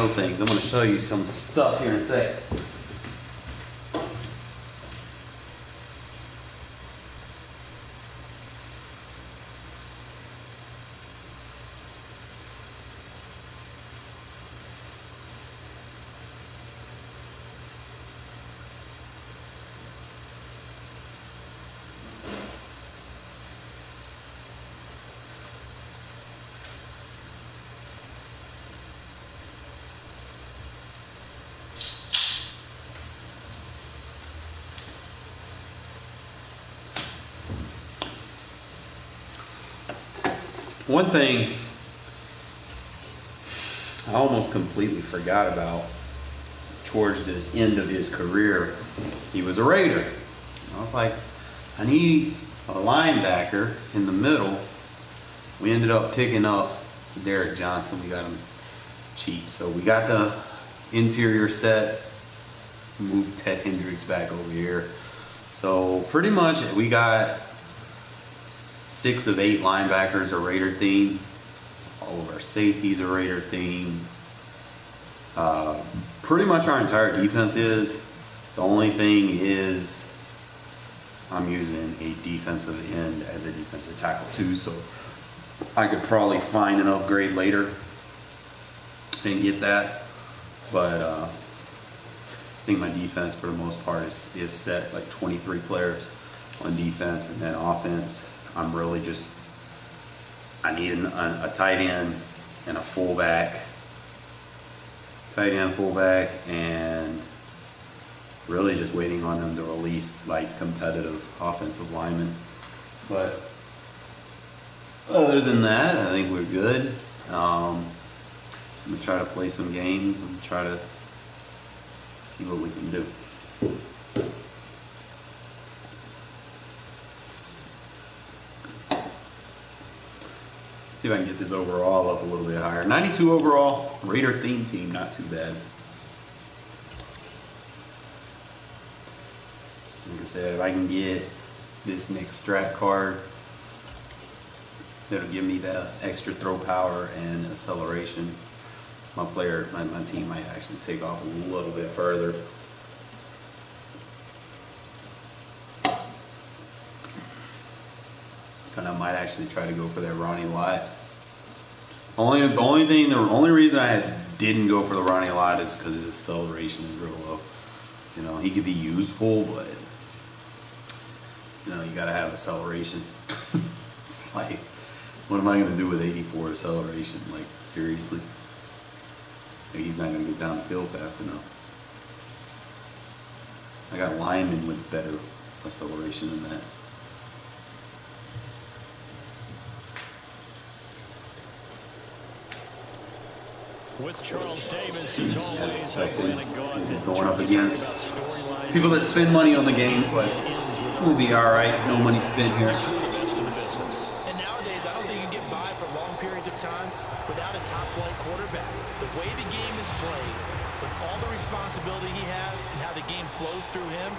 show things. I'm going to show you some stuff here in a sec. One thing I almost completely forgot about towards the end of his career, he was a Raider. I was like, I need a linebacker in the middle. We ended up picking up Derek Johnson. We got him cheap. So we got the interior set, moved Ted Hendricks back over here. So pretty much we got 6 of 8 linebackers are Raider themed. All of our safeties are Raider themed. Pretty much our entire defense is. The only thing is I'm using a defensive end as a defensive tackle too, so I could probably find an upgrade later and get that. But I think my defense for the most part is set like 23 players on defense, and then offense I'm really just, I need a tight end and a fullback. Tight end, fullback, and really just waiting on them to release like competitive offensive linemen. But other than that, I think we're good. I'm gonna try to play some games and try to see what we can do. See if I can get this overall up a little bit higher. 92 overall, Raider theme team, not too bad. Like I said, if I can get this next strat card, that'll give me that extra throw power and acceleration. My team might actually take off a little bit further. And I might actually try to go for that Ronnie Lott. The only reason I didn't go for the Ronnie Lott is because his acceleration is real low. You know, he could be useful, but you know, you gotta have acceleration. It's like, what am I gonna do with 84 acceleration? Like, seriously? Like, he's not gonna get down the field fast enough. I got linemen with better acceleration than that. With Charles Davis, as always, going up against people that spend money on the game, but we'll be all right. No money spent here. And nowadays, I don't think you can get by for long periods of time without a top-flight quarterback. The way the game is played, with all the responsibility he has and how the game flows through him,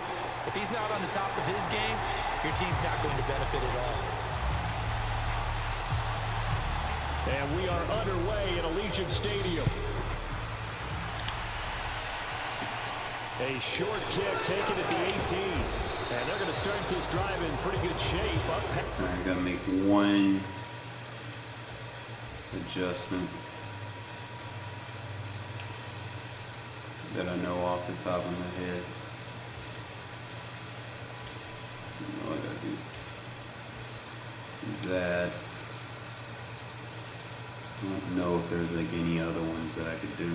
if he's not on the top of his game, your team's not going to benefit at all. And we are underway in Allegiant Stadium. A short kick taken at the 18. And they're going to start this drive in pretty good shape. I'm going to make one adjustment that I know off the top of my head. I know I got to do that. I don't know if there's like any other ones that I could do.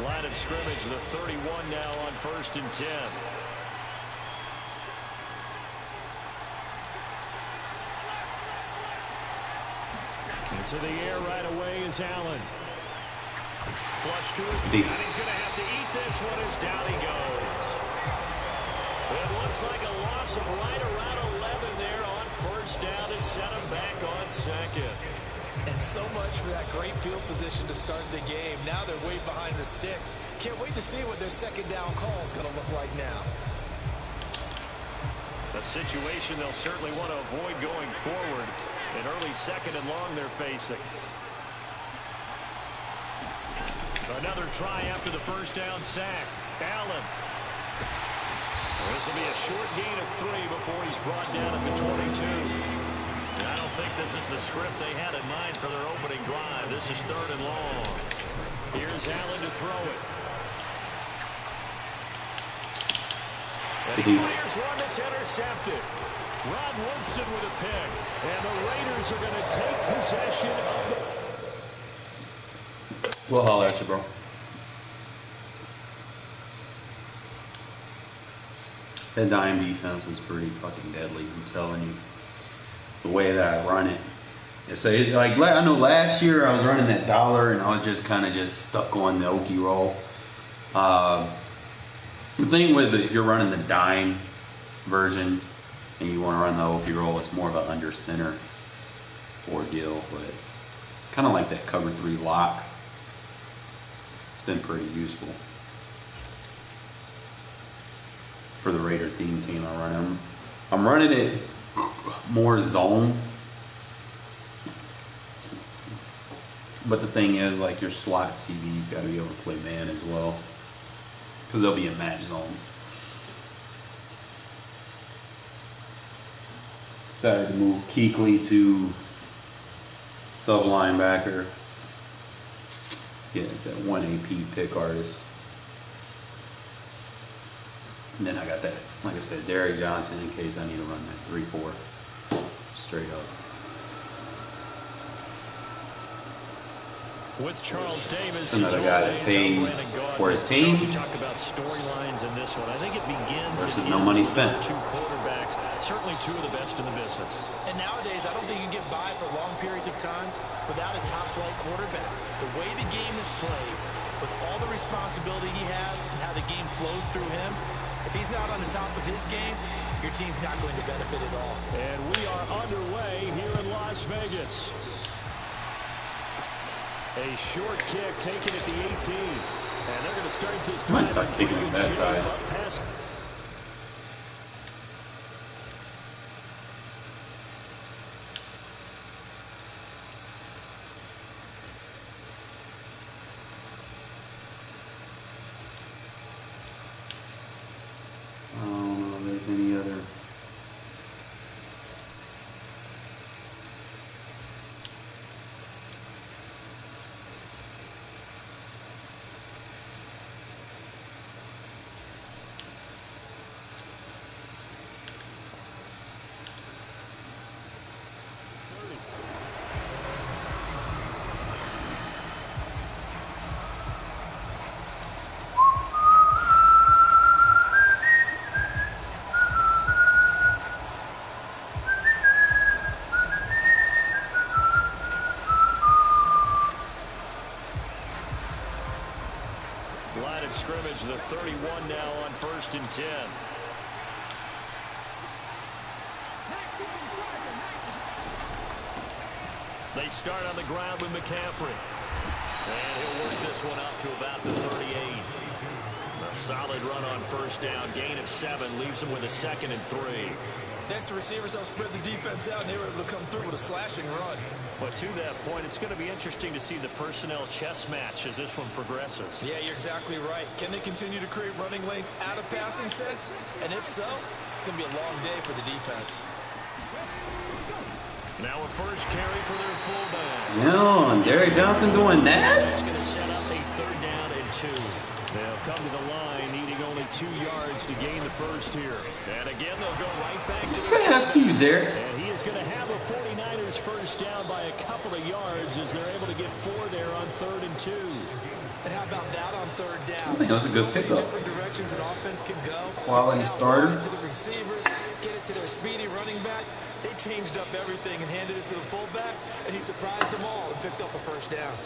Line of scrimmage, the 31 now on 1st and 10. Into the air right away is Allen. Flush to it, and he's going to have to eat this one is down he goes. It looks like a loss of right around 11 there on first down to set him back on second. And so much for that great field position to start the game. Now they're way behind the sticks. Can't wait to see what their second down call is going to look like now. A situation they'll certainly want to avoid going forward. An early second and long they're facing. Another try after the first down sack. Allen. This will be a short gain of 3 before he's brought down at the 22. I don't think this is the script they had in mind for their opening drive. This is 3rd and long. Here's Allen to throw it. And he fires one that's intercepted. Rod Woodson with a pick. And the Raiders are going to take possession of the... We'll holler at you, bro. That dime defense is pretty fucking deadly, I'm telling you. The way that I run it. Like I know last year I was running that dollar and I was just kind of stuck on the Okie roll. The thing with it, if you're running the dime version and you want to run the Okie roll, it's more of an under center ordeal, but kind of like that cover 3 lock. It's been pretty useful for the Raider theme team I run. I'm running it more zone, but the thing is, like, your slot CB's got to be able to play man as well, because they'll be in match zones. Decided to move Kuechly to sub linebacker. Yeah, it's that 1 AP pick artist. And then I got that, like I said, Derek Johnson in case I need to run that 3-4 straight up. With Charles Davis, another guy that pays for his team. You talk about storylines in this one. I think it begins versus no money spent. 2 quarterbacks, certainly 2 of the best in the business. And nowadays, I don't think you can get by for long periods of time without a top-flight quarterback. The way the game is played, with all the responsibility he has and how the game flows through him, if he's not on the top of his game, your team's not going to benefit at all. And we are underway here in Las Vegas. A short kick taken at the 18. And they're going to start this drive. I might start kicking it that side. I don't know if there's any other. Line of scrimmage, the 31 now on 1st and 10. They start on the ground with McCaffrey. And he'll work this one out to about the 38. A solid run on first down, gain of 7, leaves him with a 2nd and 3. Next, the receivers helped spread the defense out, and they were able to come through with a slashing run. But to that point, it's going to be interesting to see the personnel chess match as this one progresses. Yeah, you're exactly right. Can they continue to create running lanes out of passing sets? And if so, it's going to be a long day for the defense. Now a first carry for their fullback. No, and Derek Johnson doing that? That's going to set up a 3rd down and 2. They'll come to the line, needing only 2 yards to gain the first here. And again, they'll go right back to the... Okay, I see you, Derek. And he is going to have a 49ers first down by a couple of yards as they're able to get 4 there on 3rd and 2. And how about that on 3rd down? I think that was a good pickup. Different directions an offense can go. Quality starter. To the receivers, get it to their speedy running back. They changed up everything and handed it to the fullback, and he surprised them all and picked up a first down.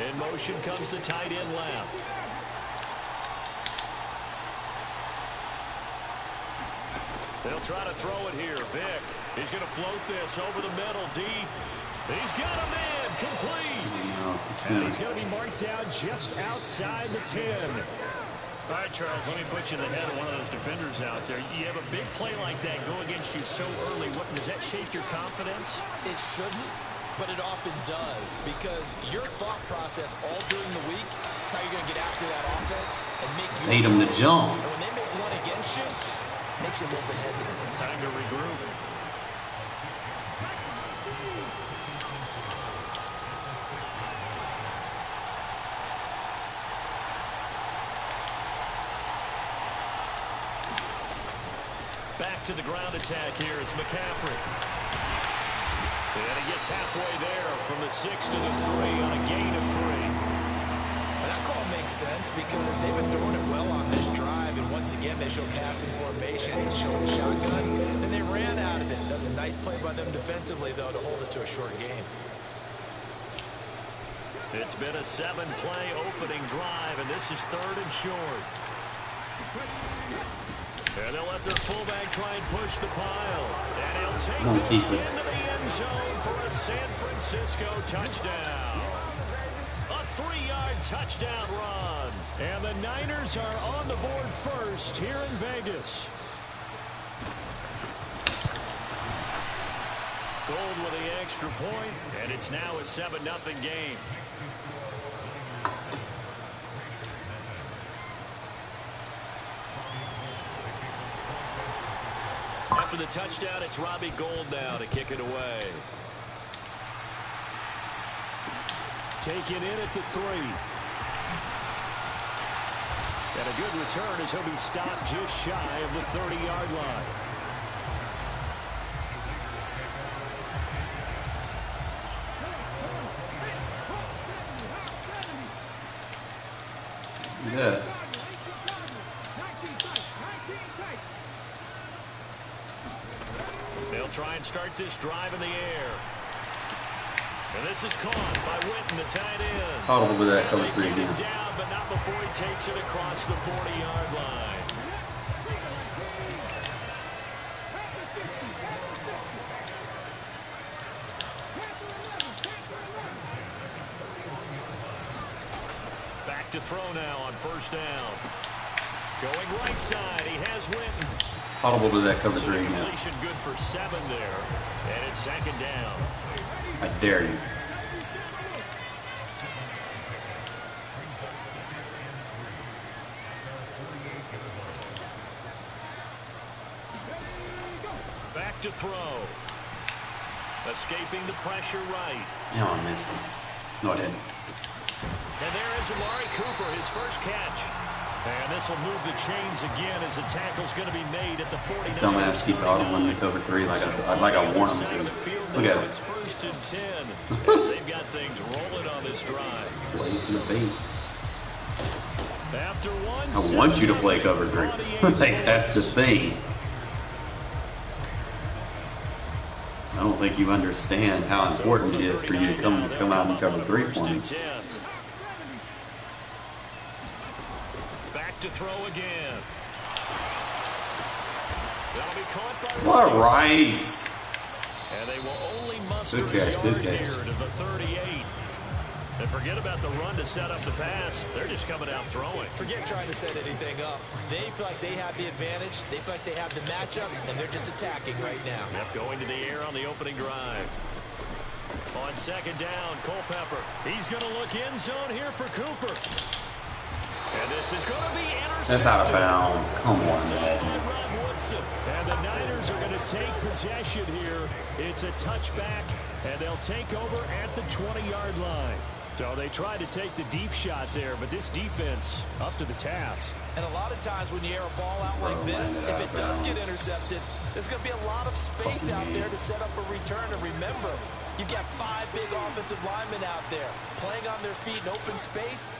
In motion comes the tight end left. They'll try to throw it here. Vick, he's going to float this over the middle deep. He's got a man complete. And he's going to be marked down just outside the 10. All right, Charles, let me put you in the head of one of those defenders out there. You have a big play like that go against you so early. Does that shake your confidence? It shouldn't, but it often does, because your thought process all during the week is how you're going to get after that offense and make you Need him to jump. And when they make one against you, it makes you a little bit hesitant. Time to regroup. Back to the ground attack here. It's McCaffrey. And he gets halfway there from the 6 to the 3 on a gain of 3. And that call makes sense because they've been throwing it well on this drive. And once again, they show passing formation and show the shotgun. And they ran out of it. That's a nice play by them defensively, though, to hold it to a short game. It's been a 7-play opening drive, and this is 3rd and short. And they'll let their fullback try and push the pile. And he'll take this into the end zone for a San Francisco touchdown. A 3-yard touchdown run. And the Niners are on the board first here in Vegas. Gold with the extra point, and it's now a 7-0 game. After the touchdown, it's Robbie Gould now to kick it away. Taken in at the 3. And a good return as he'll be stopped just shy of the 30-yard line. Yeah. They'll try and start this drive in the air. And this is caught by Witten, the tight end. Caught over that cover 3 They get again. him down, but not before he takes it across the 40-yard line. Back to throw now on 1st down. Going right side, he has Witten. Audible to that cover So 3 the again. completion good for 7 there. And it's 2nd down. I dare you. Back to throw. Escaping the pressure right. Now I missed him. No, I didn't. And there is Amari Cooper, his first catch. And this will move the chains again as the tackle's going to be made at the 49. This dumbass keeps audibling the cover 3 like I warned him to. Look at him. It's 1st and 10 as they've got things rolling on this drive. Play for the bait. After one, I want you to play cover 3. Like, that's the thing. I don't think you understand how important it is for you to come out and cover 3 for me. Back to throw again. That'll be caught by What Rice? And they will only muster Good catch, a good yard catch. here to the 38. And forget about the run to set up the pass. They're just coming out throwing. Forget trying to set anything up. They feel like they have the advantage. They feel like they have the matchups, and they're just attacking right now. Yep, going to the air on the opening drive. On 2nd down, Culpepper. He's going to look end zone here for Cooper. And this is going to be intercepted. That's out of bounds. Come on, man. And the Niners are going to take possession here. It's a touchback, and they'll take over at the 20-yard line. So they tried to take the deep shot there, but this defense up to the task. And a lot of times when you air a ball out like this, if it does get intercepted, there's going to be a lot of space out there to set up a return. And remember, you've got 5 big offensive linemen out there playing on their feet in open space.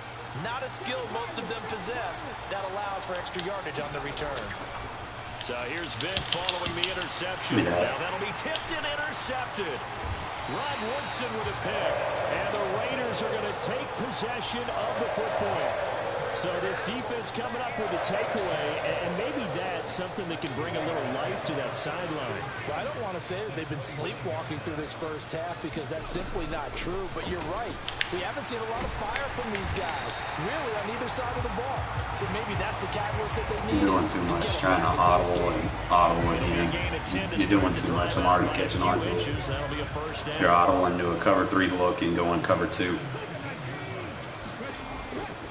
Not a skill most of them possess that allows for extra yardage on the return. So here's Vic following the interception. Now that'll be tipped and intercepted. Rod Woodson with a pick. And the Raiders are going to take possession of the football. So this defense coming up with a takeaway, and maybe that's something that can bring a little life to that sideline. Well, I don't want to say that they've been sleepwalking through this first half because that's simply not true, but you're right. We haven't seen a lot of fire from these guys, really, on either side of the ball. So maybe that's the catalyst that they need. You're doing too much, trying to audible again. You're doing too much. I'm already catching on to it. You're audibling to a cover 3 look and going cover 2.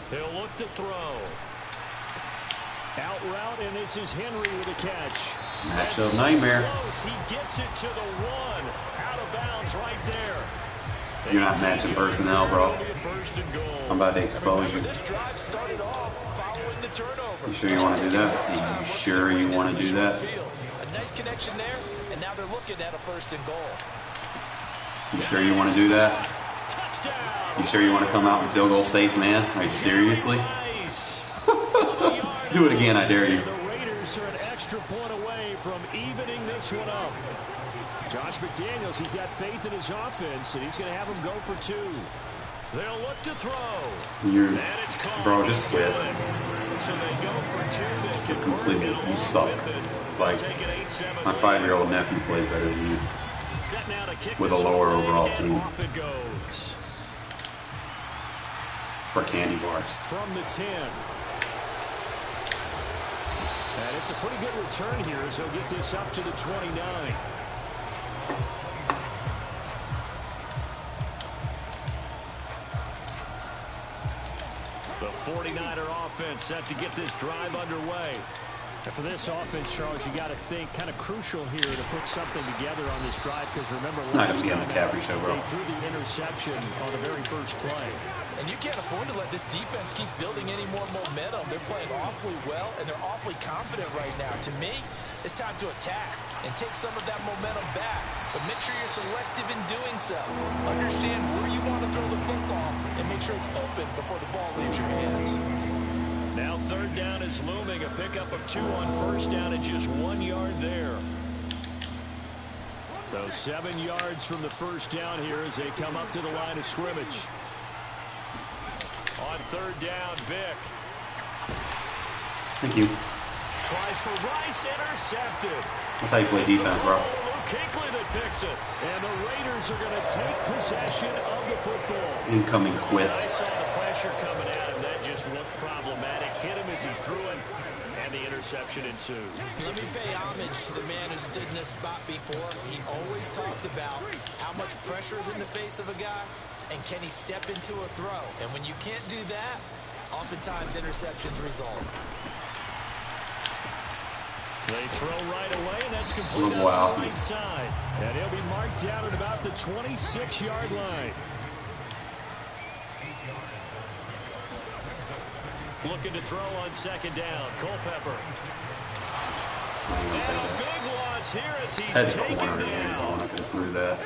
He'll look to throw. Out route, and this is Henry with a catch. Matchup nightmare. Close. He gets it to the 1. Out of bounds right there. You're not matching personnel, bro. I'm about to expose you. This drive started off following the turnover. You sure you want to do that? You sure you want to do that? A nice connection there, and now they're looking at a 1st and goal. You sure you want to do that? You sure you want to come out and field goal safe, man? Are you seriously? Do it again, I dare you. The Raiders are an extra point away from evening this one up. Josh McDaniels, he's got faith in his offense, and he's going to have them go for 2. They'll look to throw. Bro, just quit. So they go for 2. They Completely, you suck. Like, my 5-year-old nephew plays better than you. With a lower overall team. For candy bars. From the 10. And it's a pretty good return here as he'll get this up to the 29. The 49er offense set to get this drive underway. And for this offense, Charles, you got to think kind of crucial here to put something together on this drive because remember, it's not going to be on the McCaffrey show, bro. They threw the interception on the very first play. And you can't afford to let this defense keep building any more momentum. They're playing awfully well, and they're awfully confident right now. To me, it's time to attack and take some of that momentum back. But make sure you're selective in doing so. Understand where you want to throw the football and make sure it's open before the ball leaves your hands. Now 3rd down is looming. A pickup of 2 on 1st down and just 1 yard there. So 7 yards from the 1st down here as they come up to the line of scrimmage. On 3rd down, Vic. Thank you. Tries for Rice, intercepted. That's how you play defense, bro. Kuechly that picks it. And the Raiders are going to take possession of the football. Incoming quit. I saw the pressure coming at him. That just looked problematic. Hit him as he threw it, and the interception ensued. Let me pay homage to the man who stood in this spot before. He always talked about how much pressure is in the face of a guy, and can he step into a throw? And when you can't do that, oftentimes interceptions result. They throw right away, and that's complete on the right side. And he'll be marked down at about the 26-yard line. Looking to throw on 2nd down. Culpepper. And a big loss here as he's had to taken put one in the down. end zone. I could have threw that.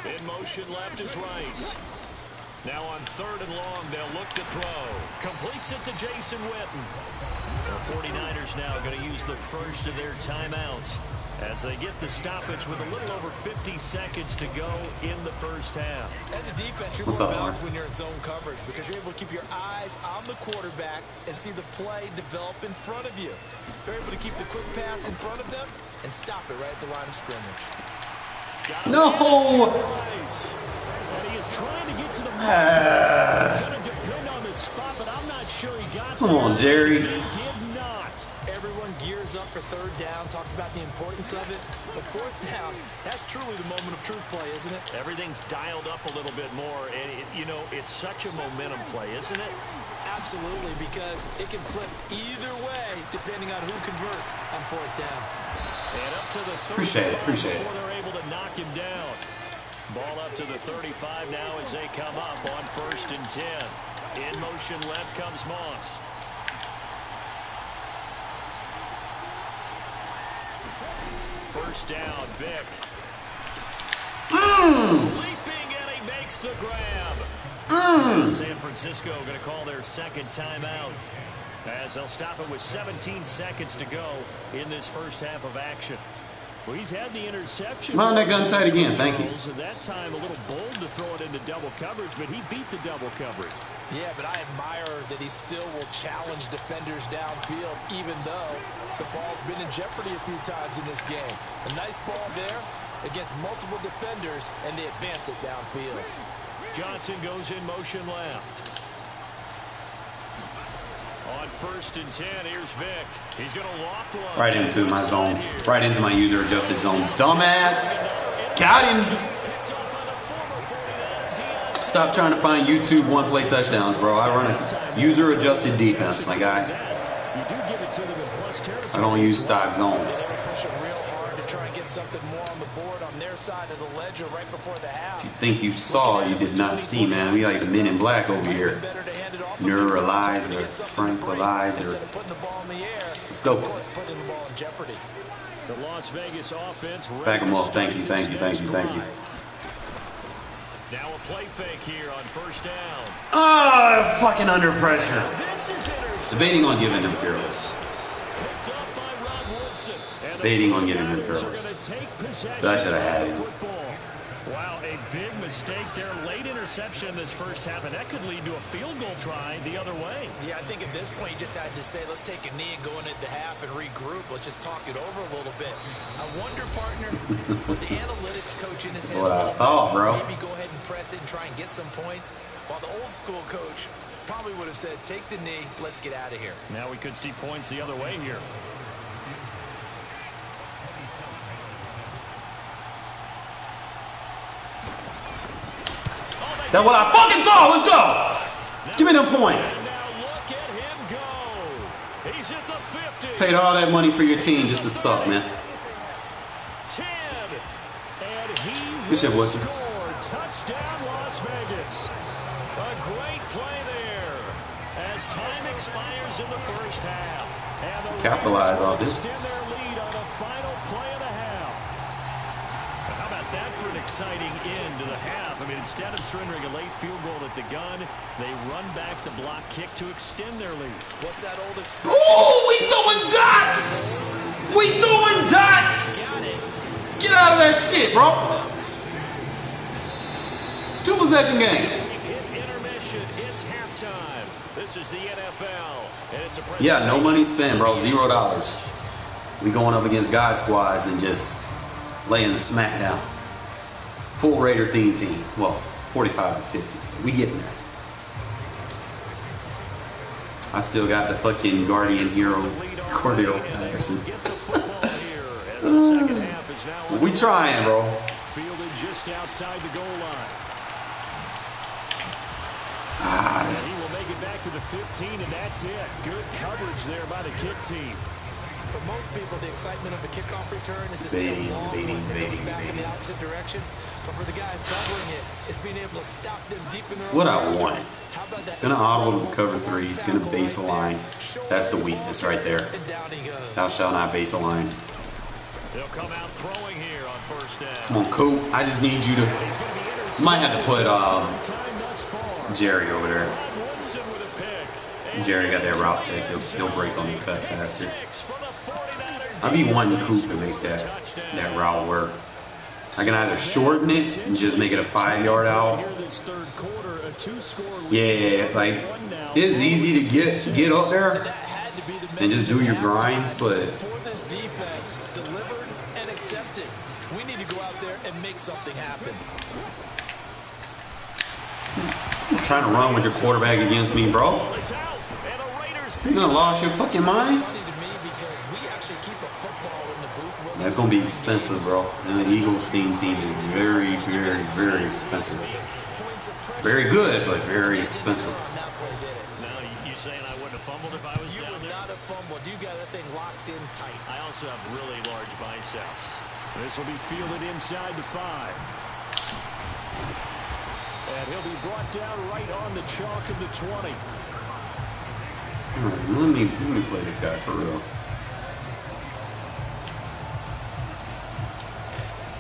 In motion left is Rice. Now on 3rd and long, they'll look to throw. Completes it to Jason Witten. The 49ers now going to use the first of their timeouts as they get the stoppage with a little over 50 seconds to go in the first half. As a defense, you're more balanced when you're in zone coverage because you're able to keep your eyes on the quarterback and see the play develop in front of you. They're able to keep the quick pass in front of them and stop it right at the line of scrimmage. No! And he is trying to get to the mark. Going to depend on the spot, but I'm not sure he got Come on, Jerry. He did not. Everyone gears up for 3rd down, talks about the importance of it. But 4th down, that's truly the moment of truth play, isn't it? Everything's dialed up a little bit more, and, it's such a momentum play, isn't it? Absolutely, because it can flip either way depending on who converts on 4th down. And up to the 35 Appreciate it. before they're able to knock him down. Ball up to the 35 now as they come up on 1st and 10. In motion left comes Moss. First down, Vic. Leaping, and he makes the grab. San Francisco going to call their second timeout, as they'll stop it with 17 seconds to go in this first half of action. Well, he's had the interception. Come on, that gun tight again. Thank you. And that time a little bold to throw it into double coverage, but he beat the double coverage. Yeah, but I admire that he still will challenge defenders downfield, even though the ball's been in jeopardy a few times in this game. A nice ball there against multiple defenders, and they advance it downfield. Johnson goes in motion left. On 1st and 10, here's Vic. He's going to loft one. Right into my zone. Right into my user-adjusted zone. Dumbass. Got him. Stop trying to find YouTube one-play touchdowns, bro. I run a user-adjusted defense, my guy. I don't use stock zones. What you think you saw, you did not see, man. We like the men in black over here. Neuralizer, tranquilizer. Let's go. The Las Vegas offense. Back him up. Thank you, thank you, thank you, thank you. Now a play fake here on 1st down. Ah, fucking under pressure. Debating on giving him fearless. Debating on giving him fearless. But I should have had him. Wow, a big mistake there. Late interception in this first half, and that could lead to a field goal try the other way. Yeah, I think at this point you just had to say, let's take a knee and go into the half and regroup. Let's just talk it over a little bit. I wonder, partner, was the analytics coach in his head? What I thought, bro. Maybe go ahead and press it and try and get some points, while the old school coach probably would have said, take the knee, let's get out of here. Now we could see points the other way here. That's what I fucking thought. Let's go. Give me them points. Paid all that money for your team just to suck, man. Good shit, Wilson. Touchdown, Las Vegas. A great play there as time expires in the first half. Capitalize on this. Extend their lead on the final play of the half. How about that for an exciting end to the half? I mean, instead of surrendering a late field goal at the gun, they run back the block kick to extend their lead. What's that old expression? Ooh, we throwing dots! We throwing dots! Get out of that shit, bro. 2-possession game. Intermission. It's halftime. This is the NFL. And it's a yeah, no money spent, bro. $0. We going up against God squads and just laying the smack down. Full Raider theme team. Well, 45 to 50. We getting there. I still got the fucking guardian hero, Cordell Patterson. We trying, bro. Fielded just outside the goal line. He will make it back to the 15, and that's it. Good coverage there by the kick team. For most people, the excitement of the kickoff return is to see a long one that goes back in the opposite direction. But for the guys covering it, it's being able to stop them deep in their That's what I want. It's going to audible to the cover 3. It's going to base a line. That's the weakness right there. Thou shalt not base a line. They'll come out throwing here on 1st down. Come on, Coop. I just need you to... Might have to put Jerry over there. Jerry got that route tech. He'll break on the cut faster. I be wanting Coop to make that route work. I can either shorten it and just make it a 5-yard out. Yeah, like it's easy to get up there and just do your grinds, but for this defense, delivered and accepted. We need to go out there and make something happen. You're trying to run with your quarterback against me, bro. You gonna lose your fucking mind? That's gonna be expensive, bro. And the Eagles theme team is very, very, very expensive. Very good, but very expensive. Now, you saying I wouldn't have fumbled if I was down there? You would not have fumbled. You got that thing locked in tight. I also have really large biceps. This will be fielded inside the 5. And he'll be brought down right on the chalk of the 20. All right, let me play this guy for real.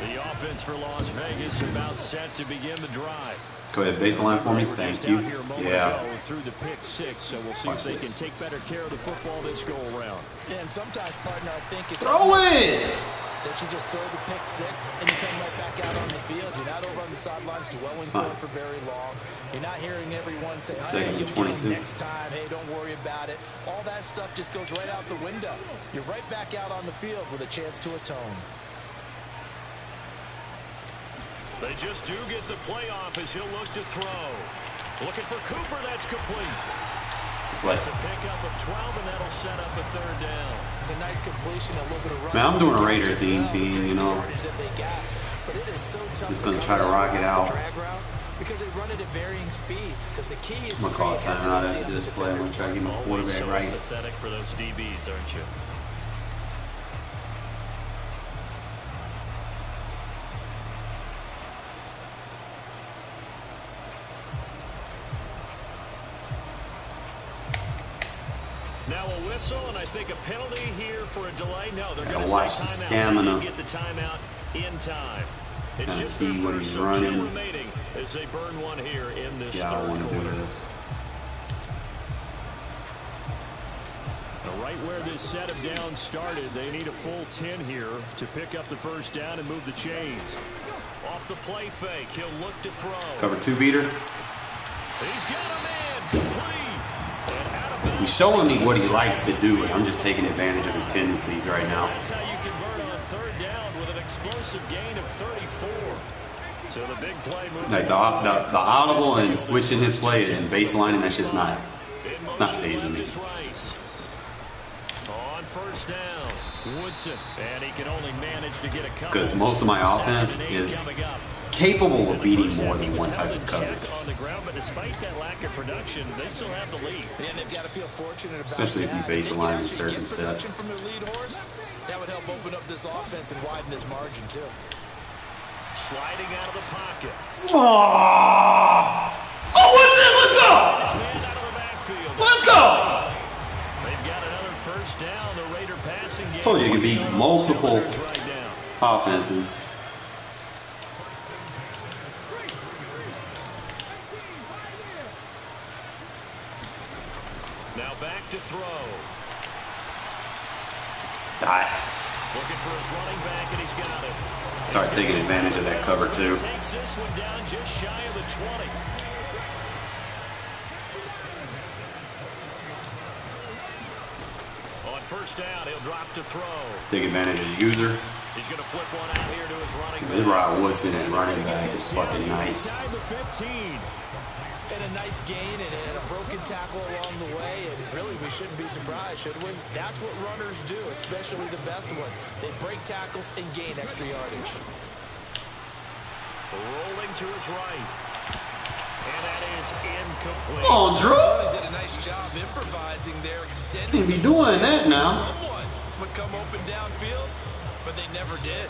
The offense for Las Vegas about set to begin the drive. Go ahead, baseline for me. Thank you. Yeah. Through the pick six, so we'll see Watch if they this. can take better care of the football this go around. Yeah, and sometimes, partner, I think it's Throw it! that you just throw the pick six and you come right back out on the field. You're not over on the sidelines dwelling for it for very long. You're not hearing everyone say, hey, you'll get it next time. Hey, don't worry about it. All that stuff just goes right out the window. You're right back out on the field with a chance to atone. They just do get the playoff as he'll look to throw. Looking for Cooper, that's complete. That's a pickup of 12, and that'll set up a third down. It's a nice completion, a little bit of run. Man, I'm doing a Raider theme team, you know. But it is so tough. Just gonna try to rock it out. Because they run it at varying speeds. Because the key is I'm gonna call time out after this play. I'm gonna try to get my quarterback right. Pathetic for those DBs, aren't you? Now a whistle, and I think a penalty here for a delay. No, they're going to watch the stamina. Get the timeout in time. It's Gotta just see their what first, he's so running. 2 remaining as they burn one here in this Yeah, I third want to do quarter. this. Now, right where this set of downs started, they need a full 10 here to pick up the first down and move the chains. Off the play fake, he'll look to throw. Cover 2 beater. He's got a man complete. He's showing me what he likes to do, and I'm just taking advantage of his tendencies right now. That's how you convert on third down with an explosive gain of 34. So the big play moves Like the audible and switching his play and baselining, that's just not, it's not phasing me. On first down, Woodson, and he can only manage to get a couple. Because most of my offense is capable of beating more than one type of coverage. On the ground, but despite that lack of production, they still have the lead. And they've got to feel fortunate about Especially if you that. baseline in If they can certain actually get production sets. from their lead horse, that would help open up this offense and widen this margin too. Sliding out of the pocket. Oh, Woodson, let's go! Man out of the backfield. Let's go! They've got another first down. The Raider passing game. Told you you can beat multiple offenses. Now back to throw. Dot. Looking for his running back, and he's got it. Start taking advantage of that cover too. Takes this one down just shy of the 20. On first down, he'll drop to throw. Take advantage of the user. He's going to flip one out here to his running back. This Rod Woodson at running back is fucking nice. Inside the 15. And a nice gain and a broken tackle along the way. And really, we shouldn't be surprised, should we? That's what runners do, especially the best ones. They break tackles and gain extra yardage. Rolling to his right. And that is incomplete. Come on, Drew. Did a nice job improvising there, extending. Can't be doing that now. Someone would come open downfield, but they never did.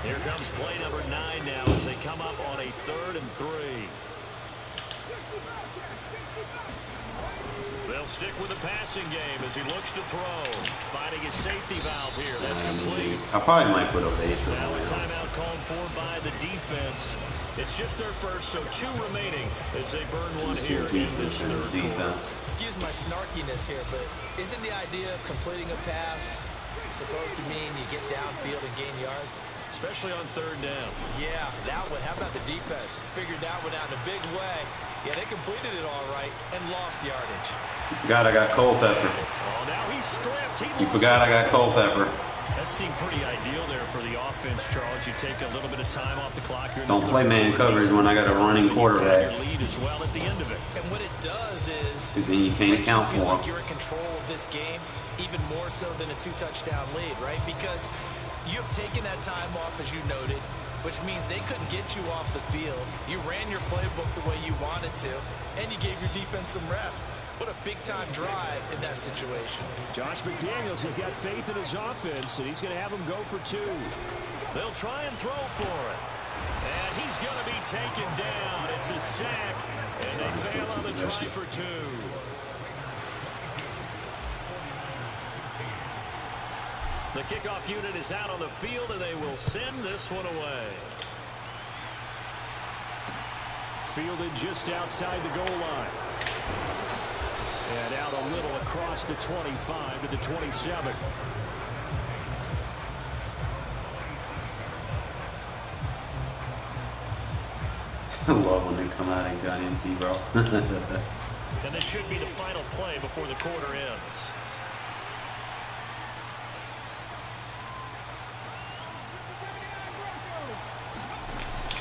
Here comes play number 9 now as they come up on a 3rd and 3. They'll stick with the passing game as he looks to throw. Finding his safety valve here. That's complete. I probably might put Ovation Now a on. timeout called for by the defense. It's just their first, so 2 remaining as they burn one here in this third quarter. Excuse my snarkiness here, but isn't the idea of completing a pass supposed to mean you get downfield and gain yards? Especially on 3rd down. Yeah, that one. How about the defense? Figured that one out in a big way. Yeah, they completed it all right and lost yardage. You forgot I got Culpepper. Oh, now he's stripped. You forgot I got Culpepper. That seemed pretty ideal there for the offense, Charles. You take a little bit of time off the clock here. Don't play man coverage when I got a running quarterback. Lead as well at the end of it. And what it does is Because then you can't account for like him. you're in control of this game, even more so than a 2-touchdown lead, right? Because you've taken that time off, as you noted, which means they couldn't get you off the field. You ran your playbook the way you wanted to, and you gave your defense some rest. What a big-time drive in that situation. Josh McDaniels has got faith in his offense, and he's going to have them go for 2. They'll try and throw for it. And he's going to be taken down. It's a sack, and they fail on the try for 2. The kickoff unit is out on the field, and they will send this one away. Fielded just outside the goal line. And out a little across the 25 to the 27. I love when they come out and got empty, bro. And this should be the final play before the quarter ends.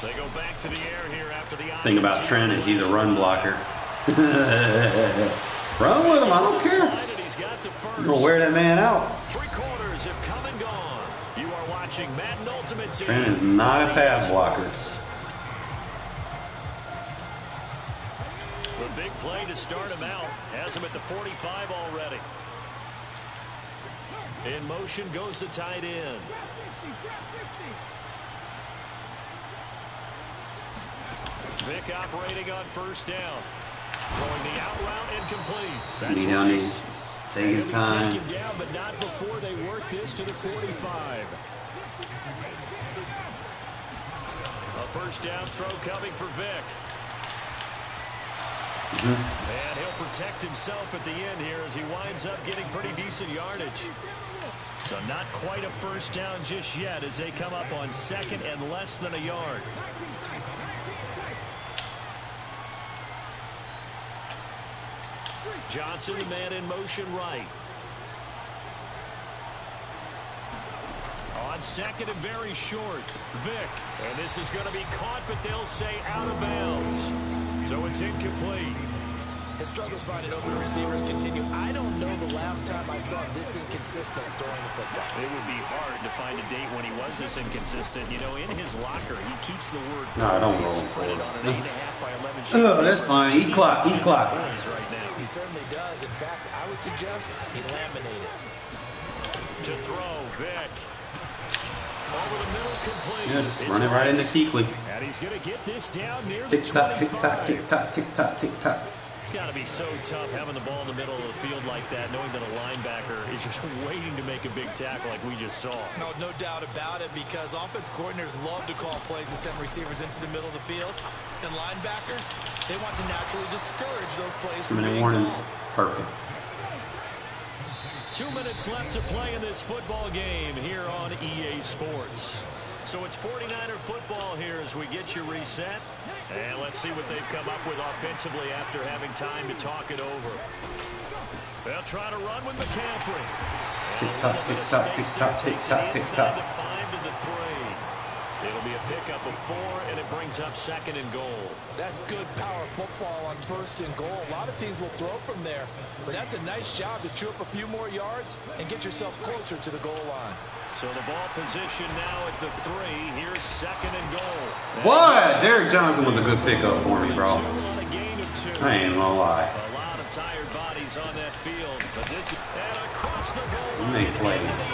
They go back to the air here after the thing about Trent is he's a run blocker. Run with him, I don't care. You're gonna wear that man out. 3 quarters have come and gone. You are watching Madden Ultimate Team. Trent is not a pass blocker. The big play to start him out has him at the 45 already. In motion goes the tight end. Vick operating on first down. Throwing the out route incomplete. That's nice. Take his time. Take him down, but not before they work this to the 45. A first down throw coming for Vick. And he'll protect himself at the end here as he winds up getting pretty decent yardage. So not quite a first down just yet as they come up on second and less than a yard. Johnson, the man in motion right. On second and very short, Vick. And this is going to be caught, but they'll say out of bounds. So it's incomplete. His struggles finding open receivers continue. I don't know the last time I saw him this inconsistent throwing the football. It would be hard to find a date when he was this inconsistent. You know, in his locker, he keeps the word. No, I don't roll printed on an 8.5 by 11 sheet. Oh, that's fine. Eat clock. Eat clock. Right now. He certainly does. In fact, I would suggest he laminated. To throw, Vick. Over the middle, complete. Yeah, just run it right into Keekly. And he's going to get this down near tick tock, the 25. tick tock, tick tock, tick tock, tick tock. It's got to be so tough having the ball in the middle of the field like that, knowing that a linebacker is just waiting to make a big tackle like we just saw. No doubt about it, because offense coordinators love to call plays and send receivers into the middle of the field. And linebackers, they want to naturally discourage those plays from being warning. called. Perfect. 2 minutes left to play in this football game here on EA Sports. So it's 49er football here as we get you reset. And let's see what they've come up with offensively after having time to talk it over. They'll try to run with McCaffrey. Tick tock, tick tock, tick tock, tick tock, tick tock. 5 to the 3. It'll be a pickup of 4, and it brings up second and goal. That's good power football on first and goal. A lot of teams will throw from there, but that's a nice job to chew up a few more yards and get yourself closer to the goal line. So the ball position now at the 3. Here's second and goal. What? Derek Johnson was a good pickup for me, bro. I ain't gonna lie. A lot of tired bodies on that field, but this is across the goal. You make plays.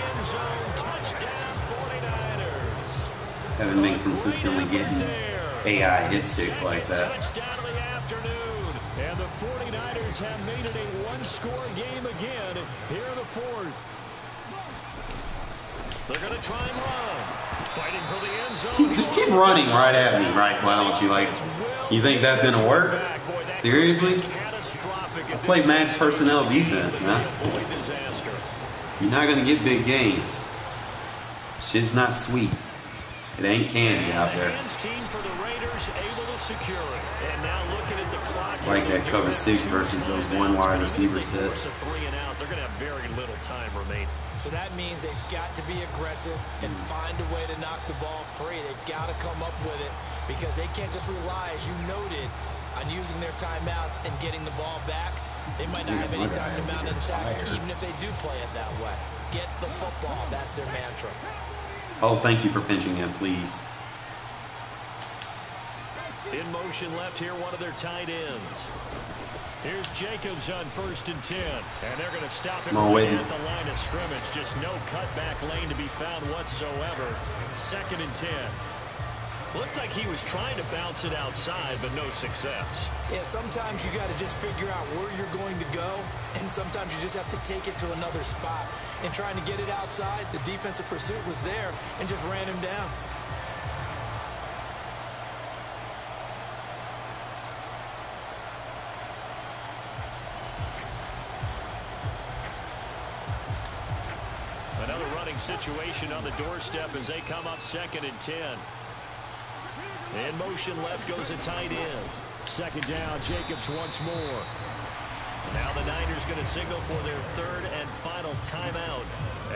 Touchdown 49ers. Haven't been consistently getting AI hit sticks like that. Touchdown of the afternoon. And the 49ers have made it a one-score game again here in the 4th. They're going to try and run. Fighting for the end zone. Just keep running right at me, right? Why don't you? Like, you think that's going to work? Seriously? I play match personnel defense, man. You're not going to get big gains. Shit's not sweet. It ain't candy out there. Like that cover 6 versus those one wide receiver sets. They're going to have very little time remaining. So that means they've got to be aggressive and find a way to knock the ball free. They've got to come up with it because they can't just rely, as you noted, on using their timeouts and getting the ball back. They might not have any time to mount an attack, even if they do play it that way. Get the football. That's their mantra. Oh, thank you for pinching him, please. In motion left here, one of their tight ends. Here's Jacobs on 1st and 10. And they're going to stop him right at the line of scrimmage. Just no cutback lane to be found whatsoever. 2nd and 10. Looked like he was trying to bounce it outside, but no success. Yeah, sometimes you got to just figure out where you're going to go, and sometimes you just have to take it to another spot. And trying to get it outside, the defensive pursuit was there and just ran him down. Another running situation on the doorstep as they come up 2nd and 10. In motion left goes a tight end. 2nd down, Jacobs once more. Now the Niners going to signal for their 3rd and final timeout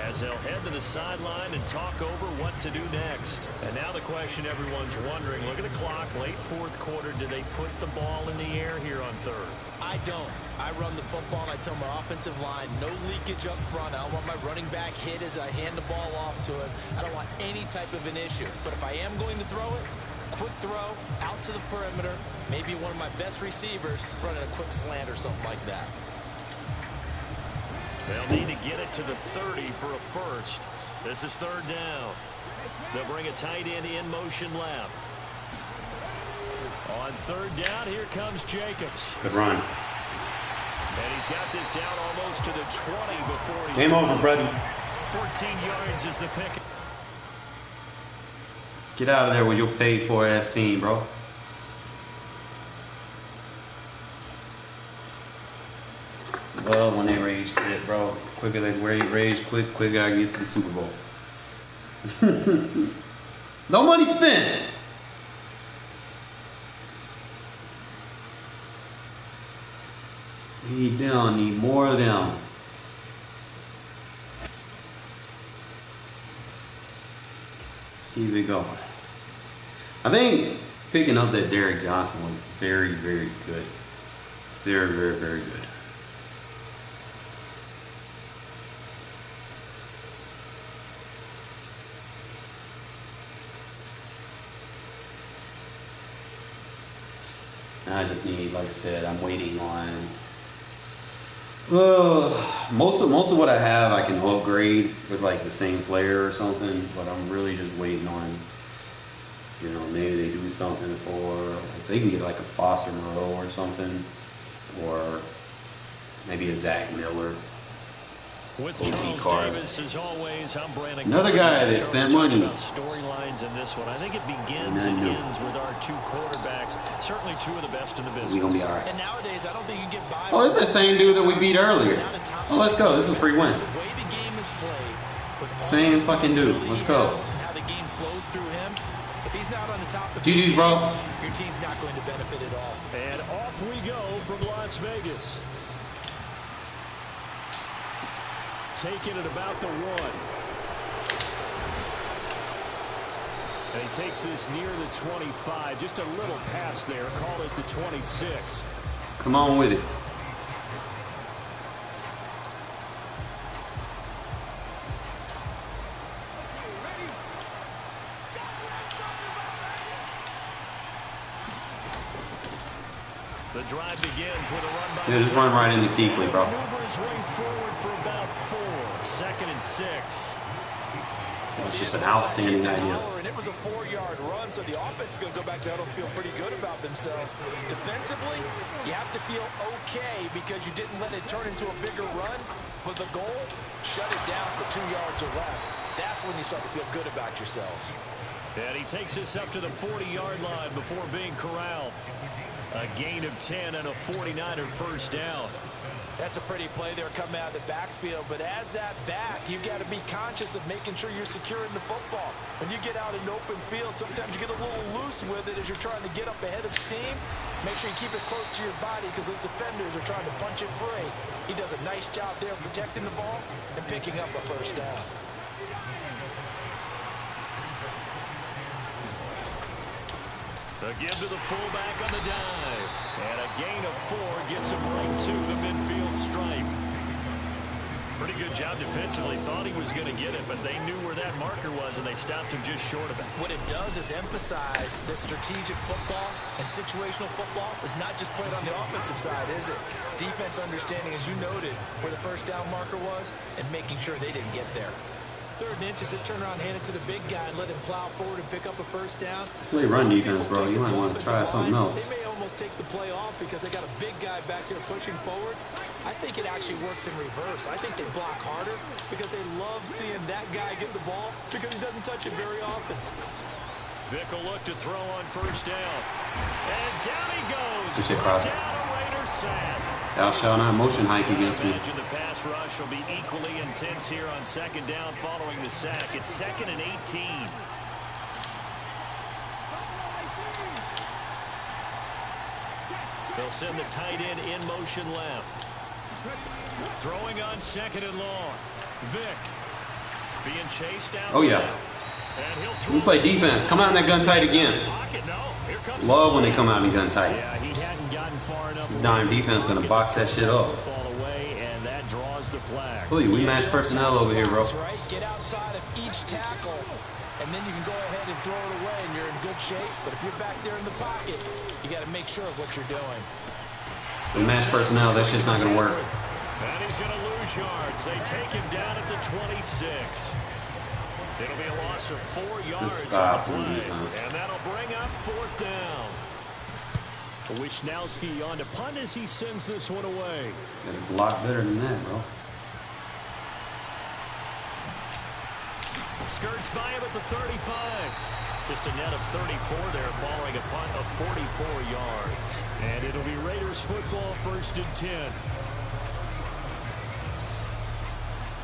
as they'll head to the sideline and talk over what to do next. And now the question everyone's wondering, look at the clock, late 4th quarter, do they put the ball in the air here on 3rd? I don't. I run the football and I tell my offensive line, no leakage up front. I don't want my running back hit as I hand the ball off to him. I don't want any type of an issue. But if I am going to throw it, quick throw out to the perimeter, maybe one of my best receivers running a quick slant or something like that. They'll need to get it to the 30 for a first. This is 3rd down. They'll bring a tight end in motion left. On 3rd down, here comes Jacobs. Good run. And he's got this down almost to the 20 before he's Game over, brother. 14 yards is the pick. Get out of there with your paid-for-ass team, bro. Well, when they rage quit, bro. Quicker they rage quit, quicker I get to the Super Bowl. No money spent. Need them, need more of them. Let's keep it going. I think picking up that Derrick Johnson was very, very good. Very, very, very good. I just need, like I said, I'm waiting on most of what I have I can upgrade with like the same player or something, but I'm really just waiting on, you know, maybe they do something for, like, they can get like a Foster Moreau or something, or maybe a Zach Miller. With OG Charles Carr. Davis, as always, I'm Brandon. Another guy that spent money. Storylines in this one. I think it begins and ends with our 2 quarterbacks. Certainly 2 of the best in the business. We gonna be all right. And nowadays, I don't think you can get by. Oh, this is that same dude that we beat earlier. Oh, let's go. This is a free win. The way the game is played, with all Same the fucking dude. Let's go. responsibility he has and how the game flows through him. If he's not on the top of GG's, his bro. game, your team's not going to benefit at all. And off we go from Las Vegas. Taking it about the 1. And he takes this near the 25. Just a little pass there. Call it the 26. Come on with it. The drive begins with a run by. Yeah, just run right into Kuechly, bro. Maneuver his way forward for about 4. 2nd and 6. It was just an outstanding idea. And it was a 4-yard run, so the offense is going to go back there and feel pretty good about themselves. Defensively, you have to feel okay because you didn't let it turn into a bigger run. But the goal, shut it down for 2 yards or less. That's when you start to feel good about yourselves. And he takes this up to the 40-yard line before being corralled. A gain of 10 and a 49er first down. That's a pretty play there coming out of the backfield. But as that back, you've got to be conscious of making sure you're securing the football. When you get out in open field, sometimes you get a little loose with it as you're trying to get up ahead of steam. Make sure you keep it close to your body because those defenders are trying to punch it free. He does a nice job there protecting the ball and picking up a first down. A give to the fullback on the dive. And a gain of 4 gets him right to the midfield stripe. Pretty good job defensively. Thought he was going to get it, but they knew where that marker was, and they stopped him just short of it. What it does is emphasize that strategic football and situational football is not just played on the offensive side, is it? Defense understanding, as you noted, where the first down marker was and making sure they didn't get there. 3rd and inches, just turn around, hand it to the big guy, and let him plow forward and pick up a first down. Play run defense, bro. You might want to try something else. They may almost take the play off because they got a big guy back there pushing forward. I think it actually works in reverse. I think they block harder because they love seeing that guy get the ball because he doesn't touch it very often. Vic will look to throw on first down. And down he goes. Good shit, Crosby. Down a Raider sack. Thou shalt not motion hike against me. Imagine the pass rush will be equally intense here on 2nd down following the sack. It's 2nd and 18. They'll send the tight end in motion left. Throwing on 2nd and long. Vic being chased out. Oh, yeah. We play defense. Come out in that gun tight again. Love when they come out in gun tight. Yeah, he hadn't gotten far enough. Dime defense gonna box that shit up. Away, and that draws the flag. Told you, we match personnel over here, bro. Right? Get outside of each tackle, and then you can go ahead and throw it away, and you're in good shape. But if you're back there in the pocket, you got to make sure of what you're doing. We match personnel. That shit's not gonna work. And he's going to lose yards. They take him down at the 26. It'll be a loss of 4 yards stop on the play, defense. and that'll bring up 4th down. Wisnowski on to punt as he sends this one away. Got a lot better than that, bro. Skirts by him at the 35. Just a net of 34 there following a punt of 44 yards. And it'll be Raiders football 1st and 10.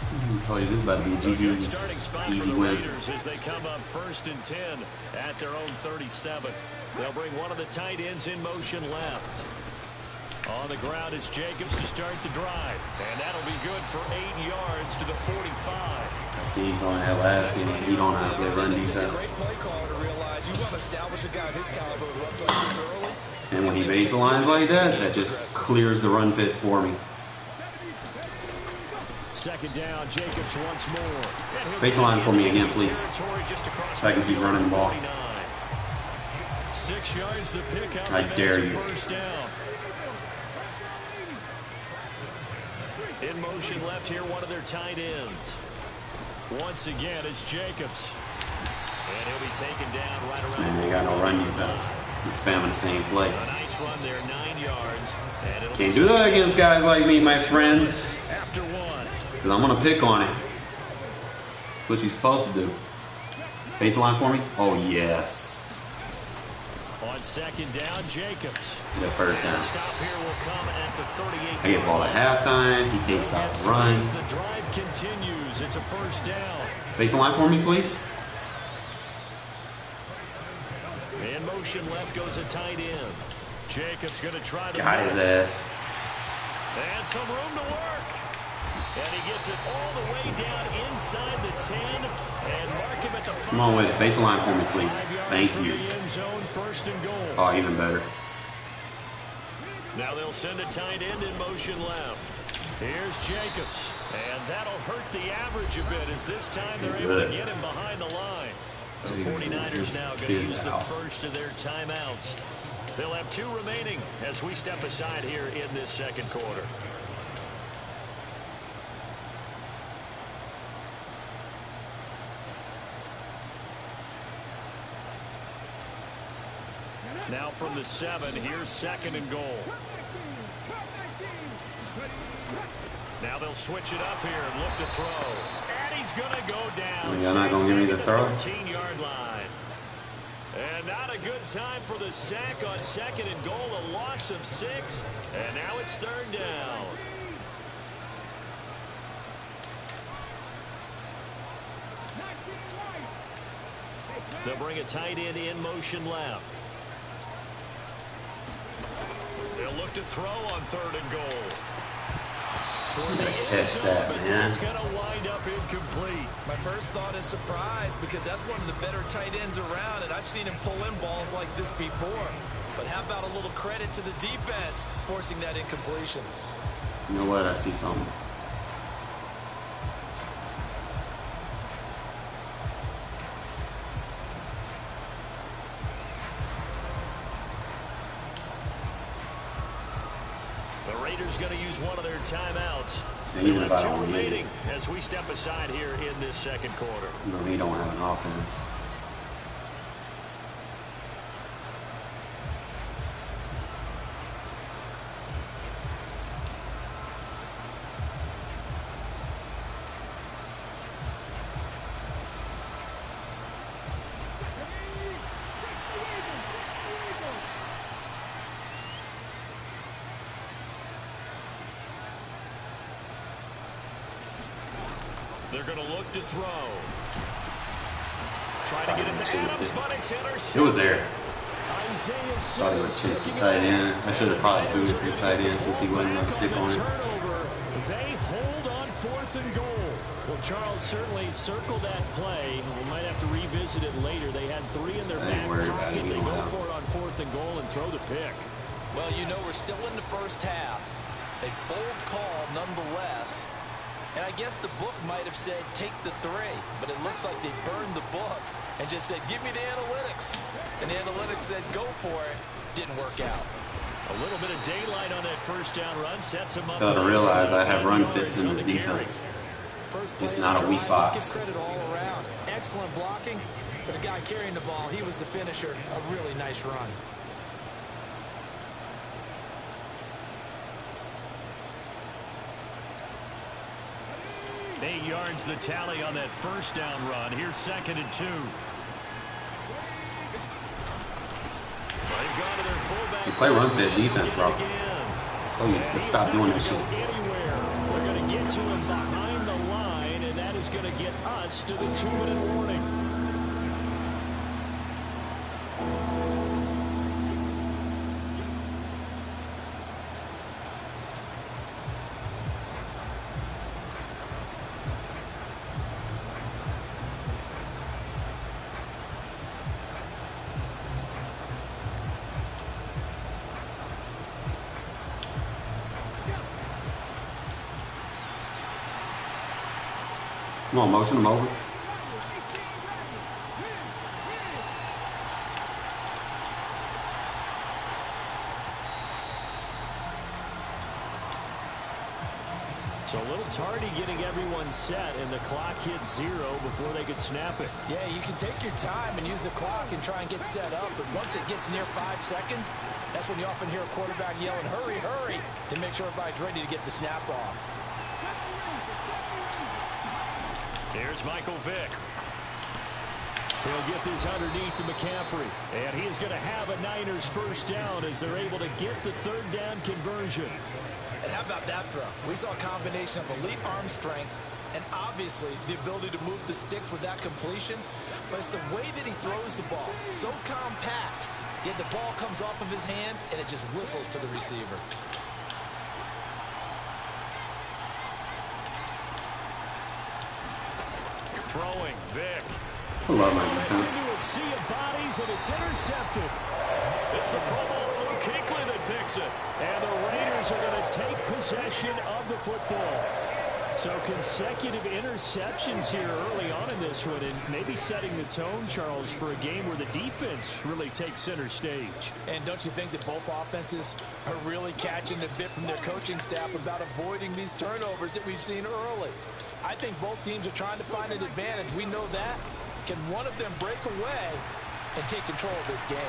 I told you this is about to be a GG's easy win. As they come up 1st and 10 at their own 37. They'll bring one of the tight ends in motion left. On the ground is Jacobs to start the drive. And that'll be good for 8 yards to the 45. I see he's on that last game. He don't know how to play run defense. Great play caller to realize you want to establish a guy of his caliber who runs like this early. And when he baselines like that, that just clears the run fits for me. 2nd down, Jacobs once more. Baseline for me again, please. So I can keep running the ball. 6 yards the pickup. I dare you. First down. In motion left here, one of their tight ends. Once again, it's Jacobs. And he'll be taken down right around. Man, they got no run defense. He's spamming the same play. A nice run there, 9 yards. And Can't do that against guys like me, my friends. After 1. Because I'm going to pick on it. That's what you're supposed to do. Baseline for me? Oh, yes. On 2nd down, Jacobs. That first down. Stop here will come at the 38. I get ball at halftime. He can't stop the run. As the drive continues, it's a first down. Baseline for me, please. In motion left goes a tight end. Jacobs going to try to Got his ass. and some room to work. And he gets it all the way down inside the 10 and mark him at the 5. Come on with it. Baseline for me, please. Thank you. End zone, 1st and goal. Oh, even better. Now they'll send a tight end in motion left. Here's Jacobs. And that'll hurt the average a bit as this time they're able to get him behind the line. The 49ers now going to use the first of their timeouts. They'll have 2 remaining as we step aside here in this 2nd quarter. Now from the 7, here's 2nd and goal. Now they'll switch it up here and look to throw. And he's going to go down. You're not going to give me the throw? 13-yard line. And not a good time for the sack on 2nd and goal. A loss of 6. And now it's 3rd down. They'll bring a tight end in motion left. They'll look to throw on 3rd and goal. Catch that, man. It's going to wind up incomplete. My first thought is surprise because that's one of the better tight ends around, and I've seen him pull in balls like this before. But how about a little credit to the defense forcing that incompletion? You know what? I see something. The Raiders going to use one of their timeouts. And even if I don't get it, remaining as we step aside here in this second quarter. you know, we don't have an offense. They're going to look to throw. Try to get it to Adams, but it's intercepted. It was there. Thought he would chase the tight end. I should have probably threw it to the tight end since he wasn't going to stick on it. They hold on 4th and goal. Well, Charles certainly circled that play. We might have to revisit it later. They had 3 in their back pocket. They go for it on 4th and goal and throw the pick. Well, you know, we're still in the first half. A bold call nonetheless. And I guess the book might have said take the 3, but it looks like they burned the book and just said give me the analytics. And the analytics said go for it. Didn't work out. A little bit of daylight on that first down run sets him up. Failed to realize I have run fits in this defense. It's not a weak box. Credit all around. Excellent blocking, but the guy carrying the ball, he was the finisher. A really nice run. 8 yards the tally on that first down run. Here's 2nd and 2. They've gone to their fullback. You play run fit defense, bro. I told you to stop doing that shit. They're going to get to him behind the line, and that is going to get us to the 2-minute warning. Come on, motion him over. So a little tardy getting everyone set, and the clock hits 0 before they could snap it. Yeah, you can take your time and use the clock and try and get set up, but once it gets near 5 seconds, that's when you often hear a quarterback yelling, hurry, hurry, to make sure everybody's ready to get the snap off. Here's Michael Vick. He'll get this underneath to McCaffrey. And he is going to have a Niners first down as they're able to get the 3rd down conversion. And how about that throw? We saw a combination of elite arm strength and obviously the ability to move the sticks with that completion. But it's the way that he throws the ball. So compact. Yet the ball comes off of his hand and it just whistles to the receiver. Throwing, Vick. I love my defense. Into a sea of bodies, and it's intercepted. It's the Pro Bowler Luke Kuechly that picks it. And the Raiders are going to take possession of the football. So consecutive interceptions here early on in this one, and maybe setting the tone, Charles, for a game where the defense really takes center stage. And don't you think that both offenses are really catching a bit from their coaching staff about avoiding these turnovers that we've seen early? I think both teams are trying to find an advantage. We know that. Can one of them break away and take control of this game?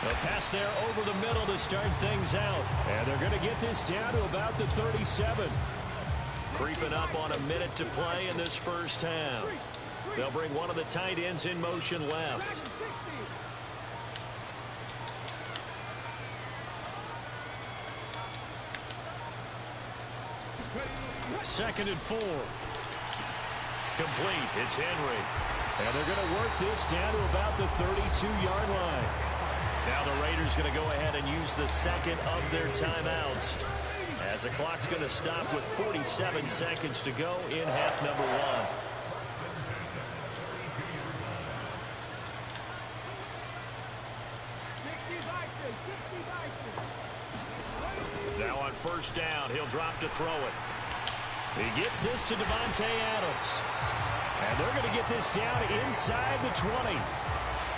A pass there over the middle to start things out. And they're going to get this down to about the 37. Creeping up on a minute to play in this first half. They'll bring one of the tight ends in motion left. 2nd and 4. Complete. It's Henry. And they're going to work this down to about the 32-yard line. Now the Raiders going to go ahead and use the 2nd of their timeouts, as the clock's going to stop with 47 seconds to go in half number 1. Now on first down, he'll drop to throw it. He gets this to Devontae Adams. And they're going to get this down inside the 20.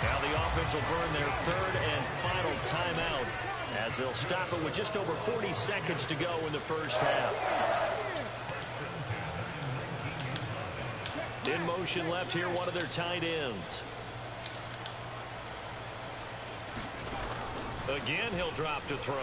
Now the offense will burn their 3rd and final timeout, as they'll stop it with just over 40 seconds to go in the first half. In motion left here, one of their tight ends. Again, he'll drop to throw.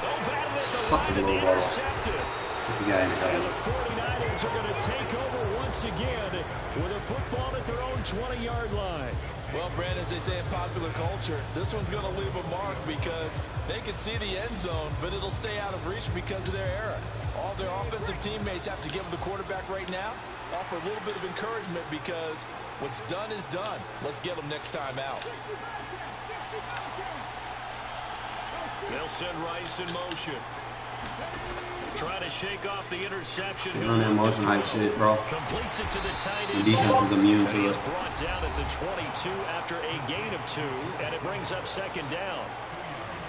Oh, batted at the line and intercepted. Put the guy in the And the 49ers are going to take over once again with a football at their own 20-yard line. Well, Brandon, as they say in popular culture, this one's going to leave a mark because they can see the end zone, but it'll stay out of reach because of their error. All their offensive teammates have to give the quarterback right now, offer a little bit of encouragement because what's done is done. Let's get them next time out. They'll send Rice in motion. Trying to shake off the interception. Run that motion hype shit, bro. Completes it to the tight end. The defense is immune to it. He's brought down at the 22 after a gain of 2, and it brings up second down.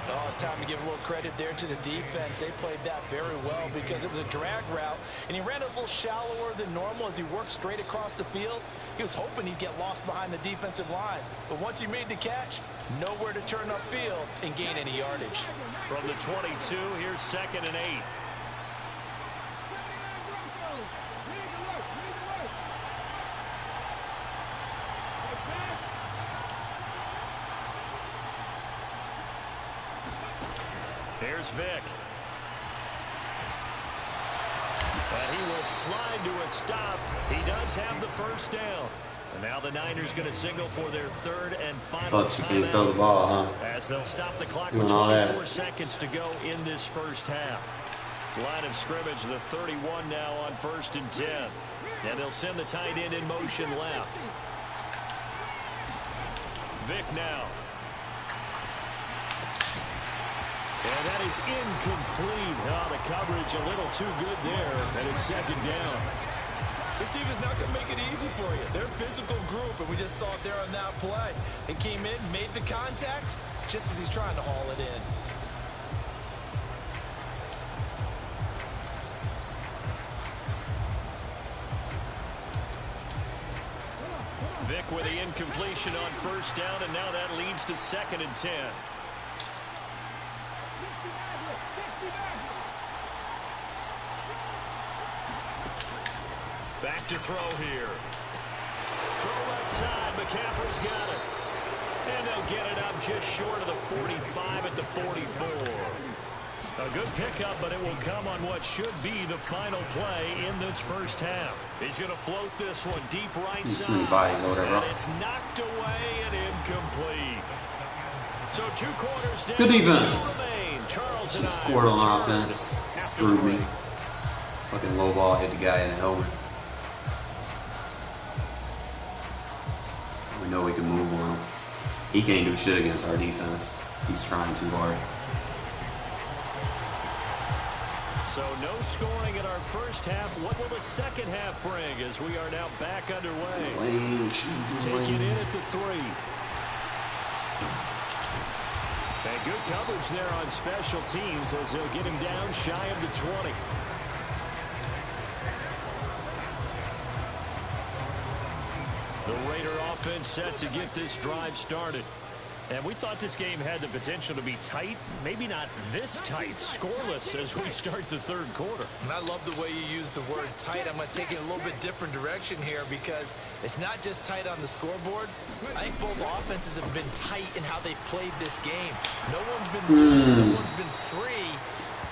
Oh, it's time to give a little credit there to the defense. They played that very well because it was a drag route, and he ran it a little shallower than normal as he worked straight across the field. He was hoping he'd get lost behind the defensive line, but once he made the catch, nowhere to turn upfield and gain any yardage. From the 22, here's 2nd and 8. Here's Vic. And he will slide to a stop. He does have the first down. And now the Niners going to signal for their 3rd and final Thought you can't throw the ball, huh? as they'll stop the clock Doing with all 24 that. seconds to go in this first half. Line of scrimmage, the 31 now on 1st and 10. And they'll send the tight end in motion left. Vic now. And that is incomplete. Oh, the coverage a little too good there, and it's 2nd down. This team is not going to make it easy for you. They're a physical group, and we just saw it there on that play. It came in, made the contact, just as he's trying to haul it in. Vic with the incompletion on 1st down, and now that leads to 2nd and 10. Back to throw here. Throw left side. McCaffrey's got it. And they'll get it up just short of the 45 at the 44. A good pickup, but it will come on what should be the final play in this first half. He's going to float this one deep right side. And it's knocked away and incomplete. So 2 quarters down. Good defense. Charles He scored on offense. Screwed me. Fucking low ball hit the guy in the helmet. We know we can move on him. He can't do shit against our defense. He's trying too hard. So no scoring in our first half. What will the second half bring as we are now back underway? Take it in at the 3. And good coverage there on special teams as they'll get him down shy of the 20. The Raider offense set to get this drive started. And we thought this game had the potential to be tight, maybe not this tight, scoreless as we start the 3rd quarter. And I love the way you use the word tight. I'm going to take it a little bit different direction here because it's not just tight on the scoreboard. I think both offenses have been tight in how they've played this game. No one's been loose, no one's been free.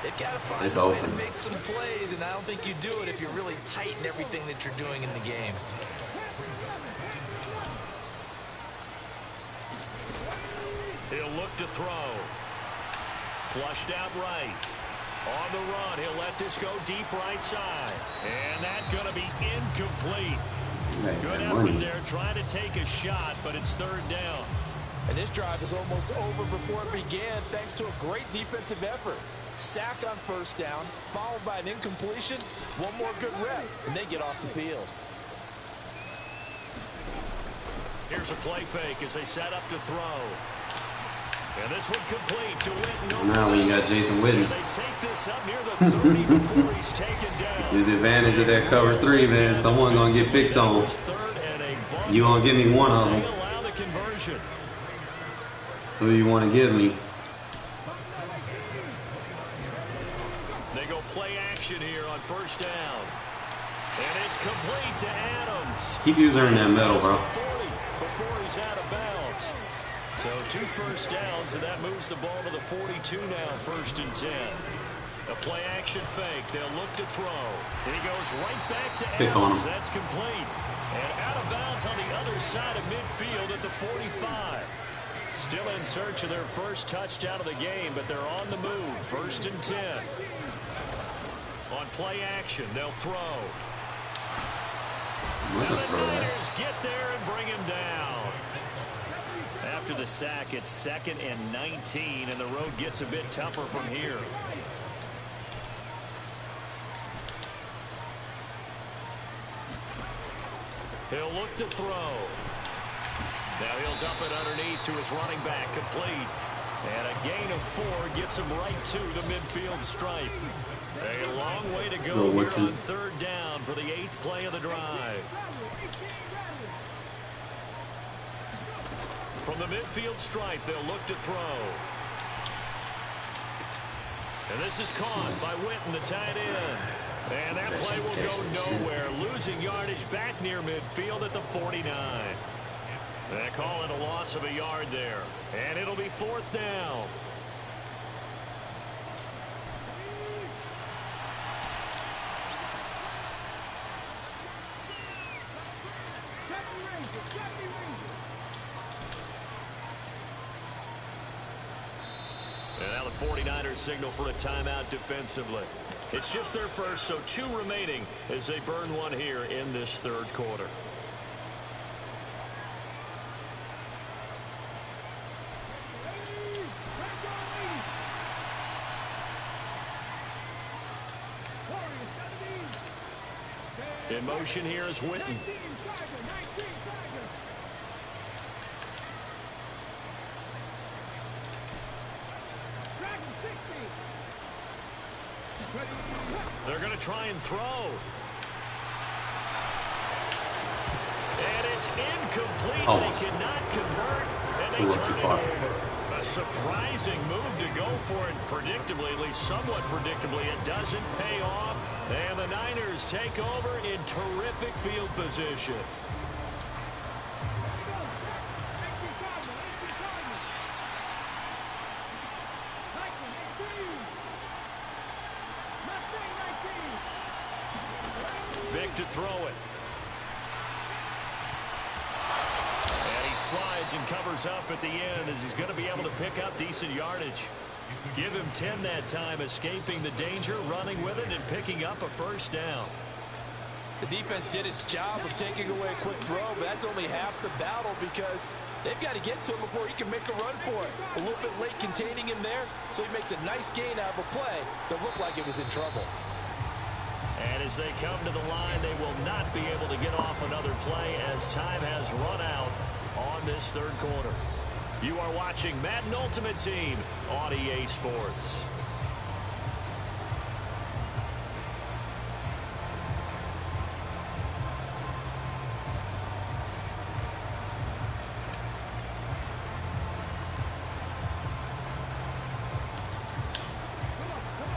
They've got to find a way to make some plays, and I don't think you do it if you're really tight in everything that you're doing in the game. He'll look to throw. Flushed out right. On the run, he'll let this go deep right side. And that's going to be incomplete. Good effort there, trying to take a shot, but it's 3rd down. And this drive is almost over before it began thanks to a great defensive effort. Sack on 1st down, followed by an incompletion. One more good rep, and they get off the field. Here's a play fake as they set up to throw. And this one complete to Witten. Now when you got Jason Witten. They take this up near the 30 before he's taken down. There's advantage of that cover 3, man. Someone's going to get picked on. You going to give me one of them. Allow the conversion. Who you want to give me? They go play action here on 1st down. And it's complete to Adams. Keep using her in that middle, bro. Before he's out of bounds. So 2 first downs, and that moves the ball to the 42 now, 1st and 10. A play action fake. They'll look to throw. And he goes right back to Adams. That's complete. And out of bounds on the other side of midfield at the 45. Still in search of their first touchdown of the game, but they're on the move. 1st and 10. On play action, they'll throw. And the Niners get there and bring him down. After the sack, it's 2nd and 19, and the road gets a bit tougher from here. He'll look to throw. Now he'll dump it underneath to his running back, complete. And a gain of 4 gets him right to the midfield stripe. A long way to go here on 3rd down for the 8th play of the drive. From the midfield stripe, they'll look to throw. And this is caught by Witten, the tight end. And that play will go nowhere, losing yardage back near midfield at the 49. They call it a loss of a yard there. And it'll be 4th down. And now the 49ers signal for a timeout defensively. It's just their first, so 2 remaining as they burn one here in this 3rd quarter. In motion here is Witten. They're going to try and throw. And it's incomplete. Almost. They cannot convert. And they turn it over. A surprising move to go for it predictably, at least somewhat predictably. It doesn't pay off. And the Niners take over in terrific field position. Vic to throw it. And he slides and covers up at the end as he's going to be able to pick up decent yardage. Give him 10 that time, escaping the danger, running with it, and picking up a 1st down. The defense did its job of taking away a quick throw, but that's only half the battle because they've got to get to him before he can make a run for it. A little bit late containing him there, so he makes a nice gain out of a play that looked like it was in trouble. And as they come to the line, they will not be able to get off another play as time has run out on this 3rd quarter. You are watching Madden Ultimate Team on EA Sports.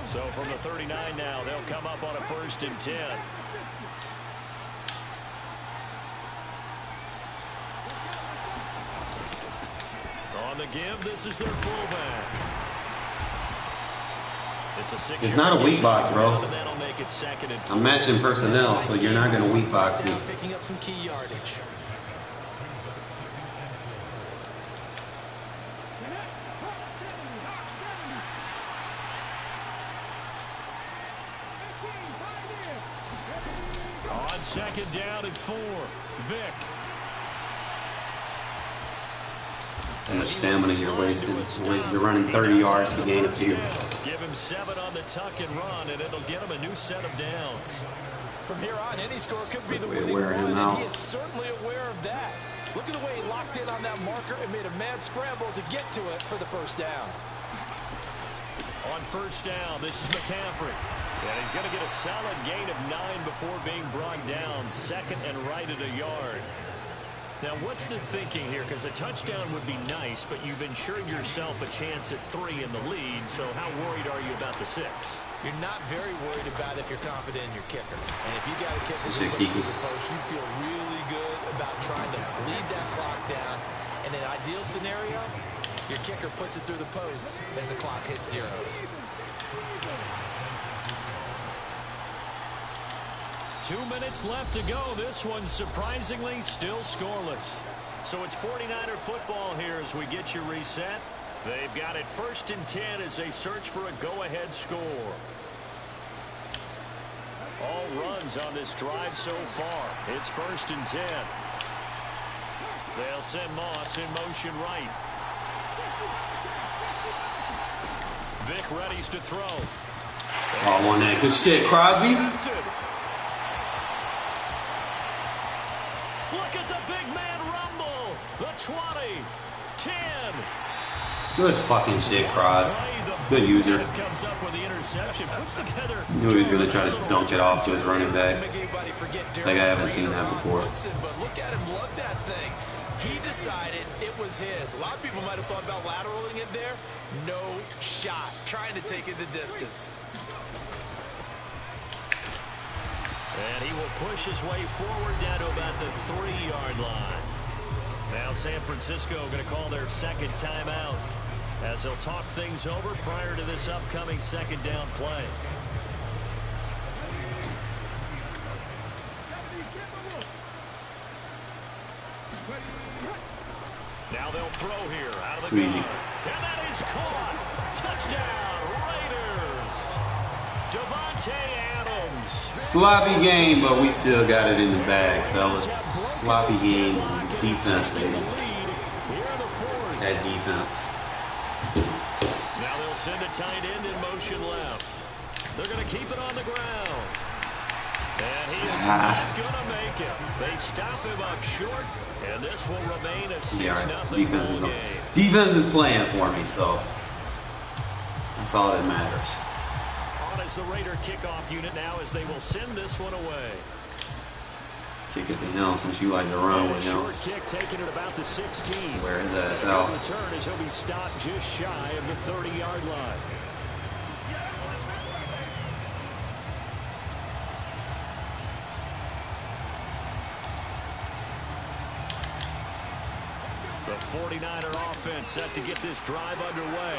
So from the 39 now, they'll come up on a 1st and 10. On the give, this is their fullback. It's not a weak box, bro. Make it 2nd and 4. I'm matching personnel, so you're not going to weak box me. Picking up some key yardage. On 2nd down and 4, Vic. How much stamina you're wasting. You're running 30 yards to gain a few. Give him 7 on the tuck and run, and it'll get him a new set of downs. From here on, any score could be the winning wearing him one, out. and he is certainly aware of that. Look at the way he locked in on that marker and made a mad scramble to get to it for the 1st down. On 1st down, this is McCaffrey. And he's going to get a solid gain of 9 before being brought down. 2nd and right at a yard. Now, what's the thinking here? Because a touchdown would be nice, but you've ensured yourself a chance at 3 in the lead, so how worried are you about the 6? You're not very worried about if you're confident in your kicker. And if you got a kicker who goes to the post, you feel really good about trying to bleed that clock down. In an ideal scenario, your kicker puts it through the post as the clock hits zeros. 2 minutes left to go. This one's surprisingly still scoreless. So it's 49er football here as we get you reset. They've got it 1st and 10 as they search for a go-ahead score. All runs on this drive so far. It's 1st and 10. They'll send Moss in motion right. Vic readies to throw. Oh, one that good shit, Crosby. Look at the big man rumble. The 20, 10. Good fucking shit, Crosby. Good user. Comes up with the interception. Puts together. Knew he was going to try to dunk it off to his running back. Like I haven't seen that before. But look at him lug that thing. He decided it was his. A lot of people might have thought about lateraling it there. No shot. Trying to take it the distance. And he will push his way forward down to about the 3-yard line. Now San Francisco going to call their 2nd timeout as they'll talk things over prior to this upcoming 2nd down play. Now they'll throw here out of the Too easy. And that is caught. Touchdown, Raiders. Devontae Adams. Sloppy game, but we still got it in the bag, fellas. Sloppy game. Defense, baby. That defense. Now they'll send a tight end in motion left. They're going to keep it on the ground. And he is not going to make it. They stop him up short, and this will remain a 6-0 ball game. Defense is playing for me, so that's all that matters. On as the Raider kickoff unit now as they will send this one away. Kick it to him since you like to run with him. Short kick taken at about the 16. Where his ass out. Return as he'll be stopped just shy of the 30-yard line. The 49er offense set to get this drive underway.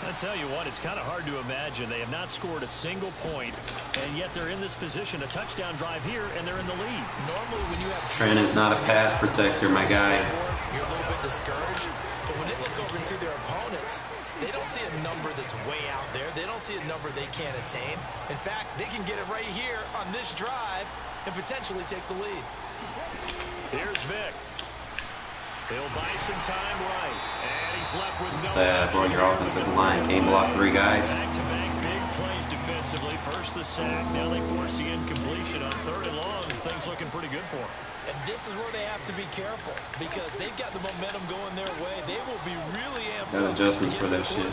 I tell you what, it's kind of hard to imagine. They have not scored a single point, and yet they're in this position, a touchdown drive here, and they're in the lead. Normally, when you have Trent is not a pass protector, my guy. You're a little bit discouraged, but when they look over and see their opponents, they don't see a number that's way out there. They don't see a number they can't attain. In fact, they can get it right here on this drive and potentially take the lead. Here's Vic. He'll buy some time right. And he's left with no sad, bro. Your offensive line can't block 3 guys. Back-to-back big plays defensively. First the sack. Now they force the incompletion on 3rd and long. Things looking pretty good for them. And this is where they have to be careful because they've got the momentum going their way. They will be really amped up. Got adjustments for that shit.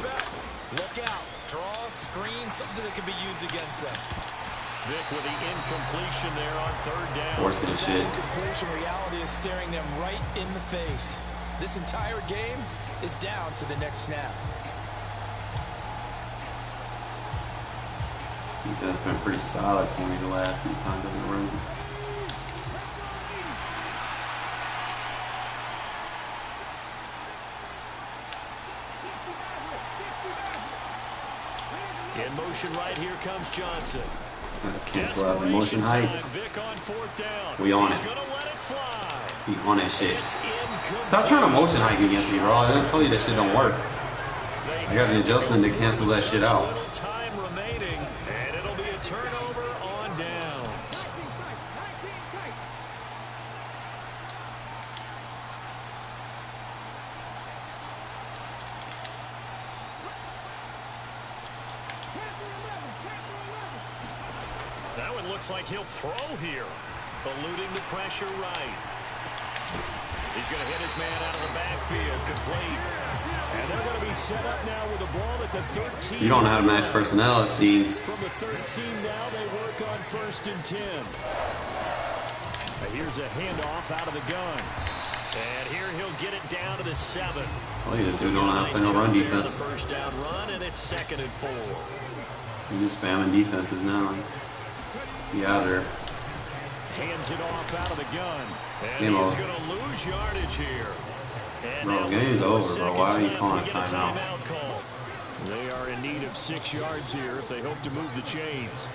Look out. Draw, screen, something that can be used against them. Vic with the incompletion there on 3rd down. Forcing the shit. Incompletion reality is staring them right in the face. This entire game is down to the next snap. This defense has been pretty solid for me the last few times in the room. In motion right, here comes Johnson. Cancel out the motion height. We on it. We on that shit. Stop trying to motion hike against me, bro. I didn't tell you that shit don't work. I got an adjustment to cancel that shit out. Time remaining, and it'll be a turnover on downs. That one looks like he'll throw here. Eluding the pressure right. He's going to hit his man out of the backfield. Complete. And they're going to be set up now with the ball at the 13. You don't know how to match personnel, it seems. From the 13 now, they work on 1st and 10. Here's a handoff out of the gun. And here he'll get it down to the 7. Oh, you just do don't have to play no run defense. First down run, and it's 2nd and 4. You're just spamming defenses now. Be out there. Hands it off out of the gun. And Game he's over. going to lose yardage here. And Bro, game's over, bro. Why are you calling a timeout? Call. They are in need of 6 yards here if they hope to move the chains.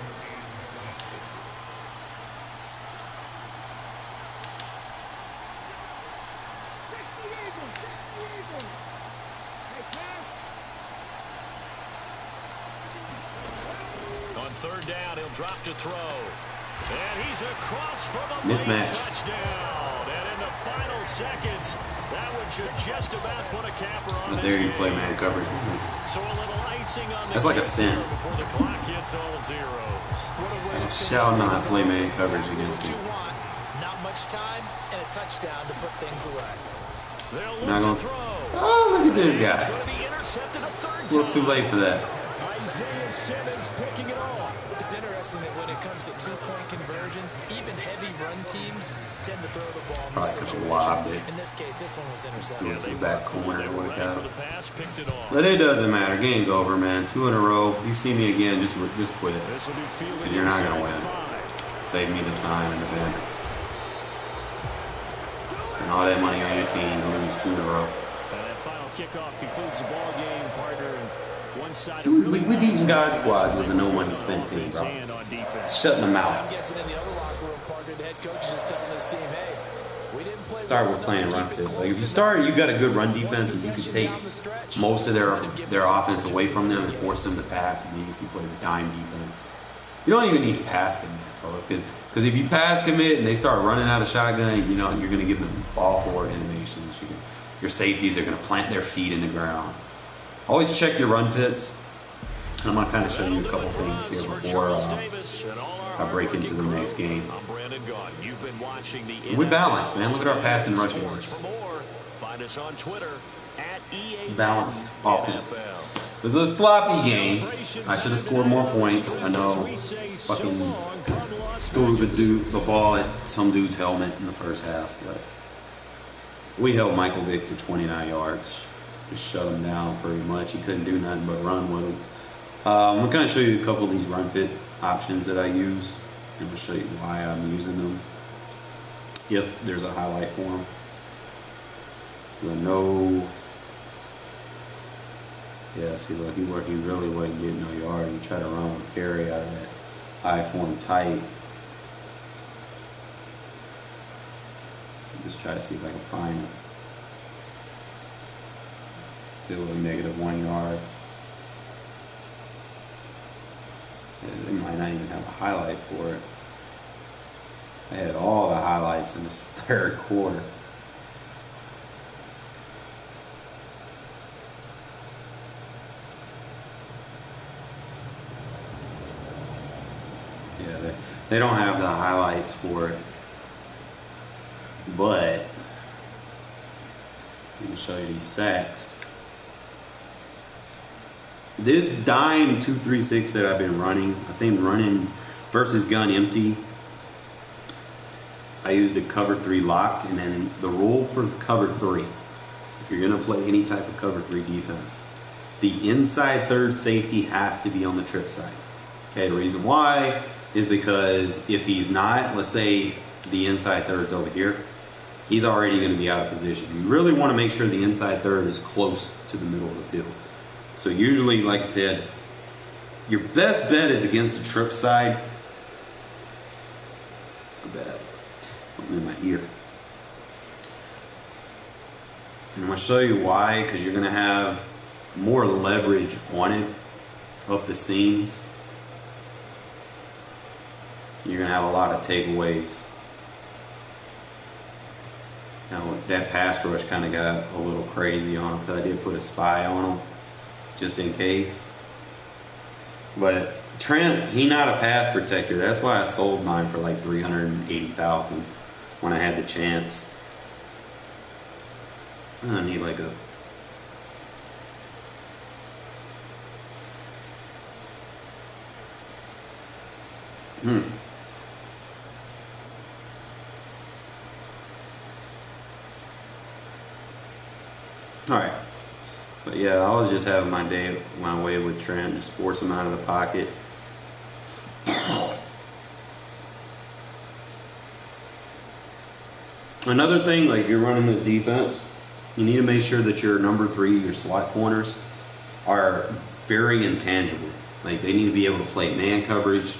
On 3rd down, he'll drop to throw. And he's across for the mismatch. Touchdown. And in the final seconds, that one should just about put a capper on But this there you game. play man coverage. So a little icing on the That's like a cake sin. here before the clock hits all zeros. What a way I to shall finish not things play up. man coverage Exactly against what you. you want. Not much time and a touchdown to put things away. They'll Not look gonna. to throw. Oh, look at this It's guy. going to be intercepted a 3rd A little too late for that. Isaiah Simmons picking it off. It's interesting that when it comes to 2-point conversions, even heavy run teams tend to throw the ball in Probably these could've lobbed situations. it. In this case, this one was intercepted. Threw it to the back corner. They It were would ready have for got. the pass, picked it off. But it doesn't matter. Game's over, man. 2 in a row. You see me again, just quit. This will be fielded Because you're not inside gonna win. 5. Save me the time and the bend. Spend all that money on your team to lose 2 in a row. And that final kickoff concludes the ball game, partner. And one side Dude, really we beating God wants squads with a no on money spent team, bro. and on defense. Shutting them out. I'm guessing in the other locker room, partner, the head coach is just telling his team, hey, we didn't play Start well with playing enough to run keep it fits. Like if you close start, enough. you got a good run defense, and you can take Down the stretch, most of let him give their us offense away from them and force them to pass, and then you can play the dime defense. You don't even need to pass commit, bro. Because if you pass commit and they start running out of shotgun, you know you're going to give them ball forward animations. Your safeties are going to plant their feet in the ground. Always check your run fits. And I'm going to kind of show you a couple things here before I break into the next game. We balance, man. Look at our pass and rush yards. Find us on Twitter @EA Balanced offense. It was a sloppy game. I should have scored more points. I know. Fucking threw the ball at some dude's helmet in the first half, but we held Michael Vick to 29 yards. Just shut him down pretty much. He couldn't do nothing but run with him. I'm going to show you a couple of these run fit options that I use, and I'll show you why I'm using them. If there's a highlight for them, you'll know. Yeah, see, look, he really wasn't getting no yard. He tried to run with Perry out of that I form tight. Just try to see if I can find it. See a little -1 yard. Yeah, they might not even have a highlight for it. I had all the highlights in this 3rd quarter. Yeah, they don't have the highlights for it. But let me show you these sacks. This dime 236 that I've been running, I've been running versus gun empty. I used a cover 3 lock, and then the rule for cover 3, if you're gonna play any type of cover 3 defense, the inside 3rd safety has to be on the trip side. Okay, the reason why is because if he's not, let's say the inside 3rd's over here, he's already going to be out of position. You really want to make sure the inside 3rd is close to the middle of the field. So usually, like I said, your best bet is against the trip side. Bad. Something in my ear. And I'm going to show you why, because you're going to have more leverage on it up the seams. You're going to have a lot of takeaways. Now, that pass rush kind of got a little crazy on him because I did put a spy on him just in case. But Trent, he not a pass protector. That's why I sold mine for like $380,000 when I had the chance. I need like a... All right. But yeah, I was just having my way with Trent, just force him out of the pocket. Another thing, like you're running this defense, you need to make sure that your number 3, your slot corners, are very intangible. Like they need to be able to play man coverage,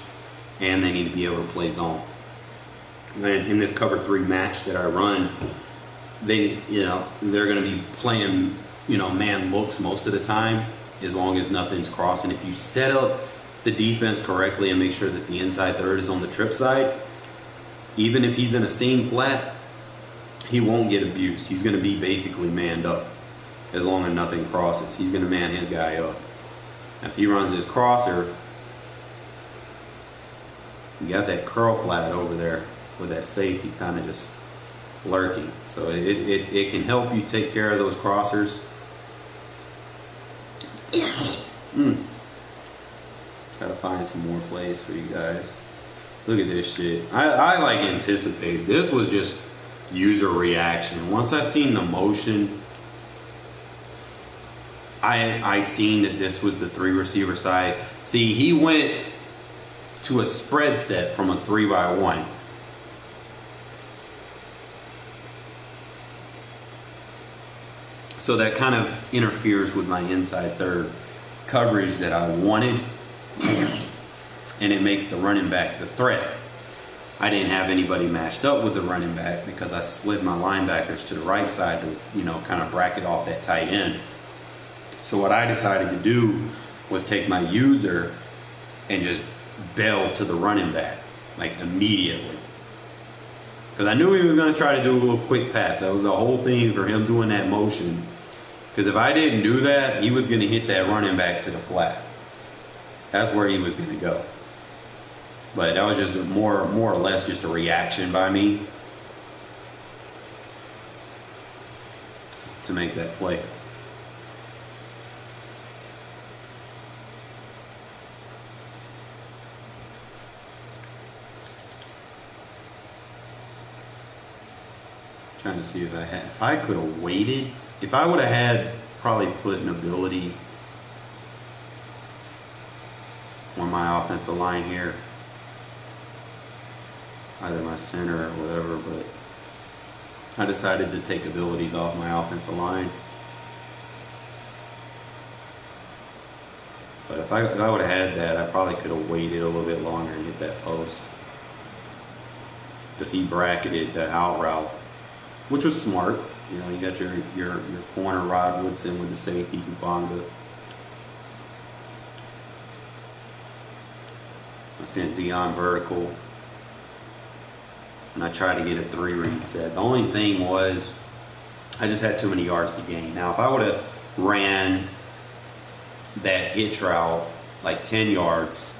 and they need to be able to play zone. And in this cover 3 match that I run, they're going to be playing, man looks most of the time, as long as nothing's crossing. If you set up the defense correctly and make sure that the inside third is on the trip side, even if he's in a seam flat, he won't get abused. He's going to be basically manned up as long as nothing crosses. He's going to man his guy up. Now, if he runs his crosser, you got that curl flat over there with that safety kind of just lurking. So it can help you take care of those crossers. Try to find some more plays for you guys. Look at this shit. I like anticipated. This was just user reaction. Once I seen the motion, I seen that this was the 3 receiver side. See, he went to a spread set from a 3-by-1. So that kind of interferes with my inside third coverage that I wanted, and it makes the running back the threat. I didn't have anybody matched up with the running back because I slid my linebackers to the right side to, kind of bracket off that tight end. So what I decided to do was take my user and just bail to the running back, like immediately. Because I knew he was going to try to do a little quick pass. That was the whole thing for him doing that motion. Because if I didn't do that, he was going to hit that running back to the flat. That's where he was going to go. But that was just more or less just a reaction by me to make that play. Trying to see if I could have waited. If I would have had probably put an ability on my offensive line here, either my center or whatever, but I decided to take abilities off my offensive line. But if I would have had that, I probably could have waited a little bit longer and hit that post. Because he bracketed the out route, which was smart. You got your corner Rod Woodson with the safety Hufanga. I sent Dion vertical, and I tried to get a 3 read set. The only thing was I just had too many yards to gain. Now, if I would have ran that hitch route like 10 yards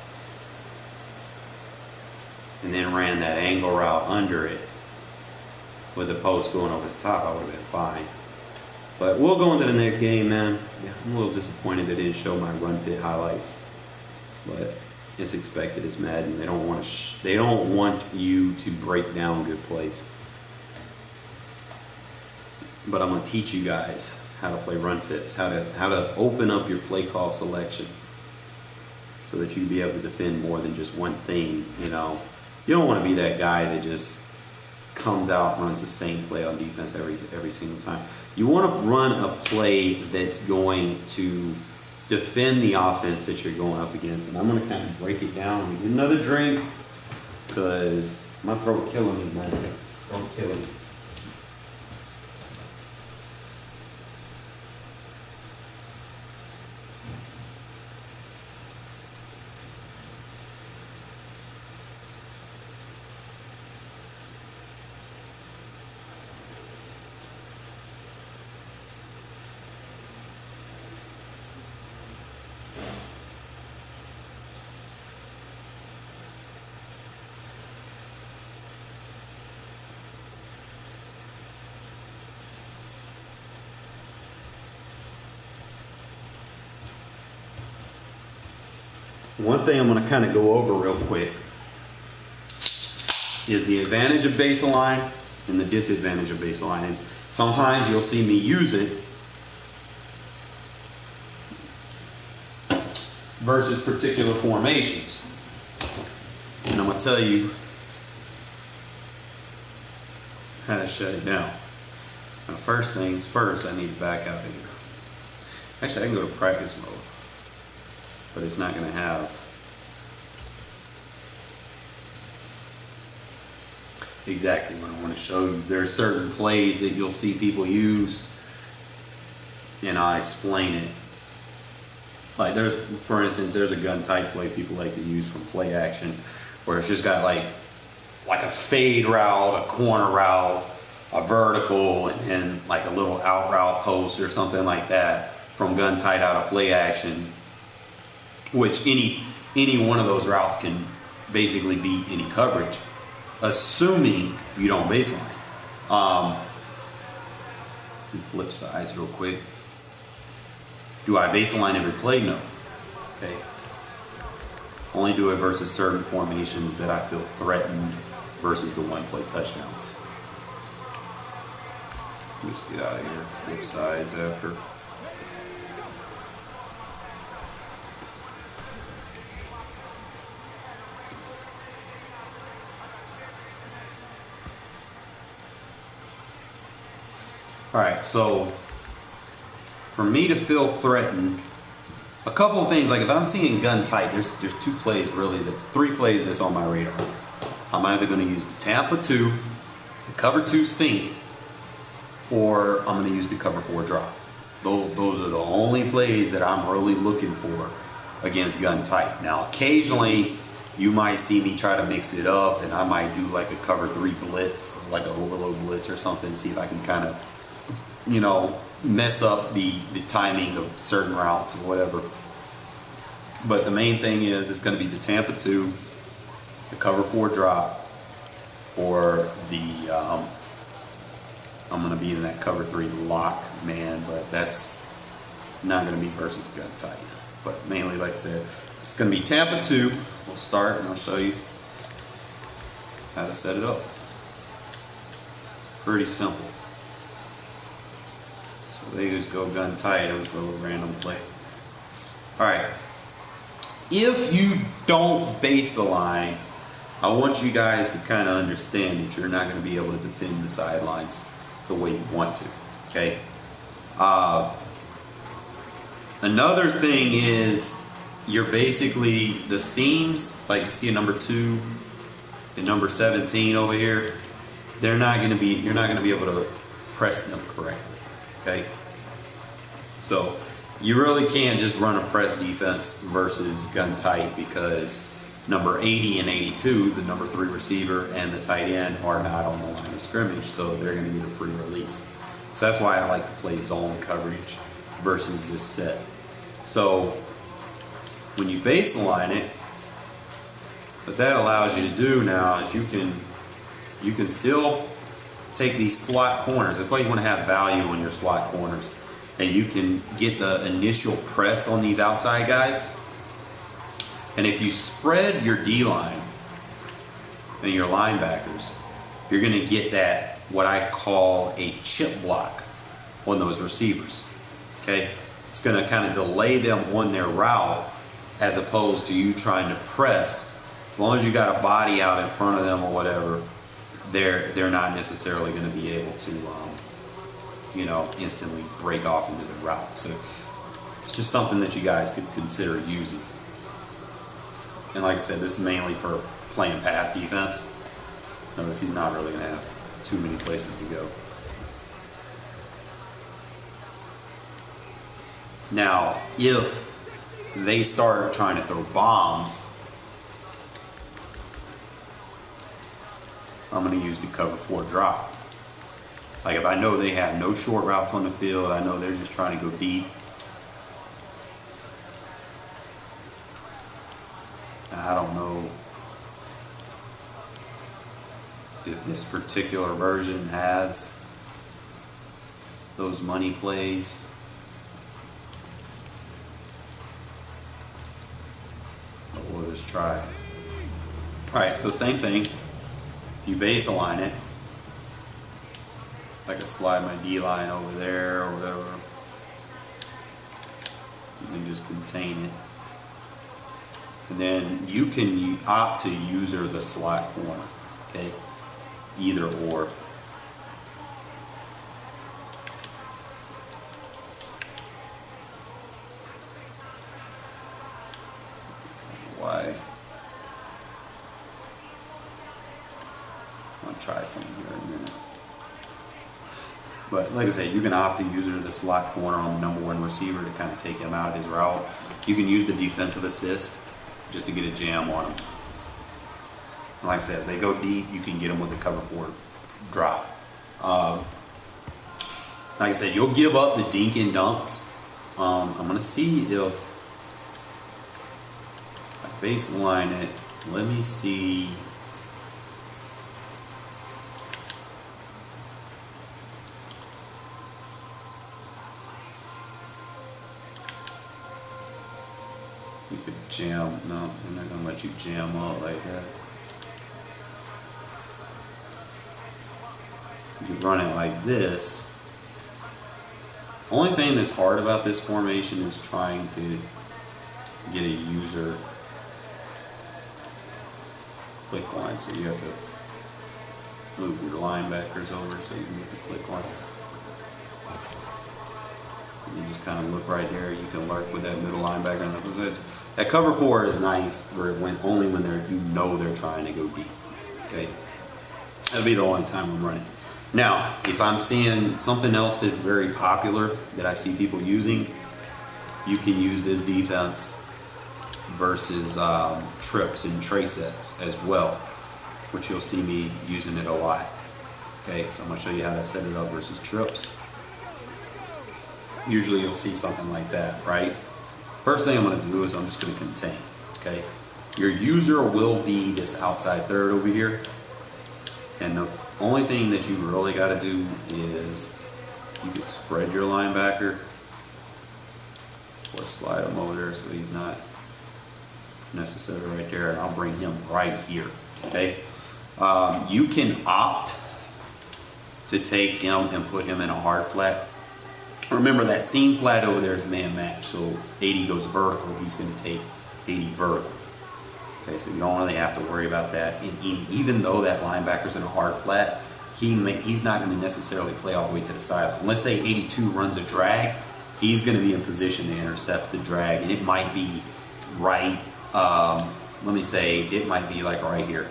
and then ran that angle route under it with the post going over the top, I would have been fine. But we'll go into the next game, man. Yeah, I'm a little disappointed they didn't show my run fit highlights, but it's expected. It's Madden. They don't want you to break down good plays. But I'm gonna teach you guys how to play run fits, how to open up your play call selection, so that you be able to defend more than just one thing. You don't want to be that guy that just comes out and runs the same play on defense every single time. You want to run a play that's going to defend the offense that you're going up against. And I'm going to kind of break it down. We get another drink because my throat killing me, man. Throat killing me. One thing I'm going to kind of go over real quick is the advantage of baseline and the disadvantage of baseline. And sometimes you'll see me use it versus particular formations. And I'm going to tell you how to shut it down. Now, first things first, I need to back out of here. Actually, I can go to practice mode, but it's not going to have exactly what I want to show you. There are certain plays that you'll see people use, and I explain it. Like for instance, there's a gun type play people like to use from play action, where it's just got like a fade route, a corner route, a vertical, and like a little out route post or something like that from gun tight out of play action, which any one of those routes can basically beat any coverage, assuming you don't baseline. Flip sides real quick. Do I baseline every play? No. Okay. Only do it versus certain formations that I feel threatened versus the one play touchdowns. Just get out of here. Flip sides after. Alright, so for me to feel threatened, a couple of things, like if I'm seeing gun tight, there's two plays really, three plays that's on my radar. I'm either going to use the Tampa 2, the cover 2 sink, or I'm going to use the cover 4 drop. Those are the only plays that I'm really looking for against gun tight. Now occasionally you might see me try to mix it up, and I might do like a cover 3 blitz, like an overload blitz or something, see if I can kind of, mess up the timing of certain routes or whatever. But the main thing is it's going to be the Tampa 2, the cover 4 drop, or the I'm going to be in that cover 3 lock man, but that's not going to be versus gun tight. But mainly, like I said, it's going to be Tampa 2. We'll start and I'll show you how to set it up. Pretty simple. So they just go gun tight. I'll just go random play. Alright. If you don't base align, I want you guys to kind of understand that you're not going to be able to defend the sidelines the way you want to. Okay. Another thing is you're basically the seams, like you see a number 2 and number 17 over here. You're not going to be able to press them correctly. Okay. So you really can't just run a press defense versus gun tight, because number 80 and 82, the number 3 receiver and the tight end, are not on the line of scrimmage, so they're going to get a free release. So that's why I like to play zone coverage versus this set. So when you baseline it, what that allows you to do now is you can still take these slot corners. That's why you want to have value on your slot corners. And you can get the initial press on these outside guys. And if you spread your D-line and your linebackers, you're going to get that, what I call a chip block on those receivers. Okay? It's going to kind of delay them on their route, as opposed to you trying to press. As long as you got a body out in front of them or whatever, they're not necessarily going to be able to instantly break off into the route. So it's just something that you guys could consider using. And like I said, this is mainly for playing pass defense. Notice he's not really going to have too many places to go. Now, if they start trying to throw bombs, I'm going to use the cover 4 drop. Like if I know they have no short routes on the field, I know they're just trying to go deep. I don't know if this particular version has those money plays. But we'll just try it. Alright, so same thing. You base align it. I can slide my D-line over there or whatever. You can just contain it. And then you can opt to user the slot corner, okay? Either or. Why? I'll try something here in a minute. But like I said, you can opt to user the slot corner on the number one receiver to kind of take him out of his route. You can use the defensive assist just to get a jam on him. Like I said, if they go deep, you can get them with the cover 4 drop. Like I said, you'll give up the dink and dunks. I'm going to see if I baseline it. Let me see. You could jam. No, I'm not going to let you jam up like that. You could run it like this. Only thing that's hard about this formation is trying to get a user click line. So you have to move your linebackers over so you can get the click line. And you just kind of look right there. You can lurk with that middle linebacker. And that cover 4 is nice only when they're trying to go deep. Okay, that'll be the only time I'm running. Now, if I'm seeing something else that's very popular that I see people using, you can use this defense versus trips and tray sets as well, which you'll see me using it a lot. Okay, so I'm going to show you how to set it up versus trips. Usually you'll see something like that, right? First thing I'm going to do is I'm just going to contain, okay? Your user will be this outside third over here. And the only thing that you really got to do is you can spread your linebacker or slide him over there so he's not necessarily right there, and I'll bring him right here, okay? You can opt to take him and put him in a hard flat. Remember that seam flat over there is man match, so 80 goes vertical, he's going to take 80 vertical. Okay, so you don't really have to worry about that. And even though that linebacker's in a hard flat, he's not going to necessarily play all the way to the sideline. Let's say 82 runs a drag, he's going to be in position to intercept the drag, and it might be right, let me say, it might be like right here.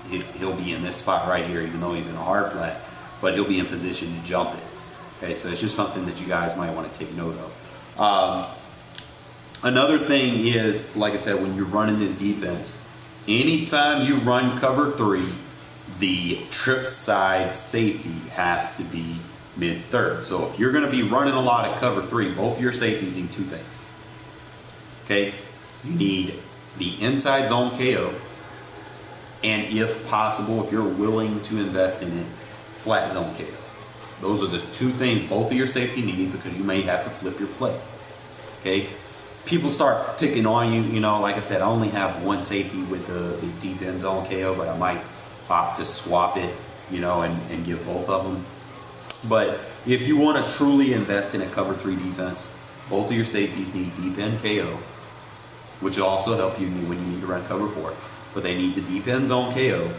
He'll be in this spot right here, even though he's in a hard flat, but he'll be in position to jump it. Okay, so it's just something that you guys might want to take note of. Another thing is, like I said, when you're running this defense, anytime you run cover 3, the trip side safety has to be mid-third. So if you're going to be running a lot of cover 3, both of your safeties need 2 things. Okay, you need the inside zone KO, and if possible, if you're willing to invest in it, flat zone KO. Those are the 2 things both of your safety need, because you may have to flip your play. Okay. People start picking on you, like I said, I only have 1 safety with the deep end zone KO, but I might opt to swap it, and give both of them. But if you want to truly invest in a cover 3 defense, both of your safeties need deep end KO, which will also help you when you need to run cover 4. But they need the deep end zone KO,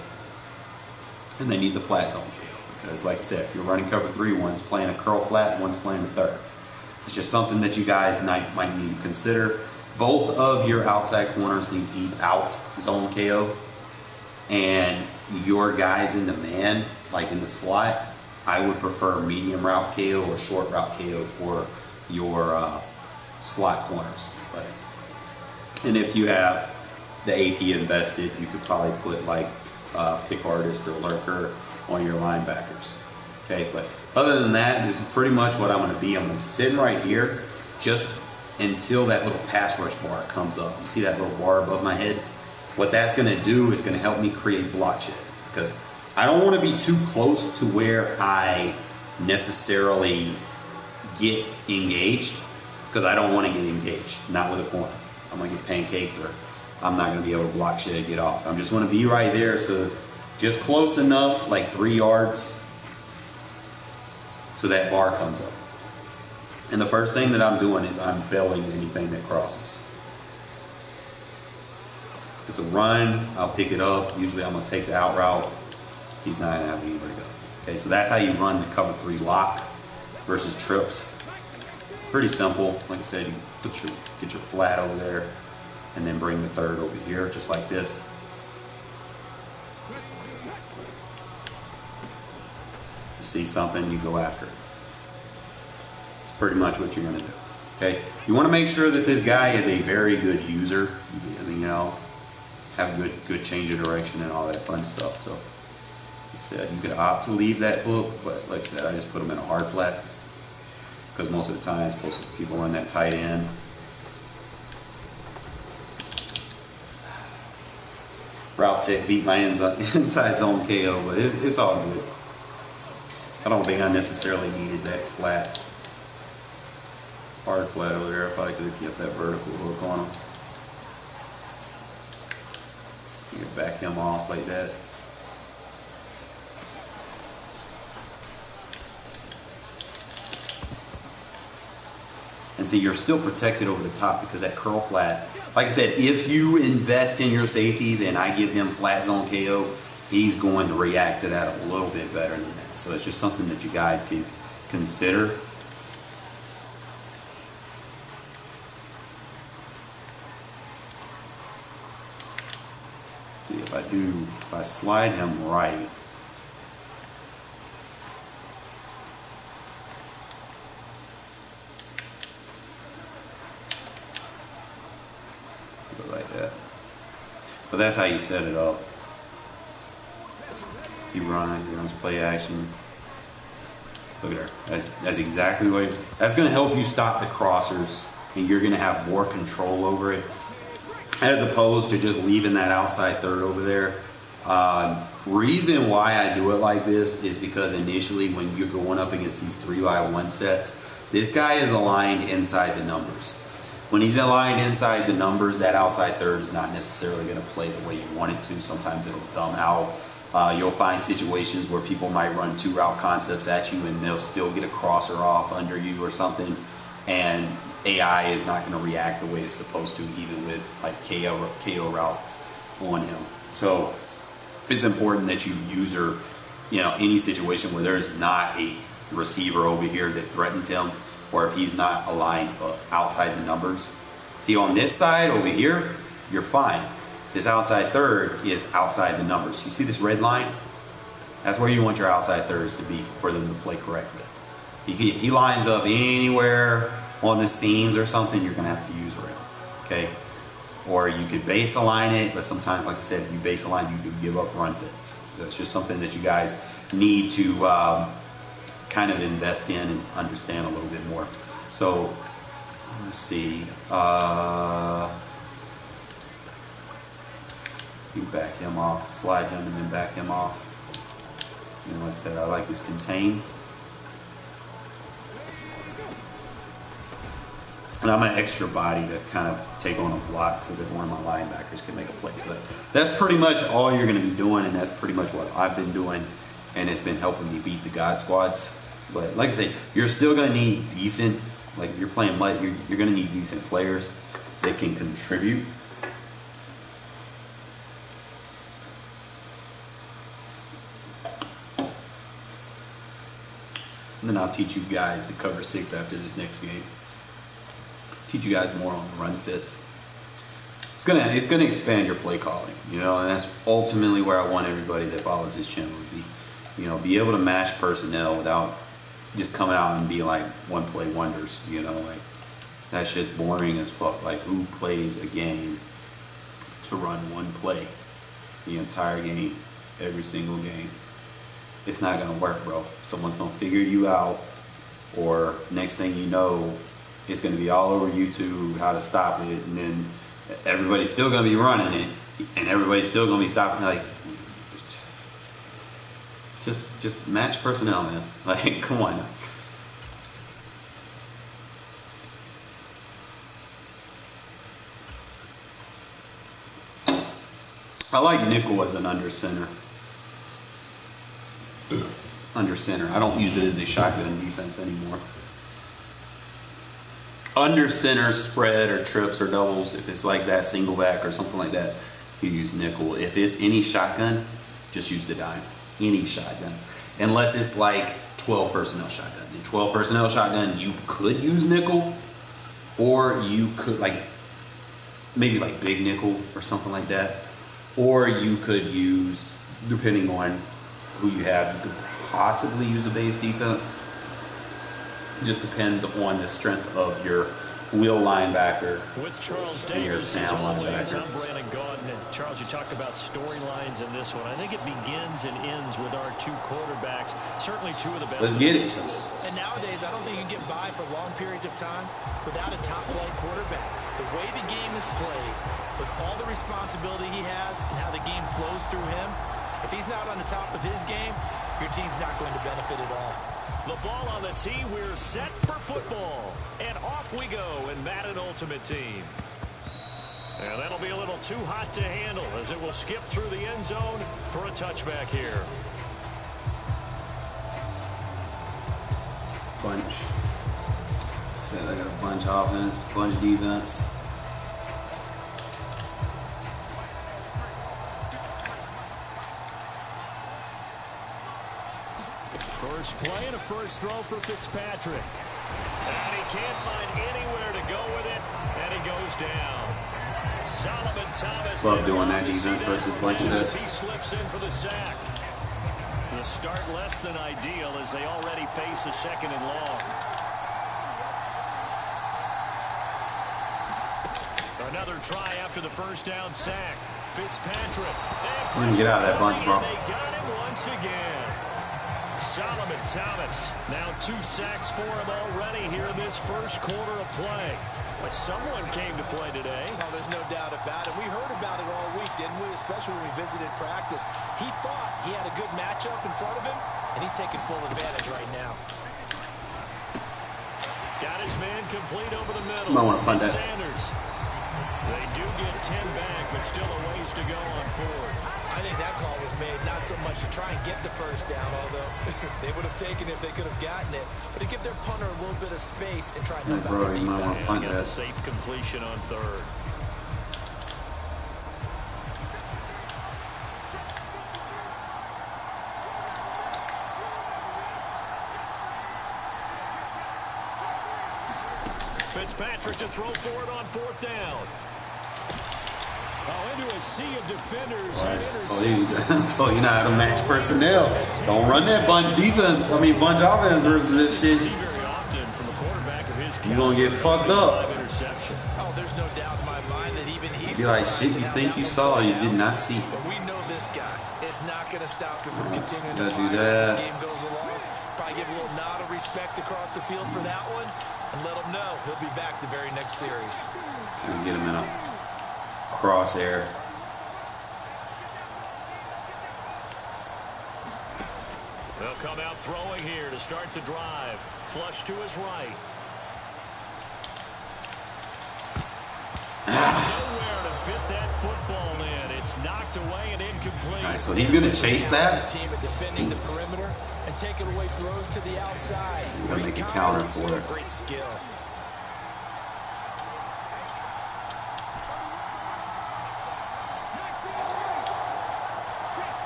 and they need the flat zone KO. Because like I said, if you're running cover 3, one's playing a curl flat, one's playing a third. It's just something that you guys might need to consider. Both of your outside corners need deep out zone KO. And your guys in the man, like in the slot, I would prefer medium route KO or short route KO for your slot corners. And if you have the AP invested, you could probably put like pick artist or lurker on your linebackers. Okay, but other than that, this is pretty much what I'm going to be. I'm going to sit right here just until that little pass rush bar comes up. You see that little bar above my head? What that's going to do is going to help me create block shed, because I don't want to be too close to where I necessarily get engaged, because I don't want to get engaged, not with a corner. I'm going to get pancaked, or I'm not going to be able to block shed, get off. I'm just going to be right there, so just close enough, like 3 yards, so that bar comes up. And the first thing that I'm doing is I'm belling anything that crosses. If it's a run, I'll pick it up. Usually I'm gonna take the out route. He's not gonna have anywhere to go. Okay, so that's how you run the cover 3 lock versus trips. Pretty simple. Like I said, you get your flat over there and then bring the third over here, just like this. You see something, you go after it. It's pretty much what you're gonna do. Okay, you want to make sure that this guy is a very good user. I mean, you know, have a good change of direction and all that fun stuff. So, like I said, you could opt to leave that hook, but like I said, I just put him in a hard flat because most of the time, people run that tight end. Route tick beat my inside zone KO, but it's all good. I don't think I necessarily needed that flat. Hard flat over there. I probably could have kept that vertical hook on him. You can back him off like that. And see, you're still protected over the top because that curl flat, like I said, if you invest in your safeties and I give him flat zone KO, he's going to react to that a little bit better than that. So it's just something that you guys can consider. See, if I slide him right, like that. But that's how you set it up. He runs play action. Look at there. That's exactly what. That's going to help you stop the crossers, and you're going to have more control over it, as opposed to just leaving that outside third over there. Reason why I do it like this is because initially, when you're going up against these 3x1 sets, this guy is aligned inside the numbers. When he's aligned inside the numbers, that outside third is not necessarily going to play the way you want it to. Sometimes it'll dumb out. You'll find situations where people might run 2 route concepts at you and they'll still get a crosser off under you or something, and AI is not going to react the way it's supposed to, even with like KO routes on him. So it's important that you user, any situation where there's not a receiver over here that threatens him, or if he's not aligned outside the numbers. See, on this side over here, you're fine. This outside third is outside the numbers. You see this red line? That's where you want your outside thirds to be for them to play correctly. If he lines up anywhere on the seams or something, you're going to have to use red. Okay? Or you could base align it, but sometimes, like I said, if you base align, you do give up run fits. So it's just something that you guys need to kind of invest in and understand a little bit more. So let's see. You back him off, slide him, and then back him off. Like I said, I like this contain. And I'm an extra body to kind of take on a block so that one of my linebackers can make a play. So that's pretty much all you're going to be doing, and that's pretty much what I've been doing, and it's been helping me beat the God squads. But like I say, you're still going to need decent, like if you're playing light, you're going to need decent players that can contribute. And then I'll teach you guys to cover 6 after this next game. Teach you guys more on the run fits. It's gonna expand your play calling, and that's ultimately where I want everybody that follows this channel to be. Be able to match personnel without just coming out and be like one play wonders. Like that's just boring as fuck. Like, who plays a game to run one play the entire game, every single game? It's not gonna work, bro. Someone's gonna figure you out, or next thing you know, it's gonna be all over YouTube how to stop it, and then everybody's still gonna be running it, and everybody's still gonna be stopping. Like, just match personnel, man. Like, come on. I like nickel as an under center. Under center. I don't use it as a shotgun defense anymore. Under center spread or trips or doubles, if it's like that, single back or something like that, you use nickel. If it's any shotgun, just use the dime. Any shotgun. Unless it's like 12 personnel shotgun. In 12 personnel shotgun, you could use nickel, or you could like maybe like big nickel or something like that. Or you could use, depending on who you have, you could possibly use a base defense. It just depends on the strength of your wheel linebacker With Charles and your Davis, Sam as always, linebacker. I'm Brandon Gaudin. And Charles, you talked about storylines in this one. I think it begins and ends with our two quarterbacks. Certainly two of the best. Let's get it. And nowadays, I don't think you can get by for long periods of time without a top-flight quarterback. The way the game is played, with all the responsibility he has and how the game flows through him, if he's not on the top of his game, your team's not going to benefit at all. The ball on the tee. We're set for football. And off we go in Madden Ultimate Team. And that'll be a little too hot to handle as it will skip through the end zone for a touchback here. Bunch. Said I got a bunch offense, bunch defense. First play and a first throw for Fitzpatrick. And he can't find anywhere to go with it, and he goes down. Solomon Thomas. Love doing that defense versus bunch sets. He slips in for the sack. The start less than ideal as they already face a second and long. Another try after the first down sack. Fitzpatrick. Get out of that bunch, bro. They got him once again. Solomon Thomas, now 2 sacks for him already here in this first quarter of play. But someone came to play today. Oh, there's no doubt about it. We heard about it all week, didn't we? Especially when we visited practice. He thought he had a good matchup in front of him, and he's taking full advantage right now. Got his man complete over the middle. Might want to punt that. Sanders. They do get 10 back, but still a ways to go on fourth. I think that call was made not so much to try and get the first down, although they would have taken it if they could have gotten it, but to give their punter a little bit of space and try and help out the You might want to defense. punt Got the that. safe completion on third. Fitzpatrick to throw for it on fourth down. Oh, into a sea of defenders. I told you not how to match personnel. Don't run that bunch defense. I mean bunch offense versus this shit. Very often from a quarterback of his You're gonna get fucked up. interception. Oh, there's no doubt in my mind that even he Be like shit you think you saw, you did not see. But we know this guy is not going to stop him from continuing to Gotta do fire that. as this game goes along. Probably give a little nod of respect across the field for that one, and let him know he'll be back the very next series. Gonna get him in a crosshair. They'll come out throwing here to start the drive. Flush to his right. Nowhere to fit that football in. It's knocked away and incomplete. All right, so he's gonna chase that. Team at defending the perimeter and taking away throws to the outside. So we're gonna make a counter confidence for and it. Great skill.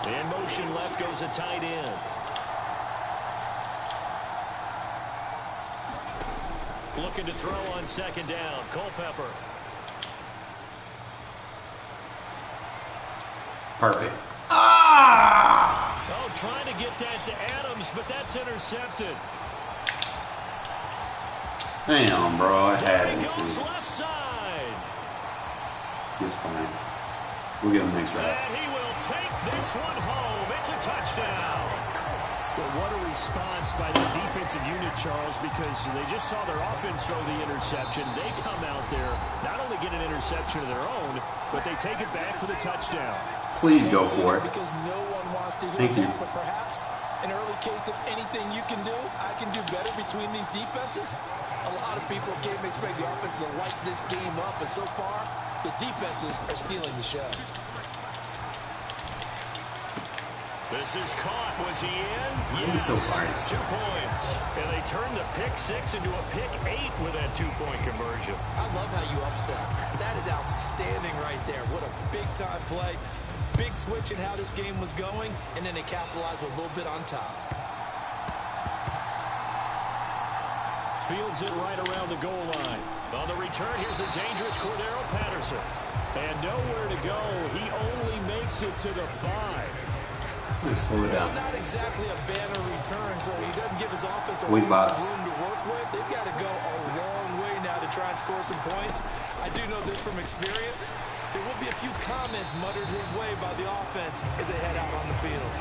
In motion left goes a tight end. Looking to throw on second down. Culpepper. Perfect. Ah! Oh, trying to get that to Adams, but that's intercepted. Damn, bro, I had There him he goes too. left side. It's fine. We'll get him next drive. And he will take this one home. It's a touchdown. Well, what a response by the defensive unit, Charles, because they just saw their offense throw the interception. They come out there, not only get an interception of their own, but they take it back for the touchdown. Please go for it. Because no one wants to hear Thank you. that, but perhaps an early case of anything you can do, I can do better between these defenses. A lot of people can't expect the offense to light this game up, but so far, the defenses are stealing the show. This is caught. Was he in? Why are you so fired? 2 points. And they turn the pick 6 into a pick 8 with that 2-point conversion. I love how you upset. That is outstanding right there. What a big big-time play. Big switch in how this game was going, and then they capitalized with a little bit on top. Fields it right around the goal line. On the return, here's a dangerous Cordero Patterson. And nowhere to go. He only makes it to the 5. Slow it down. Not exactly a banner return, so he doesn't give his offense a Wait, lot of bots. room to work with. They've got to go a long way now to try and score some points. I do know this from experience. There will be a few comments muttered his way by the offense as they head out on the field.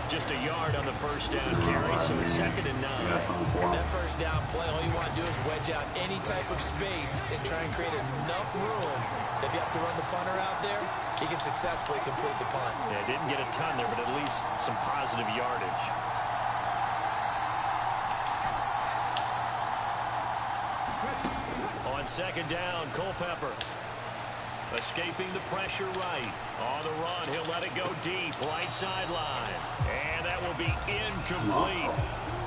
Just a yard on the first down carry, so it's 2nd and 9. That's on the That first down play, all you want to do is wedge out any type of space and try and create enough room. If you have to run the punter out there, he can successfully complete the punt. Yeah, didn't get a ton there, but at least some positive yardage. On 2nd down, Culpepper. Escaping the pressure right. On the run, he'll let it go deep. Right sideline. And that will be incomplete.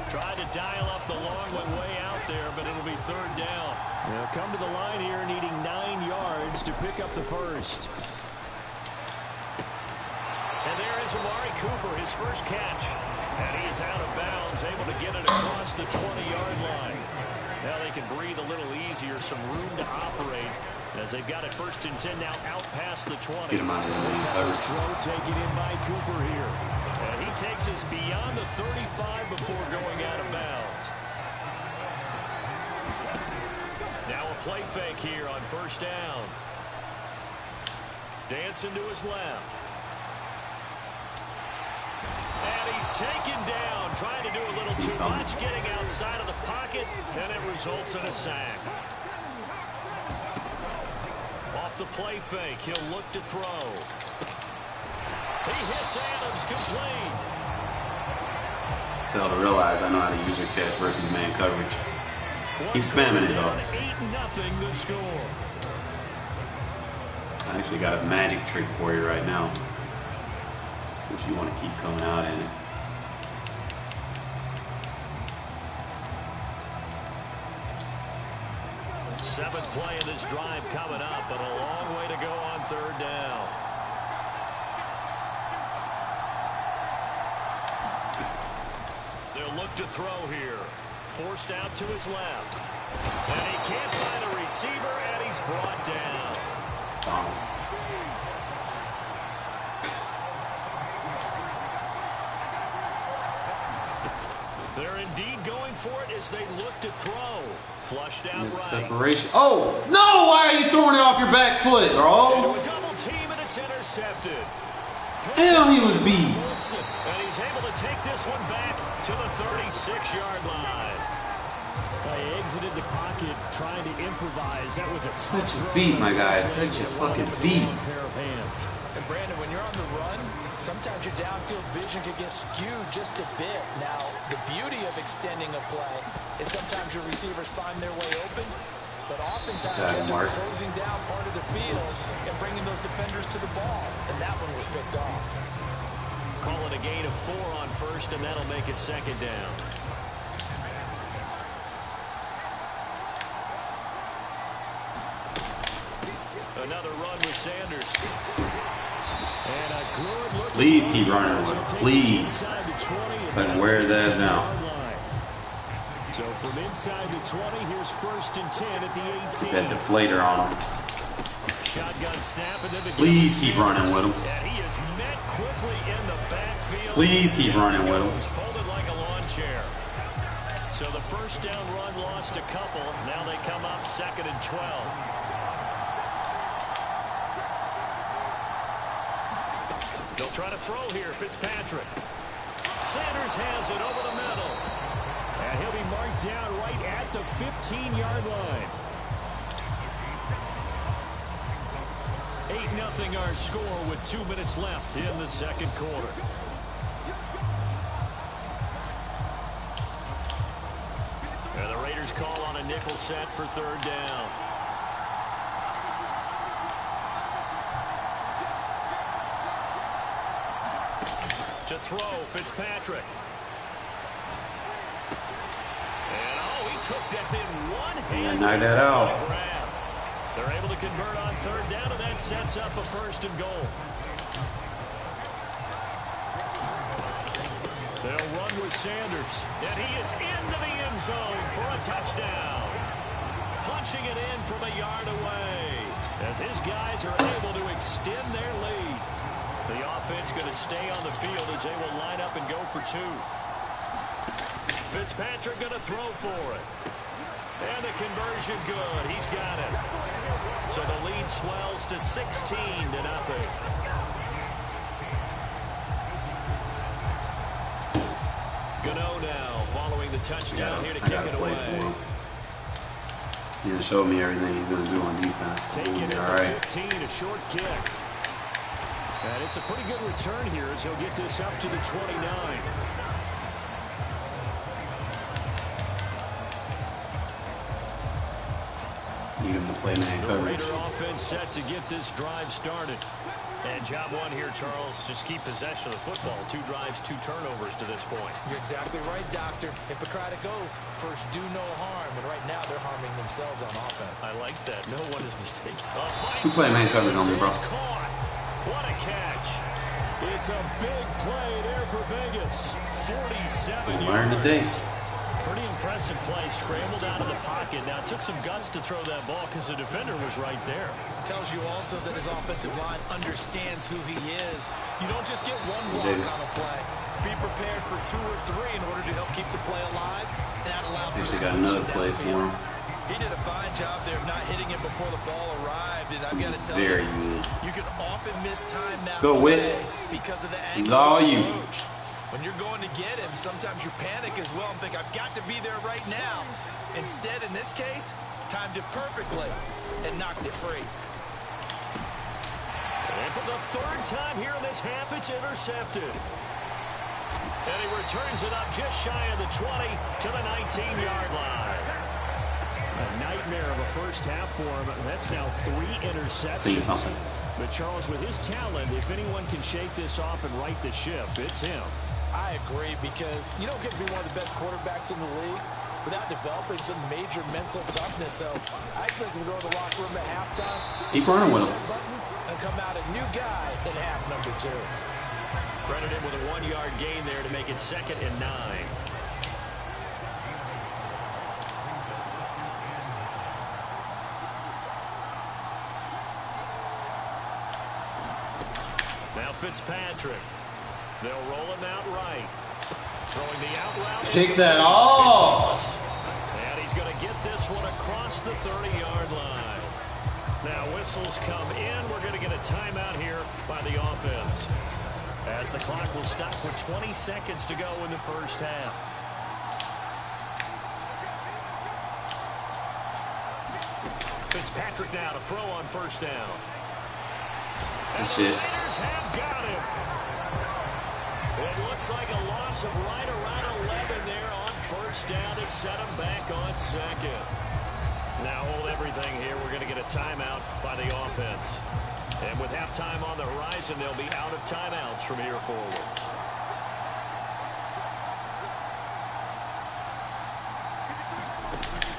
Tried to dial up the long one way out there, but it'll be 3rd down. They'll come to the line here needing 9 yards to pick up the first. And there is Amari Cooper, his first catch. And he's out of bounds, able to get it across the 20-yard line. Now they can breathe a little easier, some room to operate. As they've got it 1st and 10 now out past the 20. Get him out of there. Throw taken in by Cooper here. And he takes us beyond the 35 before going out of bounds. Now a play fake here on 1st down. Dancing to his left. And he's taken down, trying to do a little too much, getting outside of the pocket, and it results in a sack. Off the play fake, he'll look to throw. He hits Adams complete. Fail to realize I know how to use your catch versus man coverage. Keep spamming it though. 8-0 the score. I actually got a magic trick for you right now. Since you want to keep coming out in it. Seventh play of this drive coming up, but a long way to go on 3rd down. They'll look to throw here. Forced out to his left. And he can't find a receiver, and he's brought down. They're indeed going for it as they look to throw. Flushed out right. Separation. Oh, no! Why are you throwing it off your back foot, bro? Into a double team, and it's intercepted. Damn, he was beat. And he's able to take this one back to the 36-yard line. They exited the pocket trying to improvise. That was Such a beat, my guy. Such a fucking beat. And Brandon, when you're on the run, sometimes your downfield vision can get skewed just a bit. Now, the beauty of extending a play is sometimes your receivers find their way open, but oftentimes they end up closing down part of the field and bringing those defenders to the ball, and that one was picked off. Call it a gain of 4 on 1st, and that'll make it 2nd down. Another run with Sanders. And a good look. Please keep running with him. Please. So I can wear his ass now. So from inside the 20, here's 1st and 10 at the 18. Get that deflator on him. Shotgun snap, and then the Please keep running with him. And he is met quickly in the backfield. Please keep running with him. Folded like a lawn chair. So the 1st down run lost a couple. Now they come up 2nd and 12. They'll try to throw here, Fitzpatrick. Sanders has it over the middle. And he'll be marked down right at the 15-yard line. 8-0 our score with 2 minutes left in the 2nd quarter. And the Raiders call on a nickel set for 3rd down. To throw, Fitzpatrick. And he took that in one hand. Knock that out. They're able to convert on third down, and that sets up a first and goal. They'll run with Sanders, and he is into the end zone for a touchdown. Punching it in from a yard away as his guys are able to extend their lead. The offense going to stay on the field as they will line up and go for two. Fitzpatrick going to throw for it. And the conversion good. He's got it. So the lead swells to 16-0. Gano now following the touchdown here to kick it away. He's going to show me everything he's going to do on defense. Taking it at the 15, a short kick. And it's a pretty good return here as he'll get this up to the 29. Need him to play man coverage. Raider offense set to get this drive started. And job one here, Charles, just keep possession of the football. 2 drives, 2 turnovers to this point. You're exactly right, Doctor. Hippocratic oath. First, do no harm. And right now, they're harming themselves on offense. I like that. No one is mistaken. You play man coverage on me, bro. Caught. What a catch. It's a big play there for Vegas. 47 Learn yards. today. Pretty impressive play. Scrambled out of the pocket. Now, it took some guts to throw that ball because the defender was right there. Tells you also that his offensive line understands who he is. You don't just get one block on a play. Be prepared for 2 or 3 in order to help keep the play alive. That allowed Actually got another play for him. He did a fine job there of not hitting it before the ball arrived. And I've got to tell Very you, good. you can often miss time now Let's go, Whit. because of the He's angles all of the you. coach. When you're going to get him, sometimes you panic as well and think, I've got to be there right now. Instead, in this case, timed it perfectly and knocked it free. And for the 3rd time here in this half, it's intercepted. And he returns it up just shy of the 20 to the 19-yard line. A nightmare of a first half for him. That's now 3 interceptions. Seen something. But Charles, with his talent, if anyone can shake this off and right the ship, it's him. I agree, because you don't get to be one of the best quarterbacks in the league without developing some major mental toughness. So I expect him to go to the locker room at halftime. Keep running with him. And come out a new guy in half number 2. Credit him with a 1-yard gain there to make it 2nd and 9. Now Fitzpatrick. They'll roll him out right. Throwing the out route. Pick that off. And he's going to get this one across the 30-yard line. Now whistles come in. We're going to get a timeout here by the offense, as the clock will stop with 20 seconds to go in the first half. Fitzpatrick now to throw on first down. That's it. Raiders have got him. It looks like a loss of right around 11 there on first down to set him back on 2nd. Now hold everything here. We're going to get a timeout by the offense. And with halftime on the horizon, they'll be out of timeouts from here forward.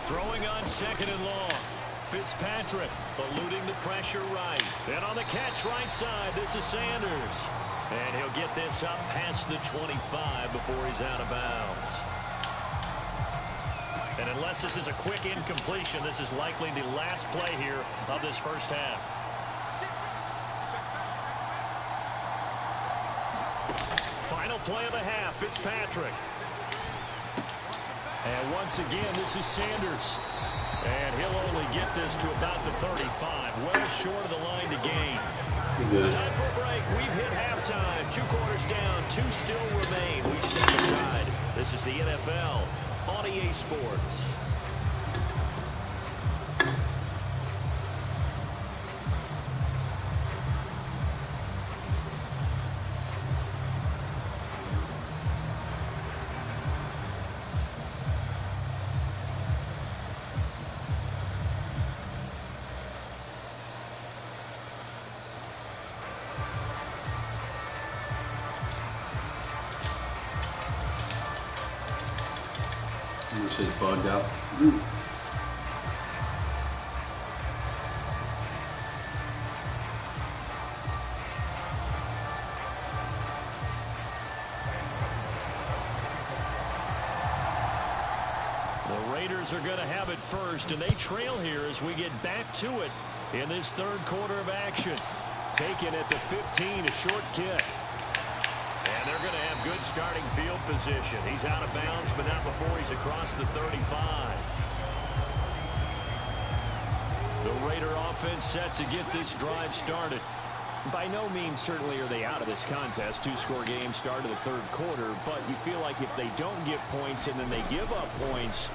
Throwing on 2nd and long. Fitzpatrick eluding the pressure right. And on the catch right side, this is Sanders. And he'll get this up past the 25 before he's out of bounds. And unless this is a quick incompletion, this is likely the last play here of this first half. Final play of the half, Fitzpatrick. And once again, this is Sanders. And he'll only get this to about the 35. Well short of the line to gain. Good. Time for a break. We've hit halftime. 2 quarters down. 2 still remain. We step aside. This is the NFL on EA Sports. Which is bugged out. Bears are going to have it first, and they trail here as we get back to it in this third quarter of action. Taken at the 15, a short kick. And they're going to have good starting field position. He's out of bounds, but not before he's across the 35. The Raider offense set to get this drive started. By no means certainly are they out of this contest. Two-score game start of the third quarter, but you feel like if they don't get points and then they give up points,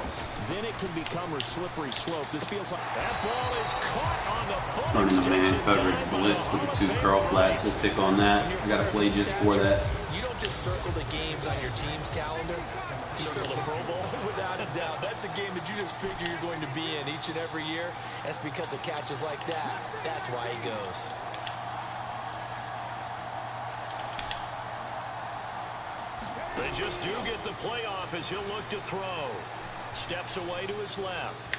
then it can become a slippery slope. This feels like that ball is caught on the foot. Running the man coverage blitz with the 2 curl flats. We'll pick on that. I got to play just for that. You don't just circle the games on your team's calendar. You circle the Pro Bowl. Without a doubt. That's a game that you just figure you're going to be in each and every year. That's because of catches like that. That's why he goes. They just do get the playoff as he'll look to throw. Steps away to his left.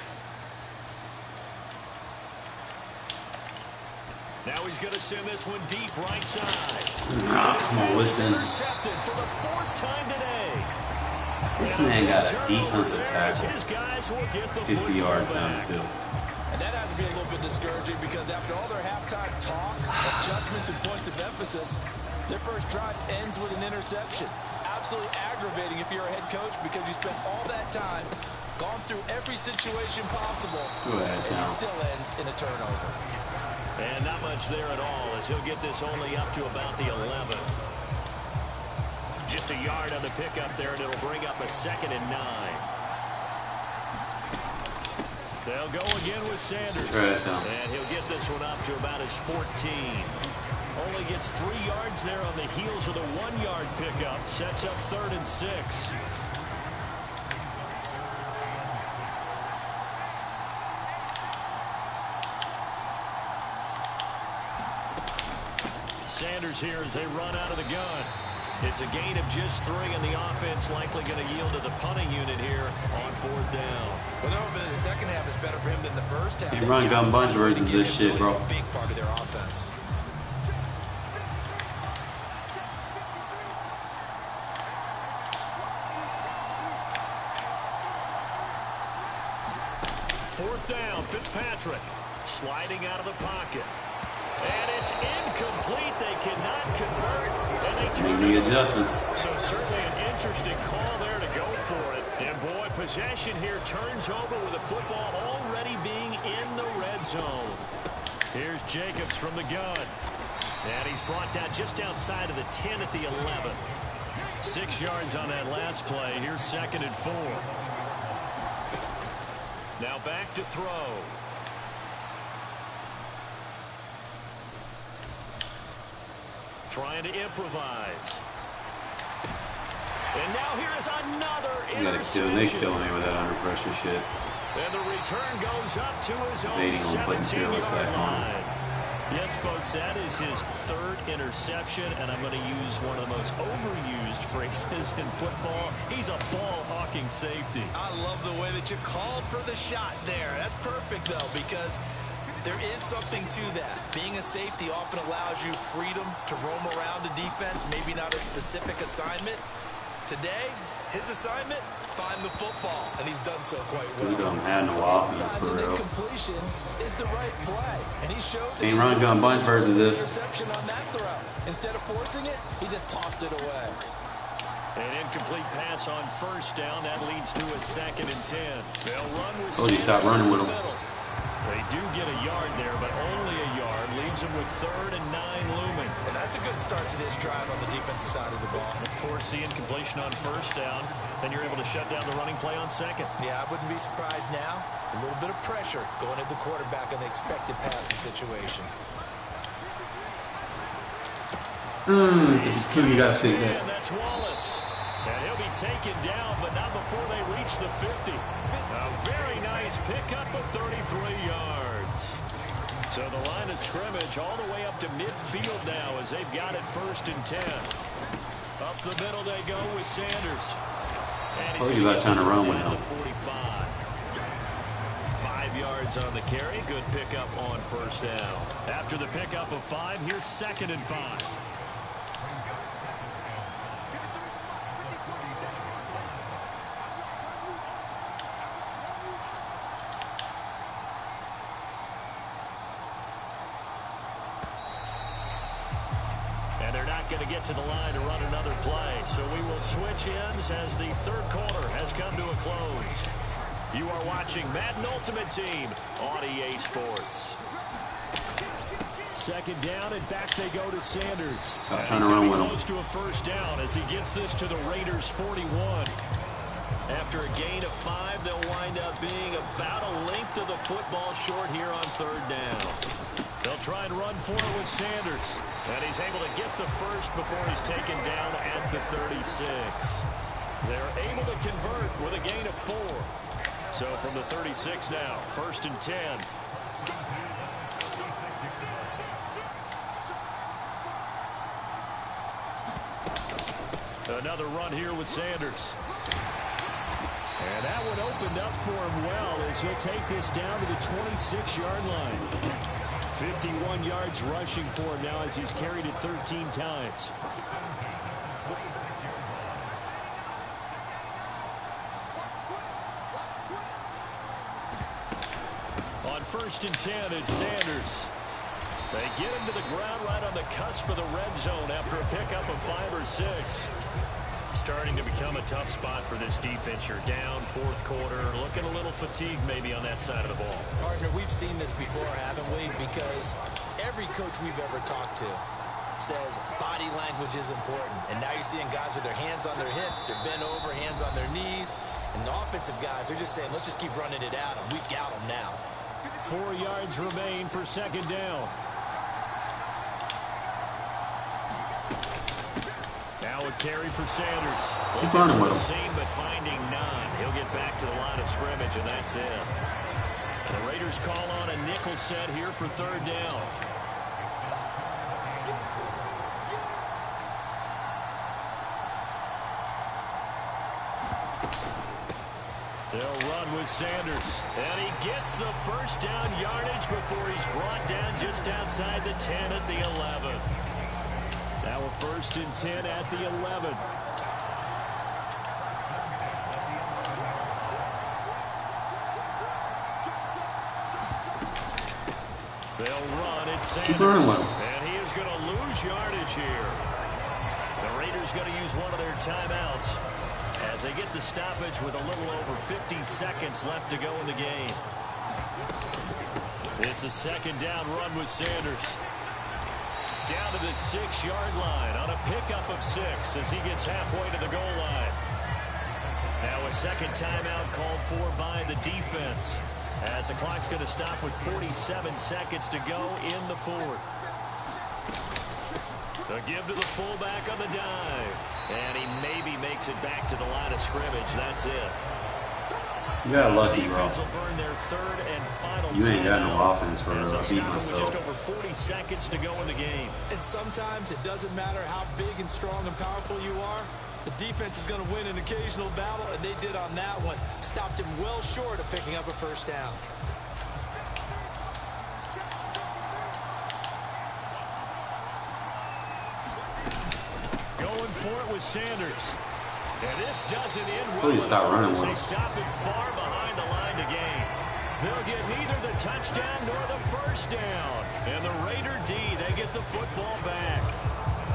Now he's going to send this one deep right side. Come on, listen. Intercepted for the 4th time today. This man got a defensive tackle 50 yards down the field. And that has to be a little bit discouraging because after all their halftime talk, adjustments, and points of emphasis, their first drive ends with an interception. Absolutely aggravating if you're a head coach because you spent all that time, gone through every situation possible, and it still ends in a turnover. And not much there at all as he'll get this only up to about the 11. Just a yard on the pickup there, and it'll bring up a 2nd and 9. They'll go again with Sanders. And he'll get this one up to about his 14. Only gets 3 yards there on the heels of the 1-yard pickup. Sets up 3rd and 6. Sanders here as they run out of the gun. It's a gain of just 3, and the offense likely going to yield to the punting unit here on 4th down. Well, they're the second half is better for him than the first half. He run gun bunch versus this shit, bro. A big part of their offense. Fourth down, Fitzpatrick sliding out of the pocket. And it's incomplete. They cannot convert. And they turn the adjustments. So certainly an interesting call there to go for it. And boy, possession here turns over with the football already being in the red zone. Here's Jacobs from the gun. And he's brought down just outside of the 10 at the 11. 6 yards on that last play. Here's 2nd and 4. Now back to throw. Trying to improvise. And now here is another interception. They kill me with that under pressure shit. And the return goes up to his own Debating on putting fearless back on. Yes, folks, that is his 3rd interception, and I'm going to use one of the most overused phrases in football. He's a ball-hawking safety. I love the way that you called for the shot there. That's perfect, though, because there is something to that. Being a safety often allows you freedom to roam around a defense, maybe not a specific assignment. Today, his assignment, find the football, and he's done so quite well. We don't have no offense for real. Incompletion is the right play, and he showed that Ain't run gun bunch versus this. Interception on that throw. Instead of forcing it, he just tossed it away. An incomplete pass on 1st down. That leads to a 2nd and 10. They'll run with Told you stop running with him. They do get a yard there, but only a yard. Leaves them with 3rd and 9 looming. And that's a good start to this drive on the defensive side of the ball. Force the incompletion on 1st down. Then you're able to shut down the running play on 2nd. Yeah, I wouldn't be surprised now. A little bit of pressure going at the quarterback in the expected passing situation. 52, you gotta fix that. And that's Wallace. And he'll be taken down, but not before they reach the 50. A very nice pickup of 33 yards. So the line of scrimmage all the way up to midfield now as they've got it 1st and 10. Up the middle they go with Sanders. I told you about trying to run with him. 45. 5 yards on the carry. Good pickup on 1st down. After the pickup of 5, here's 2nd and 5. they're not going to get to the line to run another play. So we will switch ends as the third quarter has come to a close. You are watching Madden Ultimate Team on EA Sports. Second down, and back they go to Sanders. Stop trying to run with him. Close to a first down as he gets this to the Raiders 41. After a gain of 5, they'll wind up being about a length of the football short here on third down. They'll try and run for it with Sanders. And he's able to get the first before he's taken down at the 36. They're able to convert with a gain of 4. So from the 36 now, 1st and 10. Another run here with Sanders. And that one opened up for him well as he'll take this down to the 26-yard line. 51 yards rushing for him now as he's carried it 13 times. On 1st and 10, it's Sanders. They get him to the ground right on the cusp of the red zone after a pickup of 5 or 6. Starting to become a tough spot for this defense. You're down 4th quarter, looking a little fatigued maybe on that side of the ball. Partner, we've seen this before, haven't we? Because every coach we've ever talked to says body language is important. And now you're seeing guys with their hands on their hips, they're bent over, hands on their knees. And the offensive guys are just saying, let's just keep running it out, and we've got them now. 4 yards remain for 2nd down. Now a carry for Sanders. Keep running with him. Scene, but finding none. He'll get back to the line of scrimmage, and that's it. The Raiders call on a nickel set here for 3rd down. They'll run with Sanders. And he gets the first down yardage before he's brought down just outside the 10 at the 11. Now a 1st and 10 at the 11. They'll run at Sanders. And he is going to lose yardage here. The Raiders going to use one of their timeouts as they get the stoppage with a little over 50 seconds left to go in the game. It's a 2nd down run with Sanders. Down to the 6-yard line on a pickup of 6 as he gets halfway to the goal line. Now a 2nd timeout called for by the defense as the clock's going to stop with 47 seconds to go in the 4th. The give to the fullback on the dive. And he maybe makes it back to the line of scrimmage. That's it. You got lucky, bro. Burn their 3rd and final you ain't got no offense for beating myself. Just over 40 seconds to go in the game. And sometimes it doesn't matter how big and strong and powerful you are. The defense is going to win an occasional battle, and they did on that one. Stopped him well short of picking up a first down. Going for it with Sanders. And this doesn't end well. So you stop running with him. They stop it far behind the line to gain. They'll get neither the touchdown nor the first down. And the Raider D, they get the football back.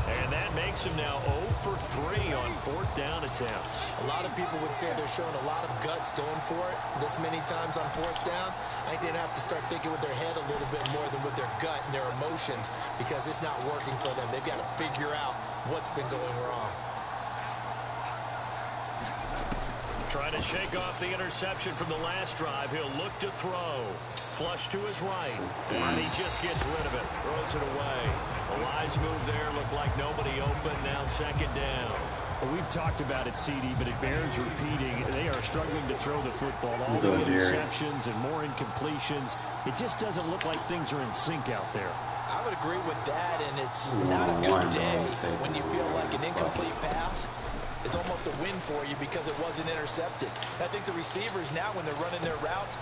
And that makes them now 0 for 3 on 4th down attempts. A lot of people would say they're showing a lot of guts going for it this many times on 4th down. I think they'd have to start thinking with their head a little bit more than with their gut and their emotions because it's not working for them. They've got to figure out what's been going wrong. Trying to shake off the interception from the last drive. He'll look to throw. Flush to his right. And he just gets rid of it. Throws it away. A wise move there. Looked like nobody open. Now 2nd down. Well, we've talked about it, CD, but it bears repeating. They are struggling to throw the football. All the interceptions and more incompletions. It just doesn't look like things are in sync out there. I would agree with that, and it's not a good day when you feel like an incomplete pass is almost a win for you because it wasn't intercepted. I think the receivers now, when they're running their routes,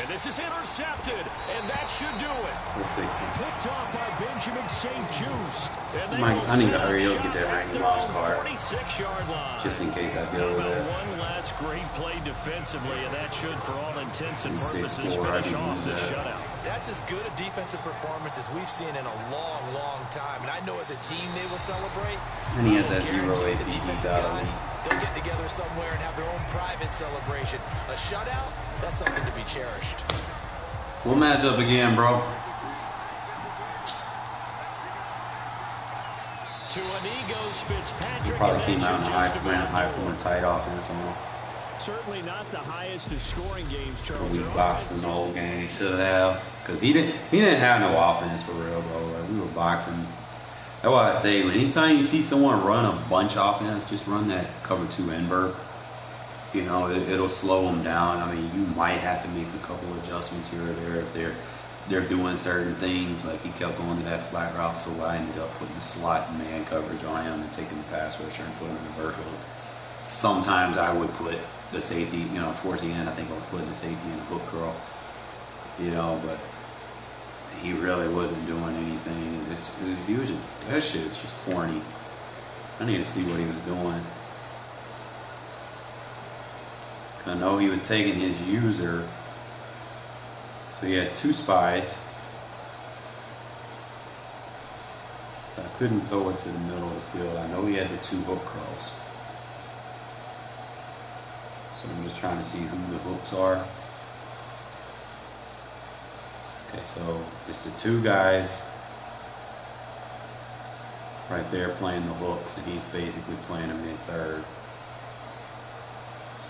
and this is intercepted, and that should do it. We'll fix it. Picked off by Benjamin St. Juice. I need to hurry up and get that Randy Moss card. 46-yard line. Just in case I deal with it. One last great play defensively, and that should, for all intents and purposes, finish off this shutout. That's as good a defensive performance as we've seen in a long, long time. And I know as a team they will celebrate. And he has that 0 Guarantee APD the defensive battle. guys, they'll get together somewhere and have their own private celebration. A shutout, that's something to be cherished. We'll match up again, bro. To an egos Fitzpatrick. Probably came out in ran a high floor and tight offense on him. Certainly not the highest of scoring games, Charles. We boxed him the whole game. He should have, because he didn't have no offense for real, bro. Like, we were boxing. That's why I say, anytime you see someone run a bunch offense, just run that cover 2 invert. You know, it'll slow them down. I mean, you might have to make a couple adjustments here or there if they're doing certain things. Like, he kept going to that flat route, so I ended up putting the slot and man coverage on him and taking the pass rusher and putting him in the vert hook. Sometimes I would put the safety, you know, towards the end, I think I was putting the safety in a hook curl, you know, but he really wasn't doing anything. That shit was just corny. I need to see what he was doing. I know he was taking his user, so he had 2 spies, so I couldn't throw it to the middle of the field. I know he had the 2 hook curls. So I'm just trying to see who the hooks are. Okay, so it's the 2 guys right there playing the hooks, and he's basically playing them in third.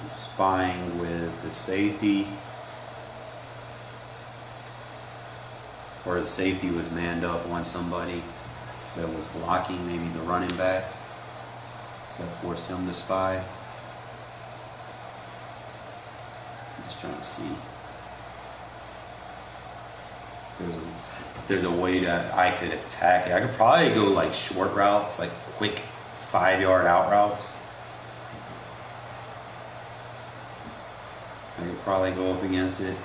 He's spying with the safety, or the safety was manned up on somebody that was blocking, maybe the running back, so that forced him to spy. Just trying to see if there's a way that I could attack it. I could probably go like short routes, like quick 5-yard out routes. I could probably go up against it.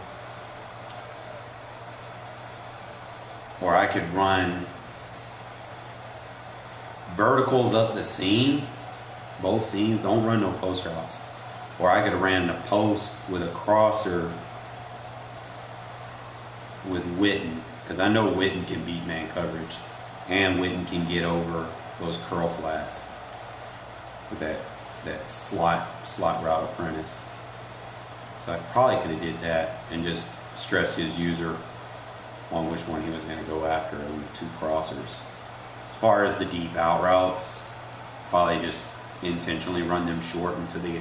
Or I could run verticals up the seam, both seams. Don't run no post routes. Or I could have ran the post with a crosser with Witten, because I know Witten can beat man coverage, and Witten can get over those curl flats with that slot route apprentice. So I probably could have did that and just stressed his user on which one he was going to go after with 2 crossers. As far as the deep out routes, probably just intentionally run them short into the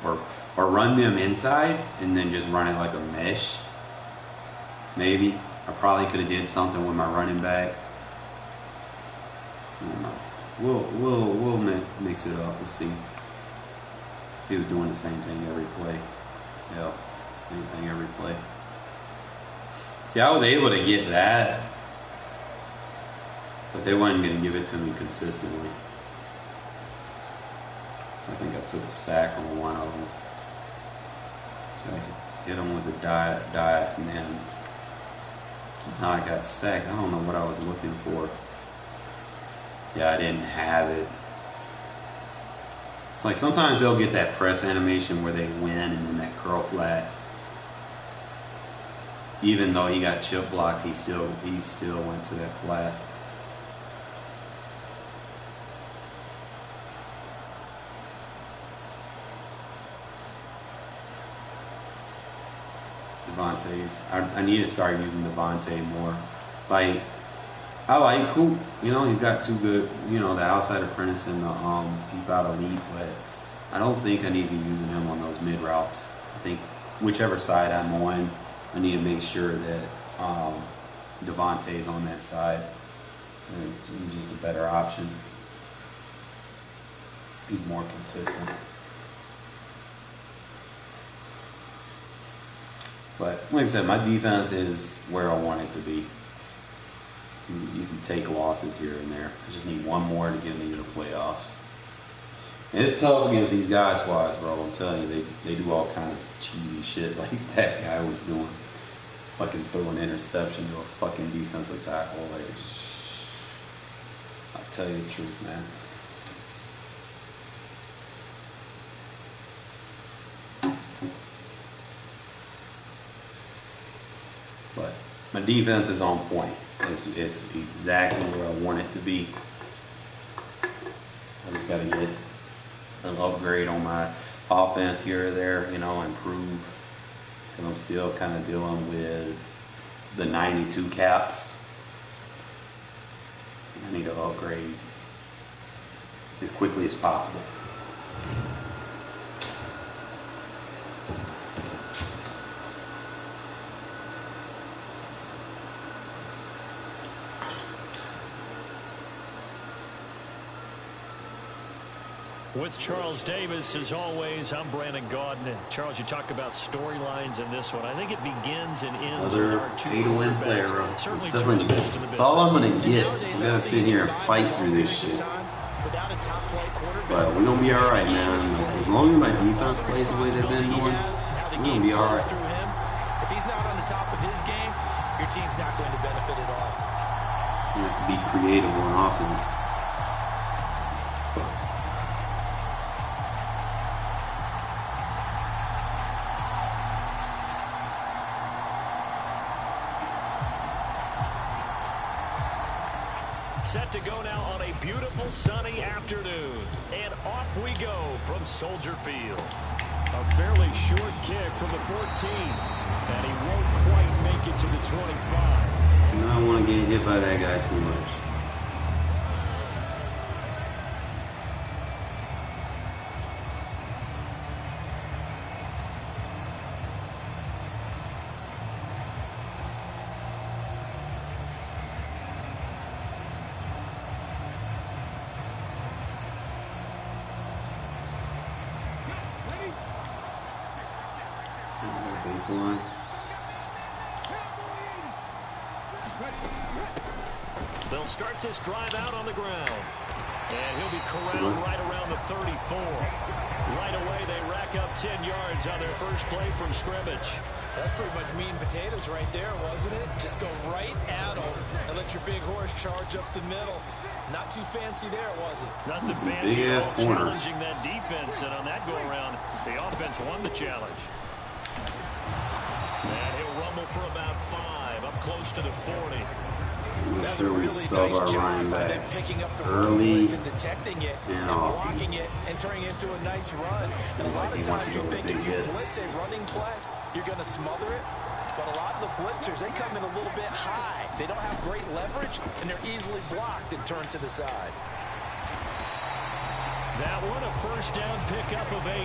or run them inside and then just run it like a mesh. Maybe. I probably could have did something with my running back. I don't know. We'll mix it up. Let's see. He was doing the same thing every play. Yeah, same thing every play. See, I was able to get that, but they weren't going to give it to me consistently. I think I took a sack on one of them. So I hit him with the diet, and then somehow I got sacked. I don't know what I was looking for. Yeah, I didn't have it. It's like sometimes they'll get that press animation where they win and then that curl flat. Even though he got chip blocked, he still went to that flat. Devontae's. I need to start using Devontae more. Like, I like Coop. You know, he's got 2 good, you know, the outside apprentice and the deep out elite, but I don't think I need to be using him on those mid routes. I think whichever side I'm on, I need to make sure that Devontae's on that side. He's just a better option. He's more consistent. But like I said, my defense is where I want it to be. You can take losses here and there. I just need one more to get me to the playoffs. And it's tough against these guys squads, bro. I'm telling you, they do all kind of cheesy shit like that guy was doing. Fucking throw an interception to a fucking defensive tackle. Like, I'll tell you the truth, man. But My defense is on point. It's exactly where I want it to be. I just got to get an upgrade on my offense here or there, you know, improve. And I'm still kind of dealing with the 92 caps. I need to upgrade as quickly as possible. With Charles Davis, as always, I'm Brandon Gaudin. And Charles, you talk about storylines in this one. I think it begins and ends with our two pay-to-win player. Certainly That's all I'm going to get. I'm going to sit here and fight through this shit. But we're going to be all right, man. As long as my defense plays the way they've been doing, we're going to be all right. If he's not on the top of his game, your team's not going to benefit at all. You have to be creative on offense. Set to go now on a beautiful sunny afternoon. And off we go from Soldier Field. A fairly short kick from the 14. And he won't quite make it to the 25. I don't want to get hit by that guy too much. Baseline. They'll start this drive out on the ground. And he'll be corralled right around the 34. Right away, they rack up 10 yards on their first play from scrimmage. That's pretty much meat and potatoes right there, wasn't it? Just go right at them and let your big horse charge up the middle. Not too fancy there, was it? Nothing fancy at all, challenging that defense. And on that go-around, the offense won the challenge. And he'll rumble for about 5, up close to the 40. Make sure we sub our running backs early and often. Blocking it and turning it into a nice run. Seems like he wants to go with big hits. Blitz a running play, you're going to smother it. But a lot of the blitzers, they come in a little bit high. They don't have great leverage, and they're easily blocked and turned to the side. That one, a first down pickup of 8.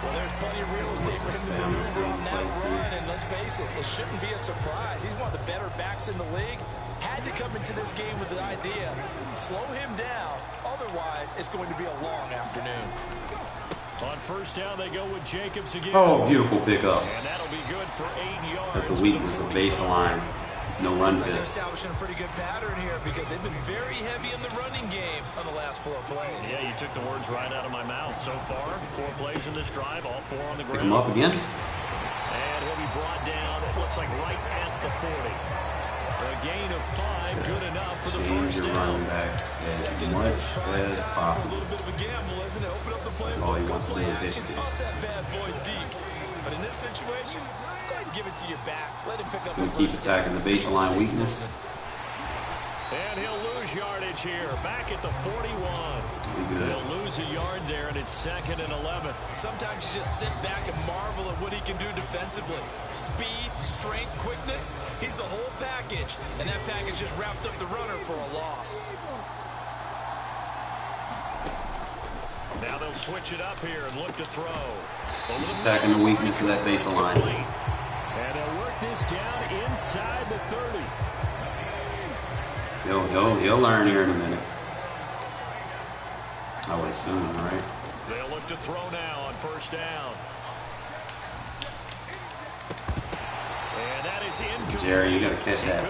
Well, there's plenty of real estate for him to maneuver on that run, and let's face it, it shouldn't be a surprise. He's one of the better backs in the league. Had to come into this game with the idea, slow him down, otherwise it's going to be a long afternoon. On first down, they go with Jacobs again. Oh, beautiful pickup. And that'll be good for 8 yards. That's a weakness of baseline. No run fits. They're establishing a pretty good pattern here because they've been very heavy in the running game on the last 4 plays. Yeah, you took the words right out of my mouth. So far, 4 plays in this drive, all 4 on the ground. Pick him up again. And he'll be brought down, it looks like right at the 40. A gain of 5, good enough for the first down. Change your running backs as much as possible. A little bit of a gamble, isn't it? Open up the playbook. All he wants to do is hit stick. Toss that bad boy deep. But in this situation, go ahead and give it to your back. Let him pick up the Keep attacking the baseline weakness. And he'll lose yardage here. Back at the 41. He'll lose a yard there, and it's 2nd and 11. Sometimes you just sit back and marvel at what he can do defensively. Speed, strength, quickness. He's the whole package. And that package just wrapped up the runner for a loss. Now they'll switch it up here and look to throw. Attacking the weakness of that baseline. And they'll work this down inside the 30. He'll learn here in a minute. I would assume, right? They'll look to throw now on first down. And that is incomplete. Jerry, you got to catch that.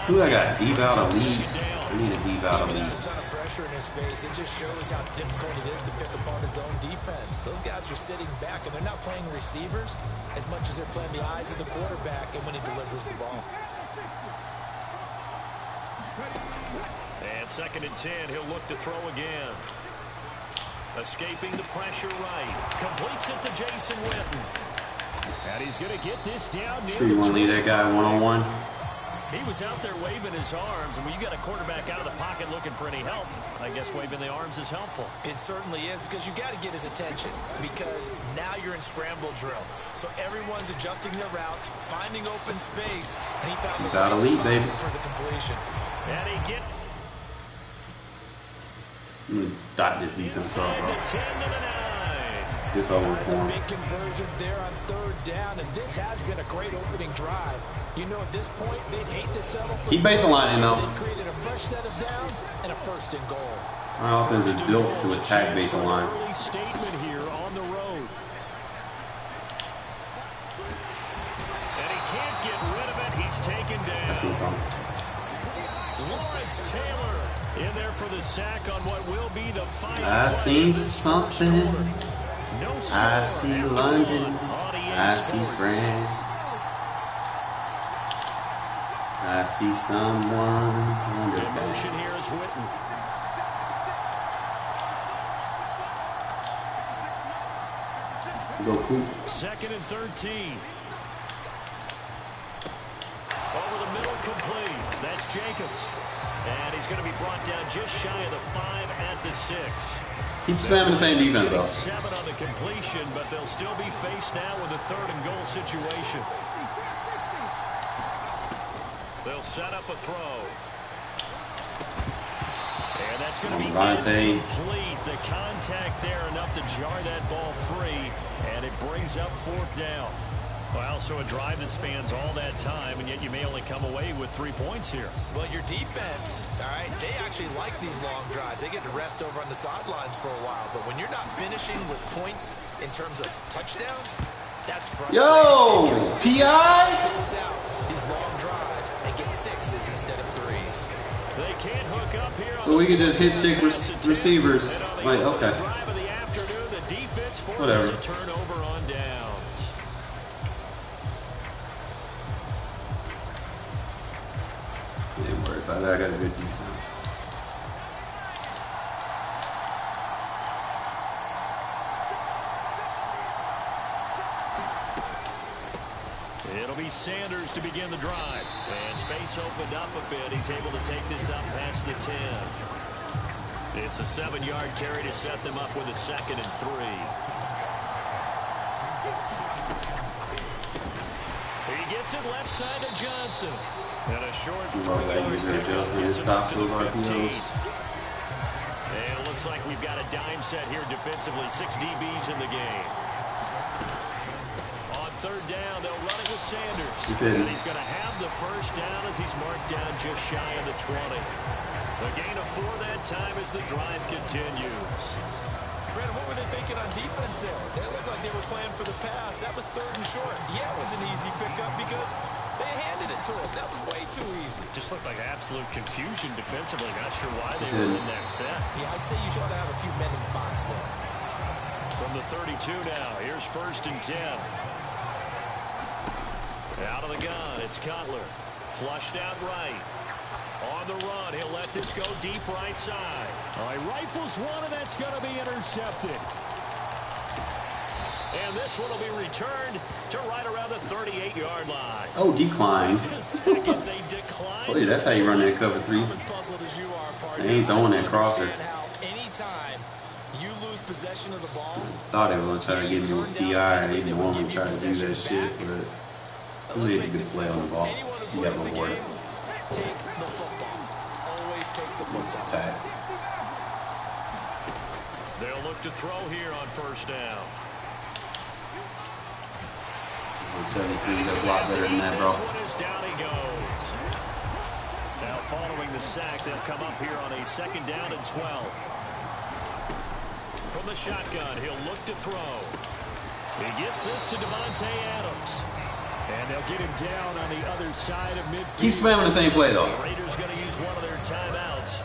Who I got? Deep out of lead. I need a deep out of lead. A ton of pressure in his face. It just shows how difficult it is to pick apart his own defense. Those guys are sitting back, and they're not playing receivers as much as they're playing the eyes of the quarterback and when he delivers the ball. And 2nd and 10, he'll look to throw again. Escaping the pressure right. Completes it to Jason Witten. And he's going to get this down. Sure you want to leave that guy one-on-one? He was out there waving his arms, and when you got a quarterback out of the pocket looking for any help, I guess waving the arms is helpful. It certainly is, because you got to get his attention, because now you're in scramble drill. So everyone's adjusting their routes, finding open space, and he found the right spot baby. for the completion. And he get I'm going to dot this defense off, bro. 10 to the 9. This over That's for a him. big conversion there on third down, and this has been a great opening drive. You know, at this point, they'd hate to settle for... Keep baseline in, though. They created a fresh set of downs and a first and goal. My offense is built to attack baseline. Early statement here on the road. And he can't get rid of it. He's taken down. I see something. Lawrence Taylor in there for the sack on what will be the final. I seen something. I see London. I see France. I see someone's The motion here is Witten. Go Coop. 2nd and 13. Over the middle, complete. That's Jacobs. And he's going to be brought down just shy of the 5 at the 6. Keep spamming the same defense, though. 7 on the completion, but they'll still be faced now with a 3rd and goal situation. They'll set up a throw. And that's going to be incomplete. The contact there enough to jar that ball free, and it brings up 4th down. Well, so a drive that spans all that time, and yet you may only come away with 3 points here. Well, your defense, all right, they actually like these long drives. They get to rest over on the sidelines for a while. But when you're not finishing with points in terms of touchdowns, that's frustrating. Yo, PI? Pulls out these long drives and gets 6s instead of 3s. They can't hook up here. So we can just hit stick receivers. Like, okay. Whatever. Turnover on downs. Ain't worried about that. I got a good defense. It'll be Sanders to begin the drive. And space opened up a bit. He's able to take this up past the 10. It's a 7-yard carry to set them up with a 2nd and 3. He gets it left side to Johnson. And a short That user adjustment, it stops those RPOs. And it looks like we've got a dime set here defensively. 6 DBs in the game. On 3rd down, they'll run it with Sanders. And he's going to have the first down as he's marked down just shy of the 20. The gain of 4 that time as the drive continues. Brandon, what were they thinking on defense there? They looked like they were playing for the pass. That was 3rd and short. Yeah, it was an easy pickup because they handed it to him. That was way too easy. Just looked like absolute confusion defensively. Not sure why they were in that set. Yeah, I'd say you ought to have a few men in the box there. From the 32 now, here's 1st and 10. Out of the gun, it's Cutler. Flushed out right. On the run, he'll let this go deep right side. All right, rifles one, and that's going to be intercepted. And this one will be returned to right around the 38-yard line. Oh, decline. They declined. So yeah, that's how you run that cover 3. I'm as puzzled as you are, partner. They ain't throwing that crosser. Anytime you lose possession of the ball, Thought they were going to try to get me with PI. They didn't want me to try to do that shit, but we made a good play on the ball. You got rewarded. take the football. Always take the Let's football. attack. They'll look to throw here on 1st down. 173, that's a lot better than that, bro. This one is down he goes. Now following the sack, they'll come up here on a 2nd down and 12. From the shotgun, he'll look to throw. He gets this to Devontae Adams. And they'll get him down on the other side of midfield. Keep spamming the same play, though. The Raiders going to use one of their timeouts.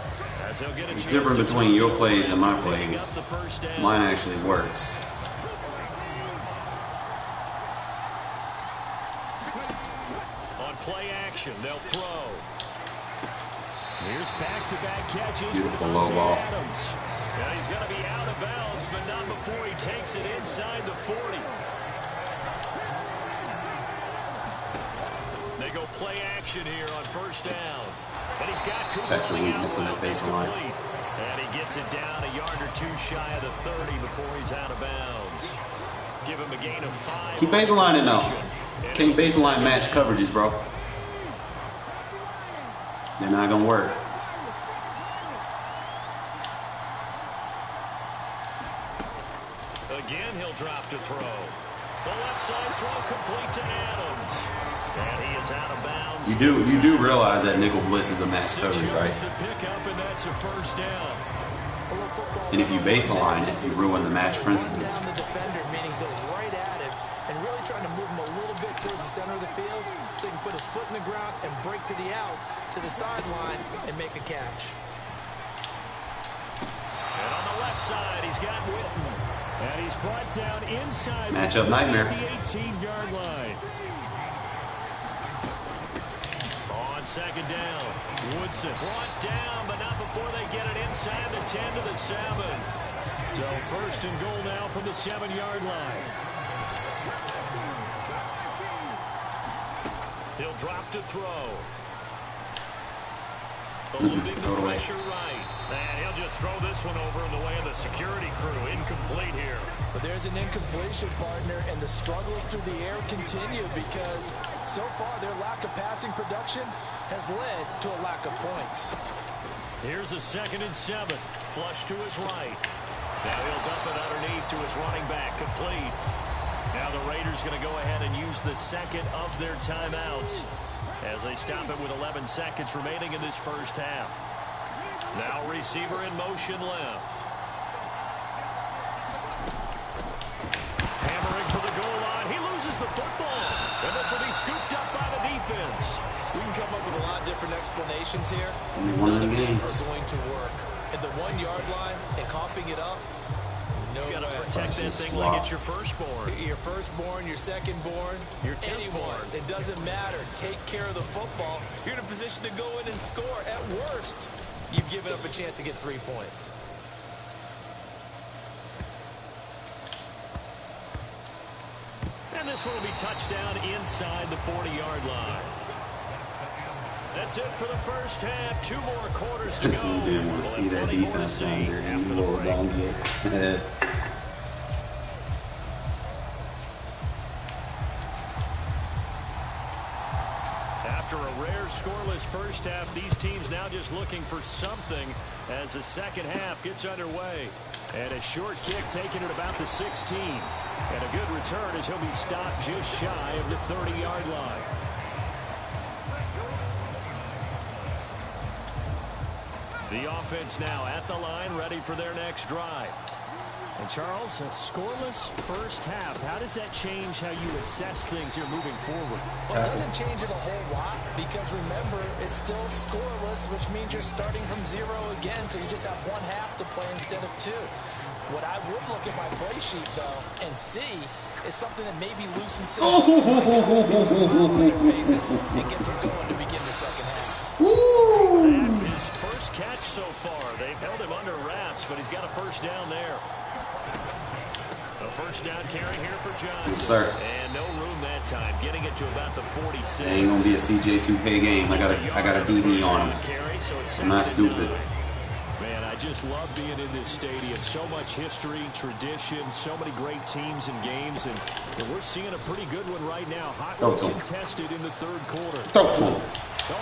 As they'll get a It's chance different to between your plays and my picking plays. up the 1st down. Mine actually works. On play action, they'll throw. Here's back-to-back catches. Beautiful for low Devontae ball. Adams. And he's going to be out of bounds, but not before he takes it inside the 40. play action here on first down. And he's got Protect the weakness of that baseline. And he gets it down a yard or two shy of the 30 before he's out of bounds. Give him a gain of 5. Keep baselining now. Can't baseline match coverages, bro. They're not gonna work. Again, he'll drop to throw. The left side throw complete to Adams. And he is out of bounds. You do realize that nickel blitz is a match coverage, right? And if you baseline it, you ruin the match principles. The defender, meaning goes right at him and really trying to move him a little bit towards the center of the field so he can put his foot in the ground and break to the out, to the sideline, and make a catch. And on the left side, he's got Witten. And he's brought down inside Matchup nightmare. the 18-yard line. On second down, Woodson brought down, but not before they get it inside the 10 to the 7. So first and goal now from the 7-yard line. He'll drop to throw. Eluding the pressure right. And he'll just throw this one over in the way of the security crew. Incomplete here. But there's an incompletion, partner, and the struggles through the air continue because so far their lack of passing production has led to a lack of points. Here's a 2nd and 7. Flush to his right. Now he'll dump it underneath to his running back. Complete. Now the Raiders going to go ahead and use the second of their timeouts as they stop it with 11 seconds remaining in this first half. Now receiver in motion left. Hammering for the goal line. He loses the football. And this will be scooped up by the defense. We can come up with a lot of different explanations here. One of the None of them games. are going to work. At the 1-yard line and coughing it up, no You got to way. protect that thing like it's your firstborn. Your firstborn, your secondborn, Your anyone. It doesn't matter. Take care of the football. You're in a position to go in and score. At worst, you've given up a chance to get 3 points. And this one will be touchdown inside the 40-yard line. That's it for the first half. 2 more quarters to That's go. what we didn't want to see that defense down there. And you roll down get. After a rare scoreless first half, these teams now just looking for something as the second half gets underway. And a short kick taken at about the 16. And a good return as he'll be stopped just shy of the 30-yard line. The offense now at the line, ready for their next drive. And Charles, a scoreless first half. How does that change how you assess things here moving forward? Well, it doesn't change it a whole lot because remember, it's still scoreless, which means you're starting from 0 again, so you just have 1 half to play instead of 2. What I would look at my play sheet, though, and see is something that maybe loosens things up on their faces and gets them going to begin the second half. His first catch so far. They've held him under wraps, but he's got a first down there. A first down carry here for Johnson. Yes, sir. And no room that time, getting it to about the 46. It ain't gonna be a CJ 2K game. I got a DB on him. I'm not stupid. Man, I just love being in this stadium. So much history, tradition, so many great teams and games, and we're seeing a pretty good one right now. Hotly contested in the third quarter. Throw to him.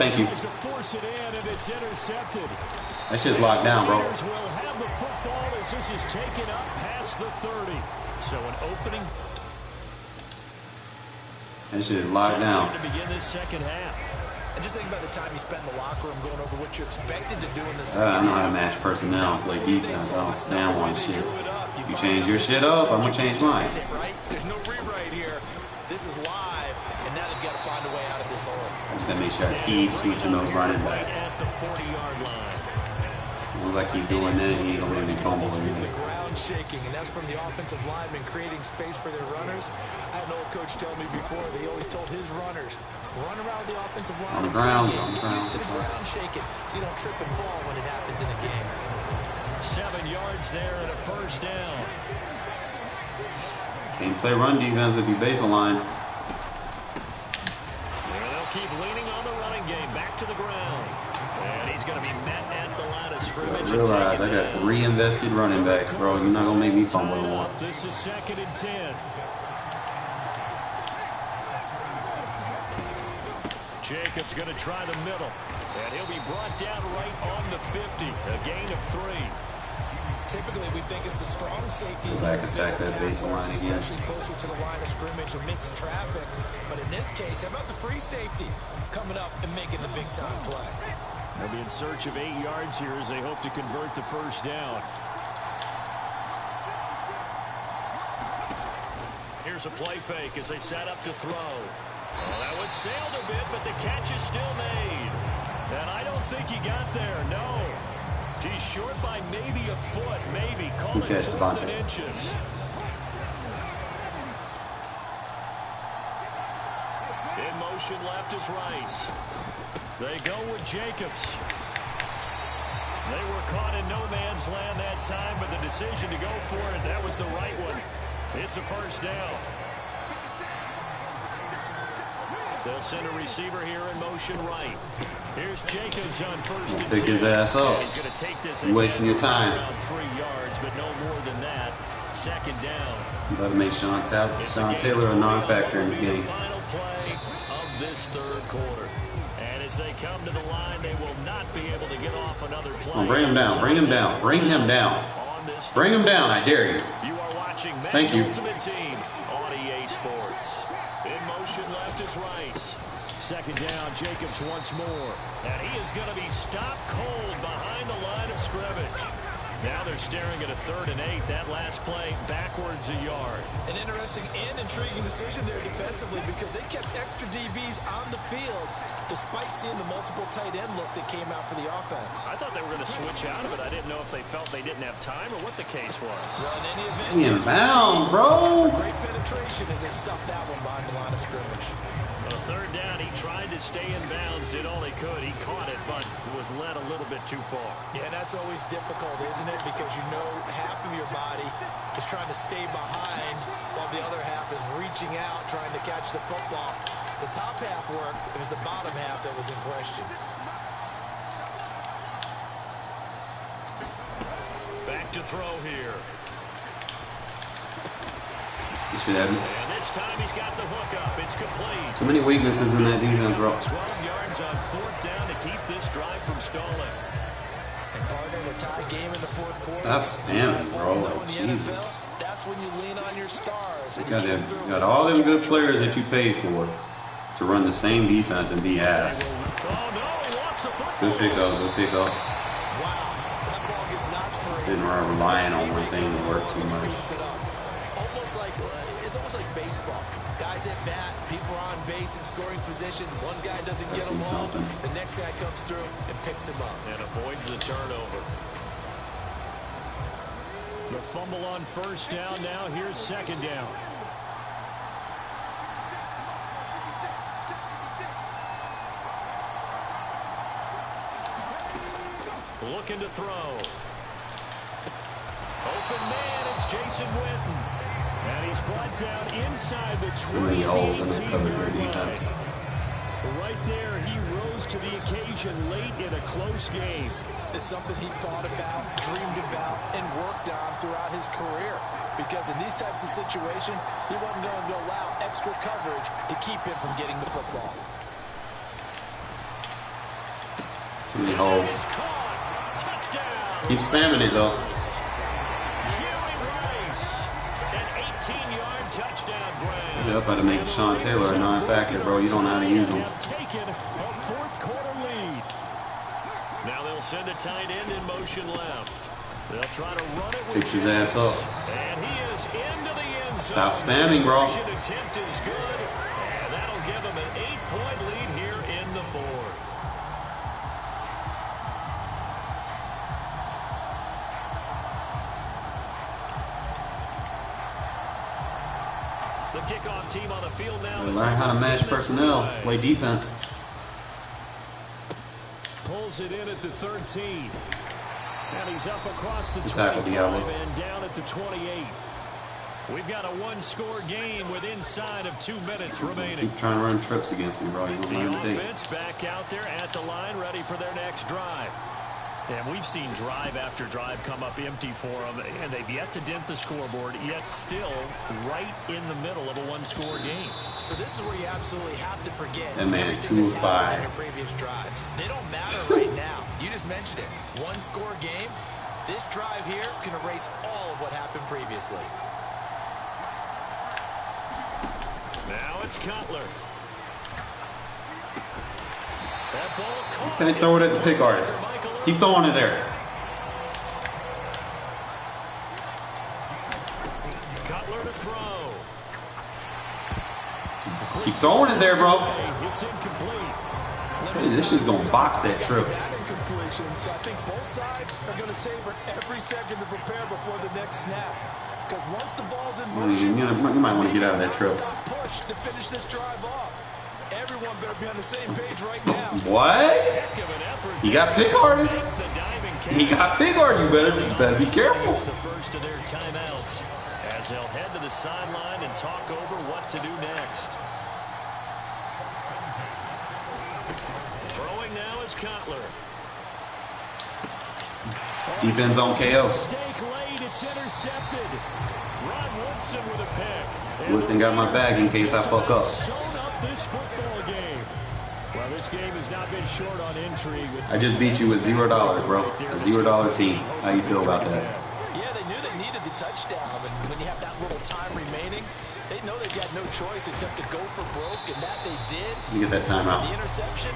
Thank you. To force it in, and it's intercepted. That shit's locked down, bro. Raiders will have the football as this is taken up past the 30. So an opening. That shit is locked down. To begin this second half. And just think about the time you spend in the locker room going over what you're expected to do in the second I know half. how to match personnel, play defense. I don't stand one shit. You change your shit up, I'm gonna change mine. Right? There's no rewrite here. This is live, and now they've got to find a way out of this hole. I just gotta make sure I keep switching those running backs. At the 40-yard line. As long as I keep doing that, he ain't gonna make me fumble The anything. ground shaking, and that's from the offensive lineman creating space for their runners. I had an old coach tell me before that he always told his runners, run around the offensive line. On the ground, Get on the ground. used to the ground shaking, so you don't trip and fall when it happens in a game. 7 yards there and a first down. Can't play run defense if you baseline. And they'll keep leaning going to be met at the line of scrimmage. Realize I got 3 invested running backs, bro. You're not going to make me fumble the one. This is 2nd and 10. Jacobs going to try the middle. And he'll be brought down right on the 50. A gain of 3. Typically, we think it's the strong safety. Go back, attack that baseline again. Especially closer to the line of scrimmage amidst traffic. But in this case, how about the free safety coming up and making the big-time play? They'll be in search of 8 yards here as they hope to convert the first down. Here's a play fake as they set up to throw. Well, that one sailed a bit, but the catch is still made. And I don't think he got there, no. He's short by maybe a foot, maybe. Call it 4th and inches. In motion left is Rice. They go with Jacobs. They were caught in no man's land that time, but the decision to go for it, that was the right one. It's a first down. They'll send a receiver here in motion right. Here's Jacobs on 1st and 2. Pick his ass up. He's going to take this. You're wasting your time. Around 3 yards, but no more than that. 2nd down. You better make Sean Taylor a non-factor in this game. Final play of this 3rd quarter. And as they come to the line, they will not be able to get off another play. Oh, bring him down. Bring him down. Bring him down. Bring him down. I dare you. You are watching Thank you. Ultimate Team on EA Sports. In motion left is Rice. 2nd down, Jacobs once more. And he is going to be stopped cold behind the line of scrimmage. Now they're staring at a 3rd and 8. That last play backwards a yard. An interesting and intriguing decision there defensively because they kept extra DBs on the field despite seeing the multiple tight end look that came out for the offense. I thought they were going to switch out of it. I didn't know if they felt they didn't have time or what the case was. Well, in any event, Stay in bounds, bro. Great penetration as they stuffed that one behind the line of scrimmage. On a 3rd down, he tried to stay in bounds, did all he could. He caught it, but was led a little bit too far. Yeah, that's always difficult, isn't it? Because you know half of your body is trying to stay behind while the other half is reaching out, trying to catch the football. The top half worked. It was the bottom half that was in question. Back to throw here. You should have And this time he's got the hook up. It's complete. too many weaknesses in that defense, bro. 12 yards on 4th down to keep this drive from stalling. And partner in a tie game in the 4th quarter. Stop spamming, bro. Like, Jesus. That's when you lean on your stars. You got all them good players that you paid for to run the same defense and be ass. Oh, no, he lost the football. Good pickup, good pickup. Wow, that ball gets knocked free. Didn't relying on one thing to work too much. It's almost like baseball. Guys at bat, people are on base in scoring position. One guy doesn't get him all. The next guy comes through and picks him up. And avoids the turnover. The fumble on 1st down. Now here's 2nd down. Looking to throw. Open man, it's Jason Witten. And he's brought down inside the 20. Too many holes in the cover 3 defense. Right there, he rose to the occasion late in a close game. It's something he thought about, dreamed about, and worked on throughout his career. Because in these types of situations, he wasn't going to allow extra coverage to keep him from getting the football. Too many holes. Keep spamming it, though. You about to make Sean Taylor a non-factor, bro. You don't know how to use him. Now they'll send a tight end in motion left. They'll try to run it with Picks his ass up. And he is into the end zone. Stop spamming, bro. Attempt is good, and that'll give him an 8-point lead here in the 4th. The kickoff team on the field now. Learn how to match personnel, play defense. Pulls it in at the 13. And he's up across the 25 tackle Diallo. and down at the 28. We've got a one-score game with inside of 2 minutes remaining. Keep trying to run trips against me, bro. You don't learn The today. offense back out there at the line, ready for their next drive. And we've seen drive after drive come up empty for them, and they've yet to dent the scoreboard, yet still right in the middle of a one-score game. So this is where you absolutely have to forget that man, everything that's 2 of happened in 5. your previous drives. They don't matter right now. You just mentioned it. One-score game. This drive here can erase all of what happened previously. Now it's Cutler. That ball caught. Can't throw it at the pick artist. Keep throwing it there. Cutler to throw. Keep throwing it there, bro. It's incomplete. Hey, this shit's gonna box at trips. Incompletions. I think both sides are going to savor every second to prepare before the next snap. Because once the ball's in motion, You might want to get out of that trips. push to finish this drive off. Everyone better be on the same page right now. What? Heck of an effort. He got pick artist. The diving He catch. got pick art. You better be careful. It's the first of their timeouts as they'll head to the sideline and talk over what to do next. Throwing now is Cutler. Defense on KO. Mistake late, it's intercepted. Ron Woodson with a pick. Woodson got my bag in case I fuck up. Shown up this football game. Well, this game has not been short on intrigue. I just beat you with $0, bro. A $0 team. How you feel about that? Yeah, they knew they needed the touchdown. And when you have that little time remaining, they know they've got no choice except to go for broke. And that they did. You get that timeout. The interception,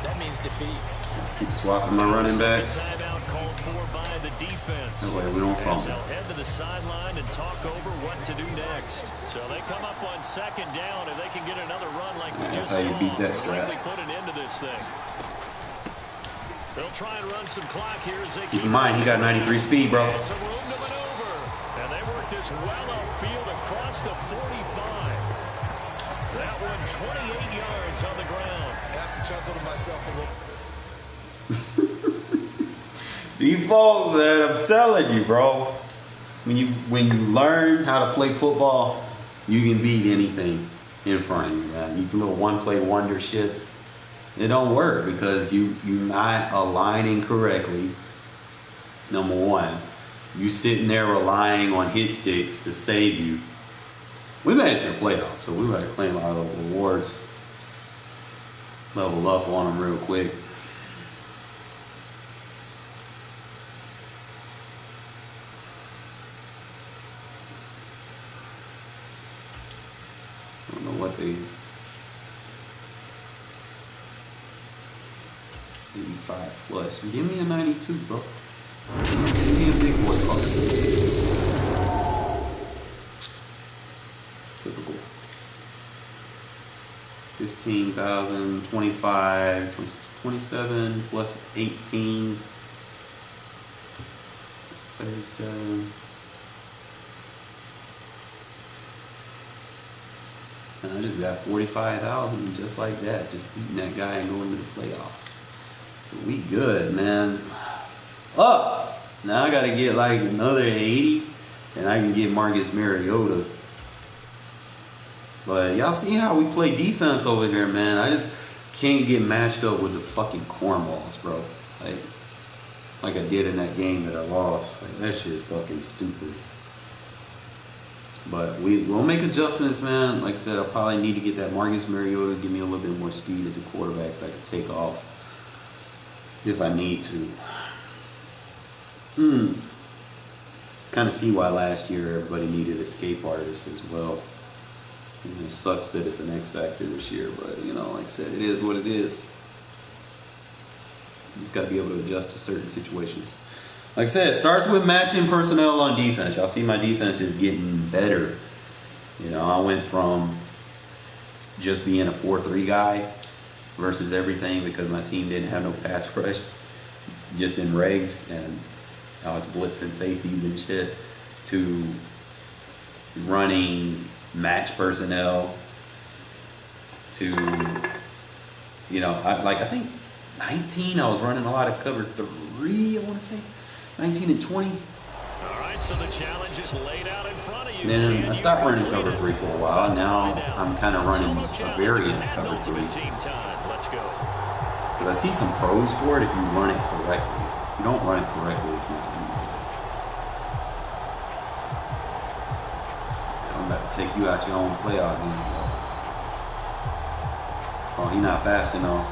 that means defeat. Let's keep swapping my running backs. Timeout called for by the defense. That way we don't fall. As they'll head to the sideline and talk over what to do next. So they come up on second down. If they can get another run like we That's just how you saw, beat that they'll strat. likely put an end to this thing. They'll try and run some clock here as they Keep in mind, he got 93 speed, bro. And some room to maneuver. And they work this well upfield across the 45. That one 28 yards on the ground. I have to chuckle to myself a little. These folks, man, I'm telling you, bro. When you learn how to play football, you can beat anything in front of you, man. These little one-play wonder shits, it don't work because you're not aligning correctly. Number one, you sitting there relying on hit sticks to save you. We made it to the playoffs, so we better claim our little rewards. Level up on them real quick. I don't know what they 85 plus. Give me a 92, bro. Give me a big boy card. Typical. 15,000, 25, 26, 27 plus 18. That's 37. And I just got 45,000 just like that, just beating that guy and going to the playoffs. So we good, man. Up! Now I gotta get like another 80 and I can get Marcus Mariota. But y'all see how we play defense over here, man. I just can't get matched up with the fucking cornballs, bro. Like I did in that game that I lost. Like, that shit is fucking stupid. But we'll make adjustments, man. Like I said, I'll probably need to get that Marcus Mariota, give me a little bit more speed at the quarterback so I can take off if I need to. Kind of see why last year everybody needed escape artists as well. It sucks that it's an X factor this year, but you know, like I said, it is what it is. You just got to be able to adjust to certain situations. Like I said, it starts with matching personnel on defense. Y'all see my defense is getting better. You know, I went from just being a 4-3 guy versus everything because my team didn't have no pass rush, just in regs, and I was blitzing safeties and shit, to running match personnel, to, you know, I think 19, I was running a lot of cover 3, I want to say. 19 and 20. All right, so the challenge is laid out in front of you. Then I stopped running cover 3 for a while. Now I'm kind of running a variant cover 3. Let's go. But I see some pros for it if you run it correctly. If you don't run it correctly, it's not going to be good. I'm about to take you out your own playoff game, though. Oh, he's not fast enough.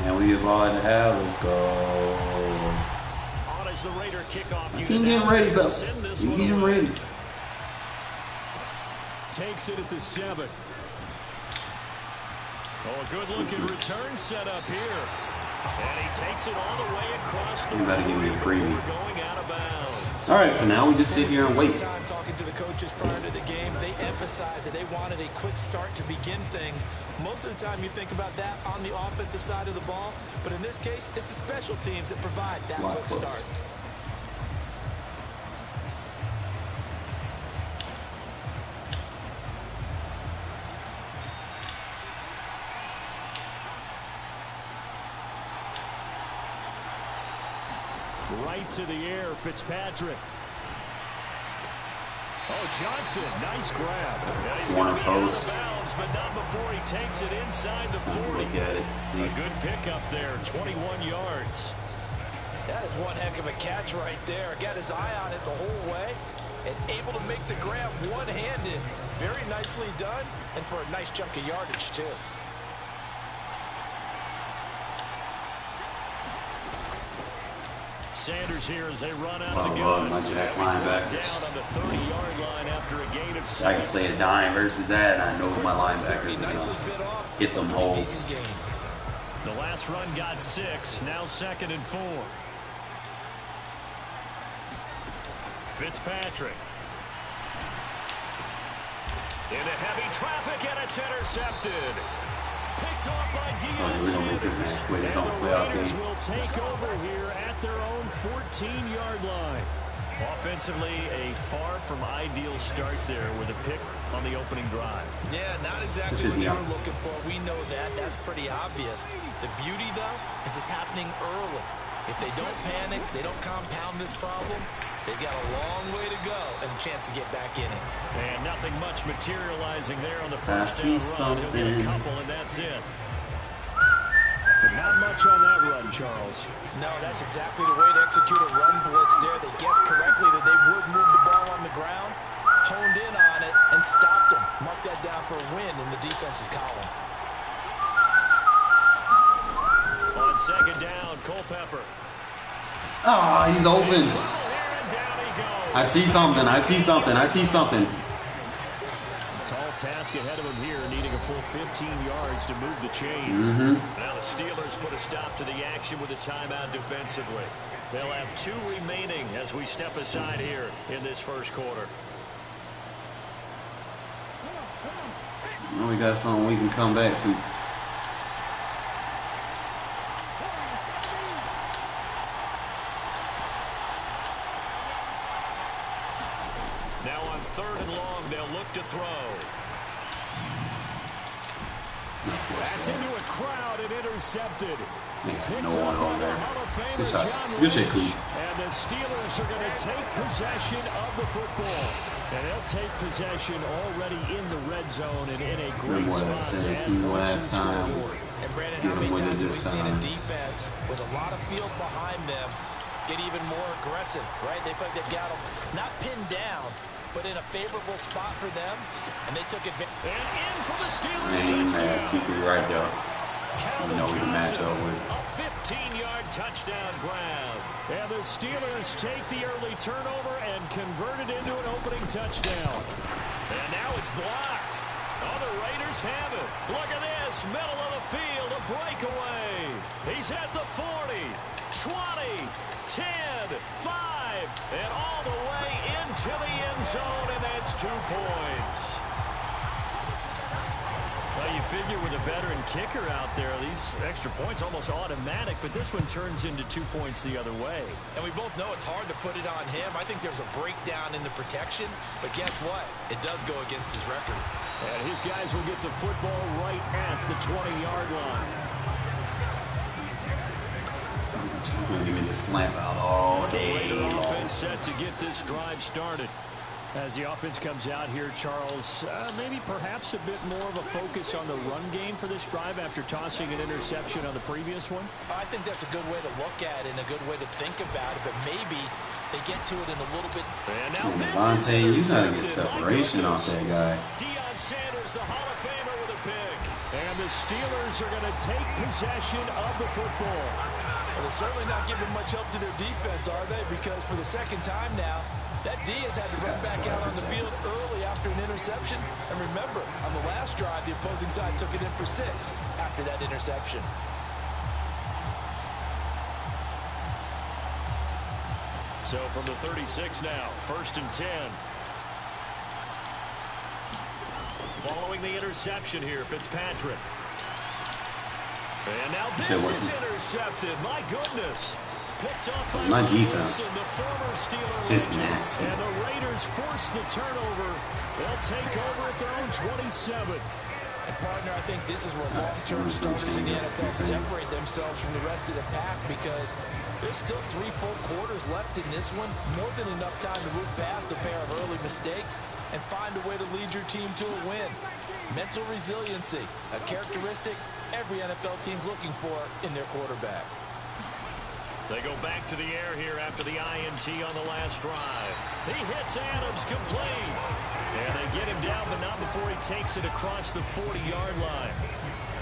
And we have all to have. Let's go. On is the Raider kickoff. My team getting ready, fellas. We getting ready. Takes it at the 7. Oh, a good-looking return set up here. And he takes it all the way across the You better give me a freebie. going out of bounds. All right, so now we just sit here and wait. Talking to the coaches prior to the game, they emphasized that they wanted a quick start to begin things. Most of the time you think about that on the offensive side of the ball, but in this case, it's the special teams that provide that quick start. Right to the air, Fitzpatrick. Oh, Johnson, nice grab. Yeah, he's One going to be post. out of bounds, but not before he takes it inside the 40. Look at it. See. A good pickup there, 21 yards. That is one heck of a catch right there. Got his eye on it the whole way and able to make the grab one-handed. Very nicely done, and for a nice chunk of yardage, too. Sanders here as they run out Oh, of the love gun. my jack linebackers. Down on the 30-yard line after a gain of 6. I can play a dime versus that, and I know my linebackers are going to hit them holes. The last run got 6. Now 2nd and 4. Fitzpatrick. Into heavy traffic, and it's intercepted. Picked off by Deion We're going to make this man quit his own playoff game. Will take over here at their own 14-yard line. Offensively, a far from ideal start there with a pick on the opening drive. Yeah, not exactly what they were looking for. We know that. That's pretty obvious. The beauty, though, is it's happening early. If they don't panic, they don't compound this problem, they've got a long way to go and a chance to get back in it. And nothing much materializing there on the first down run. He'll get a couple, and that's it. But not much on that run, Charles. No, that's exactly the way to execute a run blitz there. They guessed correctly that they would move the ball on the ground, honed in on it, and stopped them. Mark that down for a win in the defense's column. On 2nd down, Culpepper. Oh, he's open. I see something. I see something. I see something. Tall task ahead of him here, needing a full 15 yards to move the chains. Now the Steelers put a stop to the action with a timeout defensively. They'll have 2 remaining as we step aside here in this first quarter. Well, we got something we can come back to. Now on 3rd and long, they'll look to throw. That's into a crowd and intercepted. No one on there. Good shot. Good shit, Coop. And the Steelers are going to take possession of the football. And they'll take possession already in the red zone and in a great spot. Remember what I said to you last time. And Brandon, how many times have we seen a defense with a lot of field behind them get even more aggressive, right? They feel like they've got them not pinned down, but in a favorable spot for them, and they took advantage. And in for the Steelers touchdown. Keep it right there. So we know we can match up with. A 15-yard touchdown grab. And the Steelers take the early turnover and convert it into an opening touchdown. And now it's blocked. Oh, the Raiders have it. Look at this. Middle of the field, a breakaway. He's at the 40, 20, 10, 5, and all the way into the end zone, and that's 2 points. Well, you figure with a veteran kicker out there, these extra points almost automatic, but this one turns into 2 points the other way. And we both know it's hard to put it on him. I think there's a breakdown in the protection, but guess what? It does go against his record. And his guys will get the football right at the 20-yard line. Give me the slant out all day The long. offense set to get this drive started. As the offense comes out here, Charles, maybe perhaps a bit more of a focus on the run game for this drive after tossing an interception on the previous one? I think that's a good way to look at it and a good way to think about it, but maybe they get to it in a little bit. And now Devontae, you gotta get separation off that guy. Deion Sanders, the Hall of Famer, with a pick. And the Steelers are going to take possession of the football. Well, they're certainly not giving much help to their defense, are they? Because for the second time now, that D has had to run back out on the field early after an interception. And remember, on the last drive, the opposing side took it in for 6 after that interception. So from the 36 now, 1st and 10. Following the interception here, Fitzpatrick. And now this is intercepted. My goodness. Picked off by my defense Wilson, the former Steeler is legend. nasty. And the Raiders force the turnover. They'll take over at their own 27. And partner, I think this is where long-term starters in the NFL separate themselves from the rest of the pack, because there's still 3 full quarters left in this one. More than enough time to move past a pair of early mistakes and find a way to lead your team to a win. Mental resiliency, a characteristic every NFL team's looking for in their quarterback. They go back to the air here after the INT on the last drive. He hits Adams complete. And they get him down, but not before he takes it across the 40-yard line.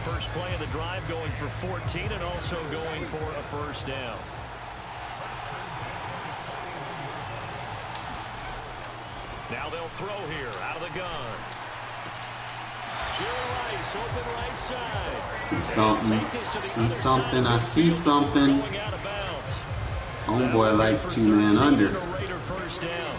First play of the drive going for 14 and also going for a first down. Now they'll throw here out of the gun. Jerry Rice, open right side. See something. See something. I see something. Homeboy likes 2-man under. First down.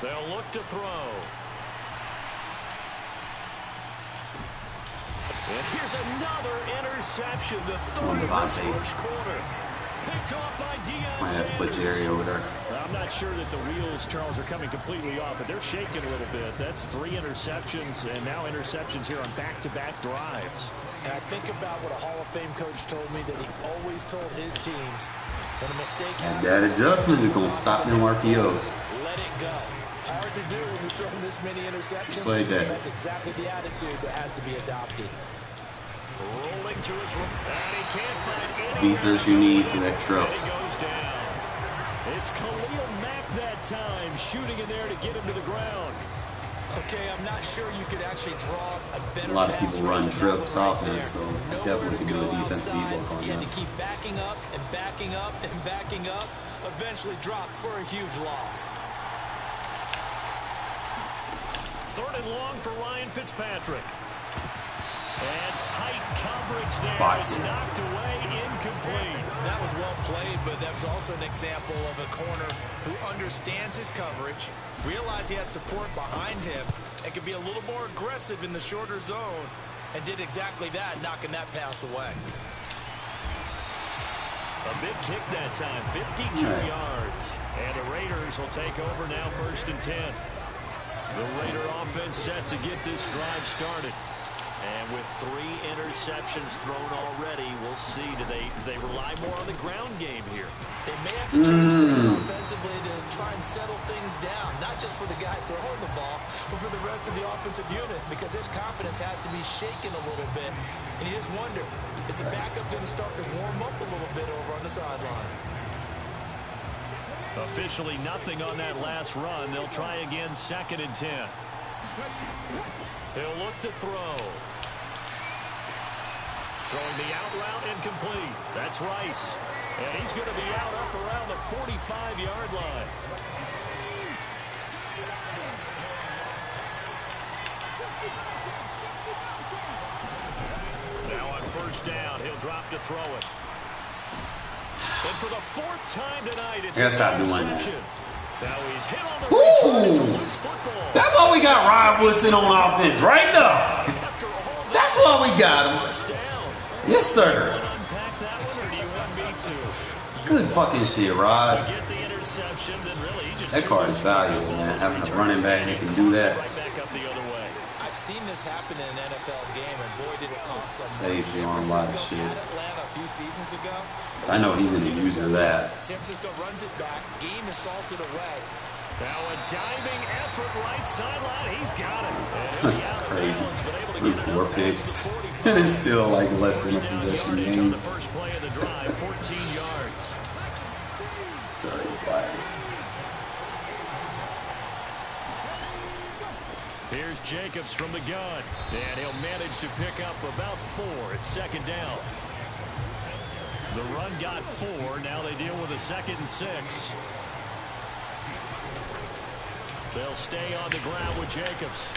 They'll look to throw. And here's another interception. The third of this first quarter. Picked off by Deion Might have to put Jerry over there. I'm not sure that the wheels, Charles, are coming completely off, but they're shaking a little bit. That's 3 interceptions, and now interceptions here on back-to-back drives. And I think about what a Hall of Fame coach told me, that he always told his teams, when a mistake happens, that adjustment is going to stop them RPOs. Let it go. Hard to do when you've thrown this many interceptions. Just like that. That's exactly the attitude that has to be adopted. Rolling to his right, and he can't find any defense you need for that trucks. It goes down. It's Khalil Mack that time, shooting in there to get him to the ground. Okay, I'm not sure you could actually draw a better. A lot of people run trips offense, so definitely can do a defensive ebook on He had to this. keep backing up and backing up and backing up. Eventually dropped for a huge loss. 3rd and long for Ryan Fitzpatrick. And tight coverage there. Boxing. It's knocked away, incomplete. That was well played, but that was also an example of a corner who understands his coverage, realized he had support behind him, and could be a little more aggressive in the shorter zone, and did exactly that, knocking that pass away. A big kick that time, 52 yards. And the Raiders will take over now, 1st and 10. The Raider offense set to get this drive started. And with 3 interceptions thrown already, we'll see. Do they rely more on the ground game here? They may have to change things offensively to try and settle things down, not just for the guy throwing the ball, but for the rest of the offensive unit, because his confidence has to be shaken a little bit. And you just wonder, is the backup going to start to warm up a little bit over on the sideline? Officially nothing on that last run. They'll try again, 2nd and 10. He'll look to throw. Throwing the out route, incomplete. That's Rice. And he's going to be out up around the 45-yard line. Now on 1st down, he'll drop to throw it. And And for the 4th time tonight, it's I gotta stop doing that. Now he's hit on the Ooh! loose football. That's why we got Rod Woodson on offense, right there. That's why we got him. Yes, sir. Unpack that one, or do you want me to? Good fucking shit, Rod. Get the interception, then really he just That card is valuable, man. Having a running back that can do that. right back up the other way. I've seen this happen in an NFL game, and boy, did it cost some. Saves you on a lot of shit. At Atlanta a few seasons ago. So I know he's gonna use that. San Francisco runs it back. Game is salted away. Now a diving effort right sideline. He's got it. That's crazy. Threw 4 picks. And it's still like less than a possession game. On the first play of the drive, 14 yards. It's already quiet. Here's Jacobs from the gun. And he'll manage to pick up about 4. It's 2nd down. The run got 4. Now they deal with a 2nd and 6. They'll stay on the ground with Jacobs.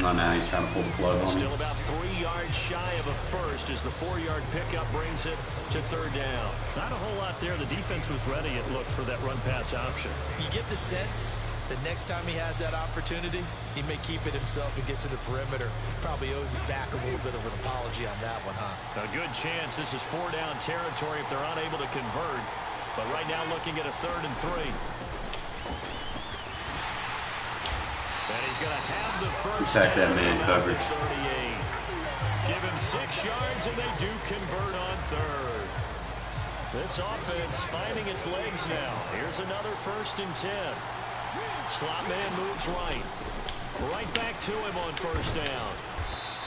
No, now he's trying to pull the plug on Still him. about 3 yards shy of a first as the 4-yard pickup brings it to 3rd down. Not a whole lot there. The defense was ready, it looked, for that run-pass option. You get the sense that next time he has that opportunity, he may keep it himself and get to the perimeter. Probably owes his back a little bit of an apology on that one, huh? A good chance this is 4-down territory if they're unable to convert. But right now looking at a 3rd and 3. And he's going to have the first. Let's attack that man coverage. 38. Give him 6 yards and they do convert on 3rd. This offense finding its legs now. Here's another 1st and 10. Slot man moves right. Right back to him on 1st down.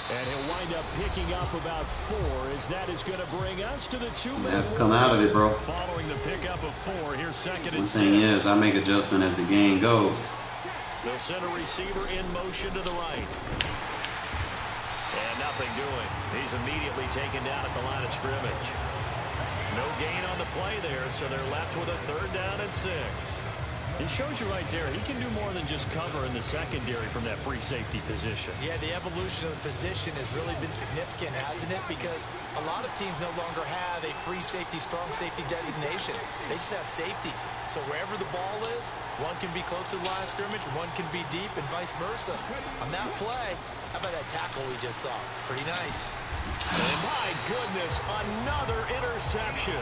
And he'll wind up picking up about 4 as that is going to bring us to the 2-minute. You have to come out of it, bro. Following the pickup of 4, here's 2nd and 6. One thing is, I make adjustment as the game goes. They'll send a receiver in motion to the right. And nothing doing. He's immediately taken down at the line of scrimmage. No gain on the play there, so they're left with a 3rd down and 6. It shows you right there, he can do more than just cover in the secondary from that free safety position. Yeah, the evolution of the position has really been significant, hasn't it? Because a lot of teams no longer have a free safety, strong safety designation. They just have safeties. So wherever the ball is, one can be close to the line of scrimmage, one can be deep, and vice versa. On that play, how about that tackle we just saw? Pretty nice. And my goodness, another interception.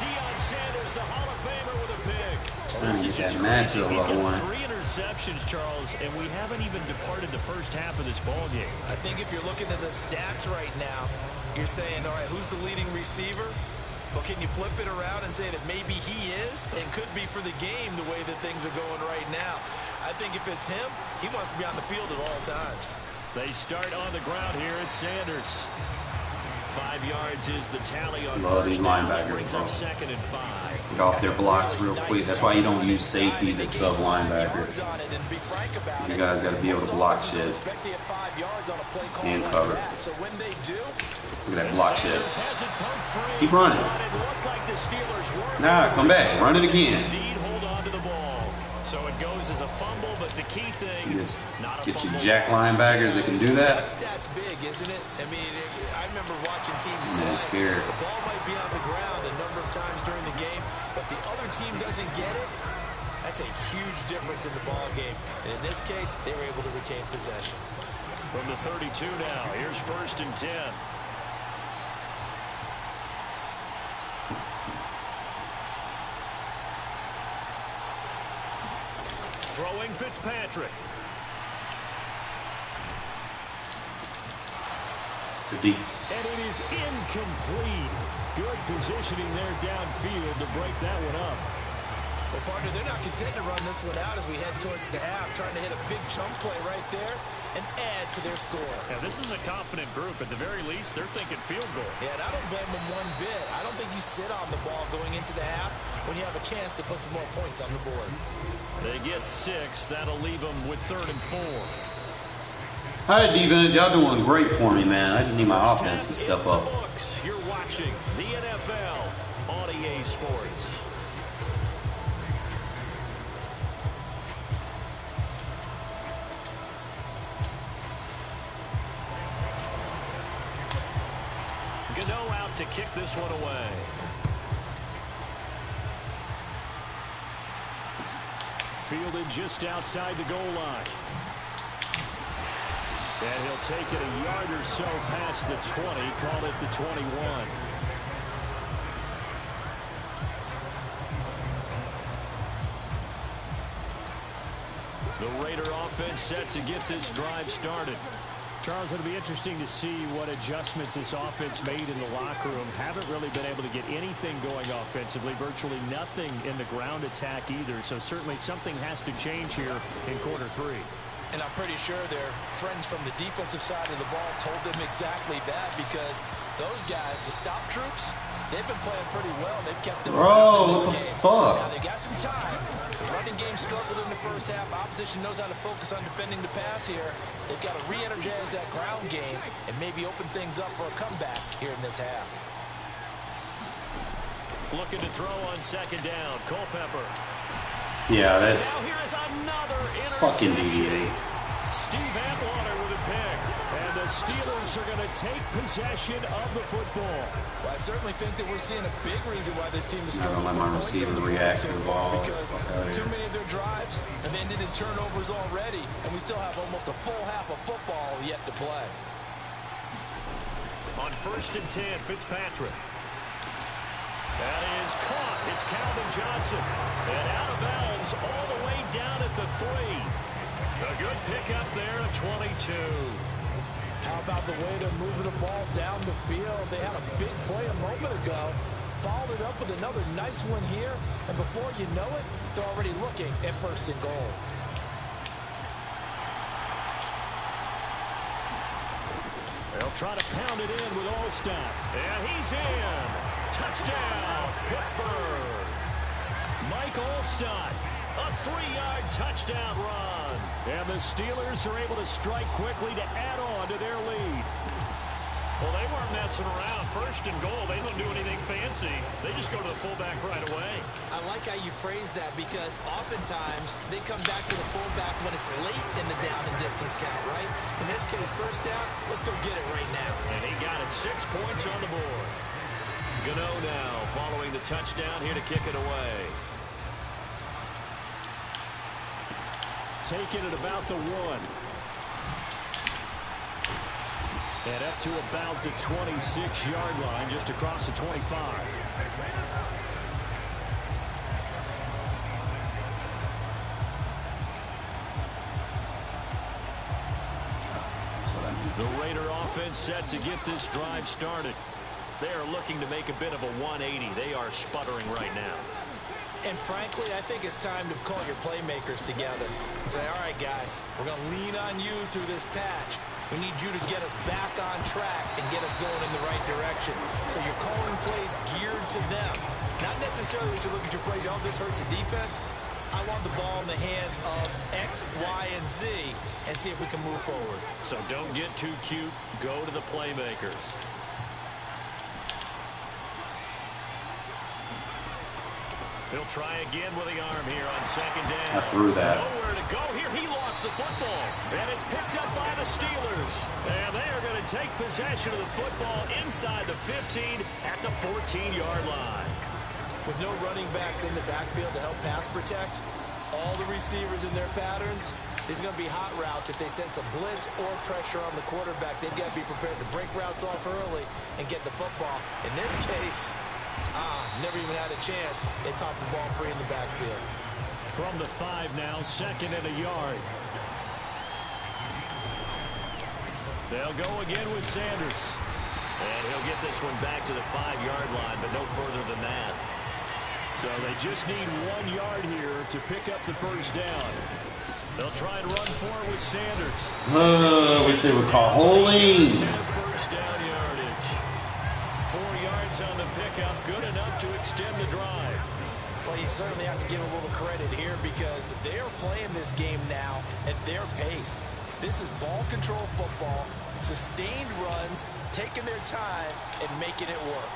Deion Sanders, the Hall of Famer, with a pick. Trying to get that matchup He's level got one. 3 interceptions, Charles, and we haven't even departed the first half of this ball game. I think if you're looking at the stats right now, you're saying, all right, who's the leading receiver? Well, can you flip it around and say that maybe he is and could be for the game the way that things are going right now? I think if it's him, he wants to be on the field at all times. They start on the ground here at Sanders. 5 yards is the tally on Love these first down. linebackers, Brings bro. up 2nd and 5. Get off their blocks real quick. That's why you don't use safeties at sub linebacker. You guys got to be able to block shit and cover. Look at that block shit. Keep running. Nah, come back. Run it again. Indeed, hold on to the ball. So it goes as a fumble, but the key thing, You just not a get your fumble. jack linebackers that can do That that. stat's big, isn't it? I mean, I remember watching teams. Man, it's scared. The ball might be on the ground a number of times during the game, but the other team doesn't get it. That's a huge difference in the ball game. And in this case, they were able to retain possession. From the 32 now, here's 1st and 10. Throwing Fitzpatrick. Good deep. And it is incomplete. Good positioning there downfield to break that one up. Well, partner, they're not content to run this one out as we head towards the half, trying to hit a big chunk play right there and add to their score. Now, this is a confident group. At the very least, they're thinking field goal. Yeah, and I don't blame them one bit. I don't think you sit on the ball going into the half when you have a chance to put some more points on the board. They get 6. That'll leave them with 3rd and 4. Hi, defense. Y'all doing great for me, man. I just need my offense to step up. You're watching the NFL on EA Sports. Gano out to kick this one away. Fielded just outside the goal line. And he'll take it a yard or so past the 20, call it the 21. The Raider offense set to get this drive started. Charles, it'll be interesting to see what adjustments this offense made in the locker room. Haven't really been able to get anything going offensively. Virtually nothing in the ground attack either. So certainly something has to change here in quarter 3. And I'm pretty sure their friends from the defensive side of the ball told them exactly that, because those guys, the stop troops, they've been playing pretty well. They've kept them Bro, what the game. fuck? Now they got some time. The running game struggled in the first half. Opposition knows how to focus on defending the pass here. They've got to re-energize that ground game and maybe open things up for a comeback here in this half. Looking to throw on second down. Culpepper. Yeah, that's now here is another fucking interception. DDA. Steve Atwater with a pick. And the Steelers are going to take possession of the football. Well, I certainly think that we're seeing a big reason why this team is Not struggling. gonna let my receiver react to the ball. Because too many of their drives have ended in turnovers already, and we still have almost a full half of football yet to play. On 1st and 10, Fitzpatrick. That is caught. It's Calvin Johnson. And out of bounds all the way down at the 3. A good pickup there at 22. How about the way they're moving the ball down the field? They had a big play a moment ago. Followed it up with another nice one here. And before you know it, they're already looking at 1st and goal. They'll try to pound it in with Allstott. And he's in. Touchdown, Pittsburgh. Mike Allstott, a 3-yard touchdown run. And the Steelers are able to strike quickly to add on to their lead. Well, they weren't messing around. 1st and goal, they don't do anything fancy. They just go to the fullback right away. I like how you phrase that, because oftentimes they come back to the fullback when it's late in the down and distance count, right? In this case, 1st down, let's go get it right now. And he got it 6 points on the board. Gano now following the touchdown here to kick it away. Taking it about the 1. And up to about the 26-yard line, just across the 25. That's what I mean. The Raider offense set to get this drive started. They are looking to make a bit of a 180. They are sputtering right now. And frankly, I think it's time to call your playmakers together and say, all right, guys, we're going to lean on you through this patch. We need you to get us back on track and get us going in the right direction. So you're calling plays geared to them. Not necessarily that you look at your plays, oh, this hurts the defense. I want the ball in the hands of X, Y, and Z and see if we can move forward. So don't get too cute. Go to the playmakers. He'll try again with the arm here on second down. I threw that. Nowhere to go here. He lost the football. And it's picked up by the Steelers. And they are going to take possession of the football inside the 15 at the 14-yard line. With no running backs in the backfield to help pass protect, all the receivers in their patterns, these are going to be hot routes. If they sense a blitz or pressure on the quarterback, they've got to be prepared to break routes off early and get the football. In this case, never even had a chance. They popped the ball free in the backfield. From the 5 now, 2nd and a yard. They'll go again with Sanders. And he'll get this one back to the 5-yard line, but no further than that. So they just need 1 yard here to pick up the 1st down. They'll try and run for it with Sanders. I wish they would call holding. 1st down yardage. 4 yards on the pickup, good enough to extend the drive. Well, you certainly have to give a little credit here because they're playing this game now at their pace. This is ball control football, sustained runs, taking their time, and making it work.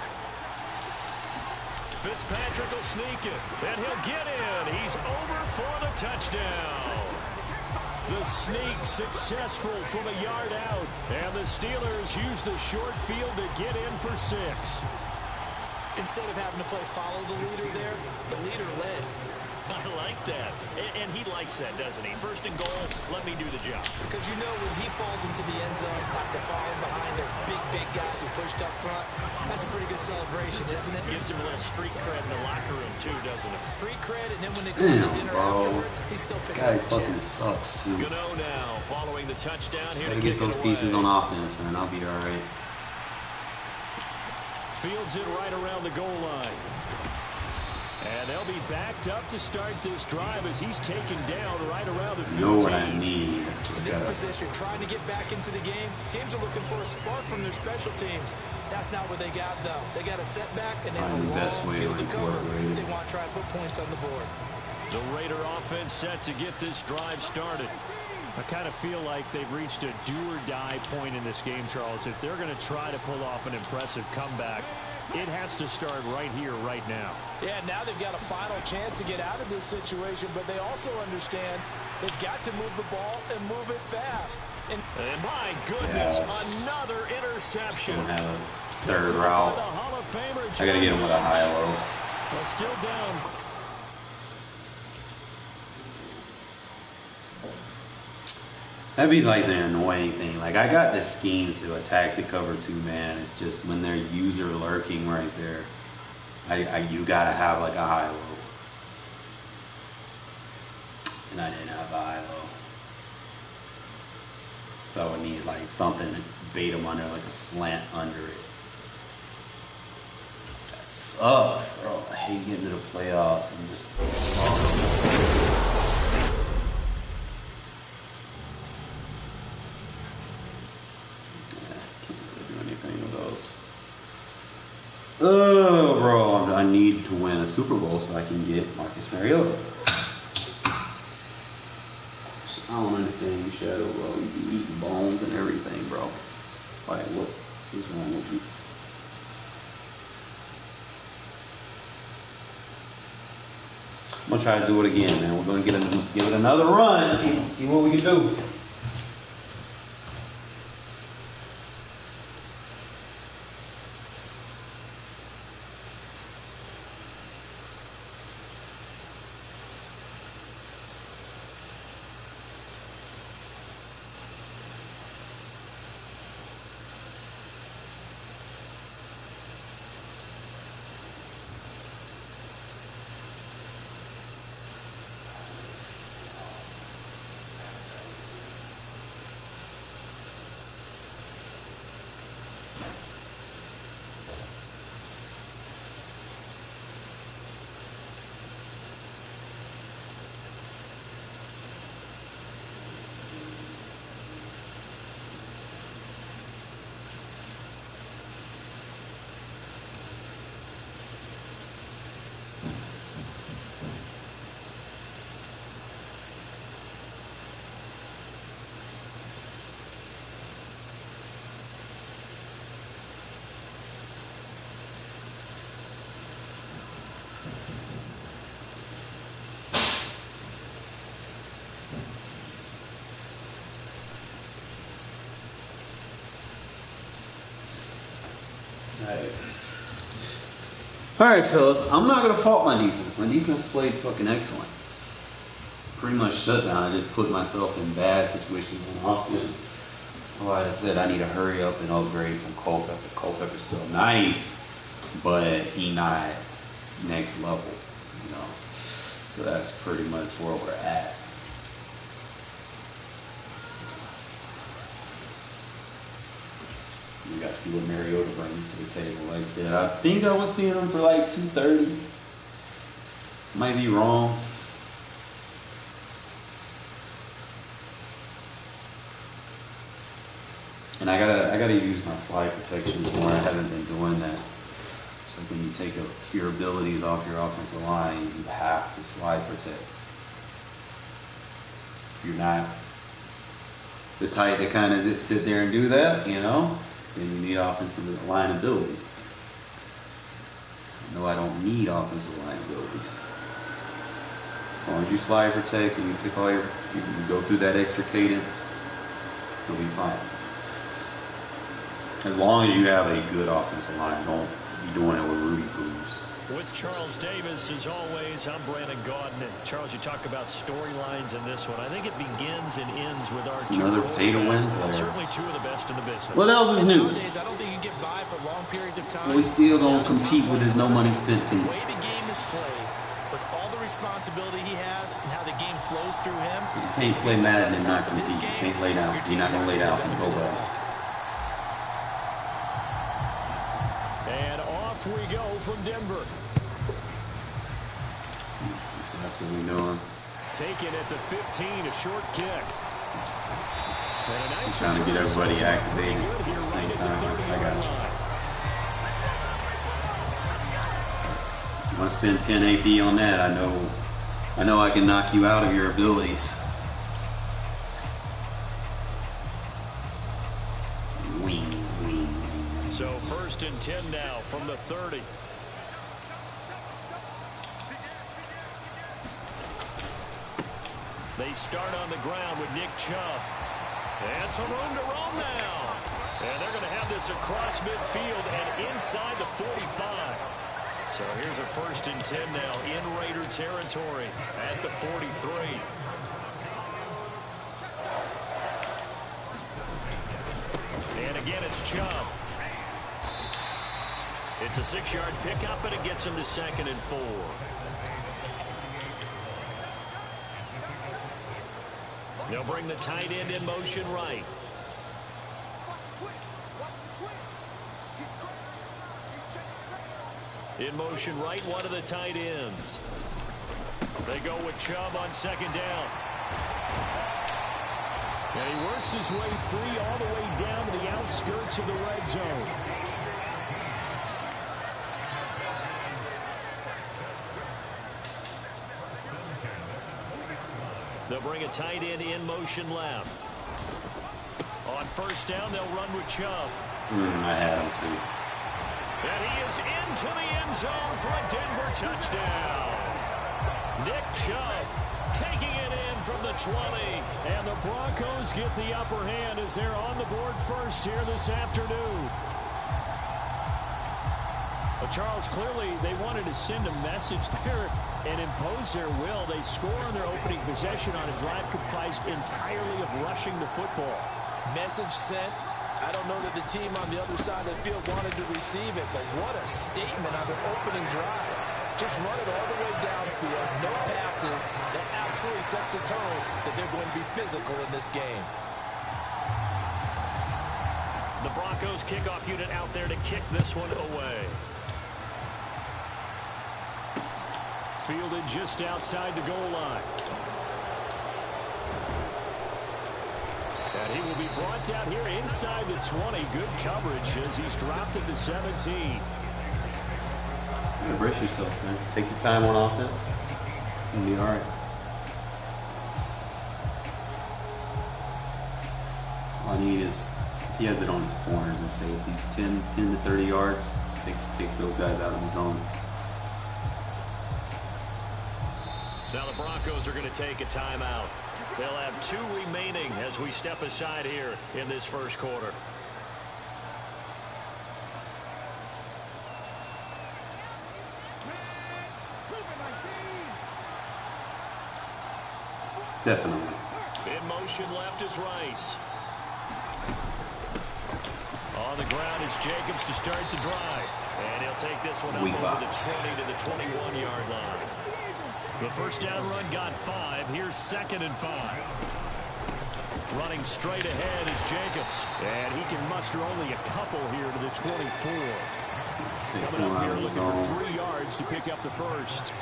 Fitzpatrick will sneak it, and he'll get in. He's over for the touchdown. The sneak successful from a yard out. And the Steelers use the short field to get in for 6. Instead of having to play follow the leader there, the leader led. I like that. And he likes that, doesn't he? First and goal, let me do the job. Because you know when he falls into the end zone after falling behind those big guys who pushed up front, that's a pretty good celebration, isn't it? Gives him a little street cred in the locker room, too, doesn't it? Street cred, and then when they go to dinner afterwards, he's still picking Guy up the fucking check. sucks, too. Gano now, following the touchdown here Gotta to get kick those it pieces away. on offense, man. I'll be alright. Fields it right around the goal line. And they'll be backed up to start this drive as he's taken down right around the 15. You know what I need. Just In this gotta. position, trying to get back into the game, teams are looking for a spark from their special teams. That's not what they got, though. They got a setback and they have Find a the best long way to field to cover. incorporate it. They want to try and put points on the board. The Raider offense set to get this drive started. I kind of feel like they've reached a do-or-die point in this game, Charles. If they're going to try to pull off an impressive comeback, it has to start right here, right now. Yeah, now they've got a final chance to get out of this situation, but they also understand they've got to move the ball and move it fast. And my goodness, Yes. another interception. Don't have a third Picked up by route. the Hall of Famer, I gotta get him with a high low. Well, still down. That'd be like the annoying thing. Like, I got the schemes to attack the cover 2 man. It's just when they're user lurking right there, you gotta have like a high low. And I didn't have the high low. So I would need like something to bait them under, like a slant under it. That sucks, bro. I hate getting to the playoffs and just. Oh, bro, I need to win a Super Bowl so I can get Marcus Mariota. I don't understand you, Shadow, bro. You be eating bones and everything, bro. Like, what is wrong with you? I'm gonna try to do it again, man. We're gonna give it another run. See what we can do. Alright, fellas, I'm not going to fault my defense. My defense played fucking excellent. Pretty much shut down. I just put myself in bad situations on offense. Like I said, I need to hurry up and upgrade from Culpepper. Culpepper's still nice, but he not next level, you know. So that's pretty much where we're at. We got to see what Mariota brings to the table. Like I said, I think I was seeing him for like 230. Might be wrong. And I gotta use my slide protection more. I haven't been doing that. So when you take your abilities off your offensive line, you have to slide protect. If you're not the type that kind of sit there and do that, you know, then you need offensive line abilities. No, I don't need offensive line abilities. As long as you slide protect and you pick all your, you go through that extra cadence, you'll be fine. As long as you have a good offensive line, don't be doing it with Rudy Boos. With Charles Davis, as always, I'm Brandon Gaudin. And Charles, you talk about storylines in this one. I think it begins and ends with our it's another pay-to-win player. Certainly two of the best in the business. What else is new? Nowadays, I don't think you get by for long periods of time. We still don't compete with his no money spent team. The way the game is played, with all the responsibility he has and how the game flows through him. You can't play Madden and not compete. You can't lay down. You're not going to lay down from nobody. And off we go from Denver. So that's what we're doing. Taken at the 15, a short kick. And a nice trying to get everybody activated at the same time. I got you. You want to spend 10 AP on that? I know I can knock you out of your abilities. Wing. So 1st and 10 now from the 30. They start on the ground with Nick Chubb. And some room to roam now. And they're going to have this across midfield and inside the 45. So here's a 1st and 10 now in Raider territory at the 43. And again, it's Chubb. It's a 6-yard pickup, and it gets him to 2nd and 4. They'll bring the tight end in motion right. In motion right, one of the tight ends. They go with Chubb on 2nd down. And he works his way free all the way down to the outskirts of the red zone. They'll bring a tight end in motion left. On 1st down, they'll run with Chubb. I had him too. And he is into the end zone for a Denver touchdown. Nick Chubb taking it in from the 20. And the Broncos get the upper hand as they're on the board first here this afternoon. Well, Charles, clearly they wanted to send a message there and impose their will. They score on their opening possession on a drive comprised entirely of rushing the football. Message sent. I don't know that the team on the other side of the field wanted to receive it, but what a statement on their opening drive. Just run it all the way downfield, no passes. That absolutely sets the tone that they're going to be physical in this game. The Broncos kickoff unit out there to kick this one away. Fielded just outside the goal line. And he will be brought down here inside the 20. Good coverage as he's dropped at the 17. You brace yourself, man. Take your time on offense. You'll be all right. All I need is, he has it on his corners and safeties. 10 to 30 yards. Takes those guys out of the zone. Now the Broncos are going to take a timeout. They'll have 2 remaining as we step aside here in this first quarter. Definitely. In motion left is Rice. On the ground is Jacobs to start the drive. And he'll take this one up over the 20 to the 21-yard line. The 1st down run got 5. Here's 2nd and 5. Running straight ahead is Jacobs. And he can muster only a couple here to the 24. Coming up here looking for 3 yards to pick up the 1st.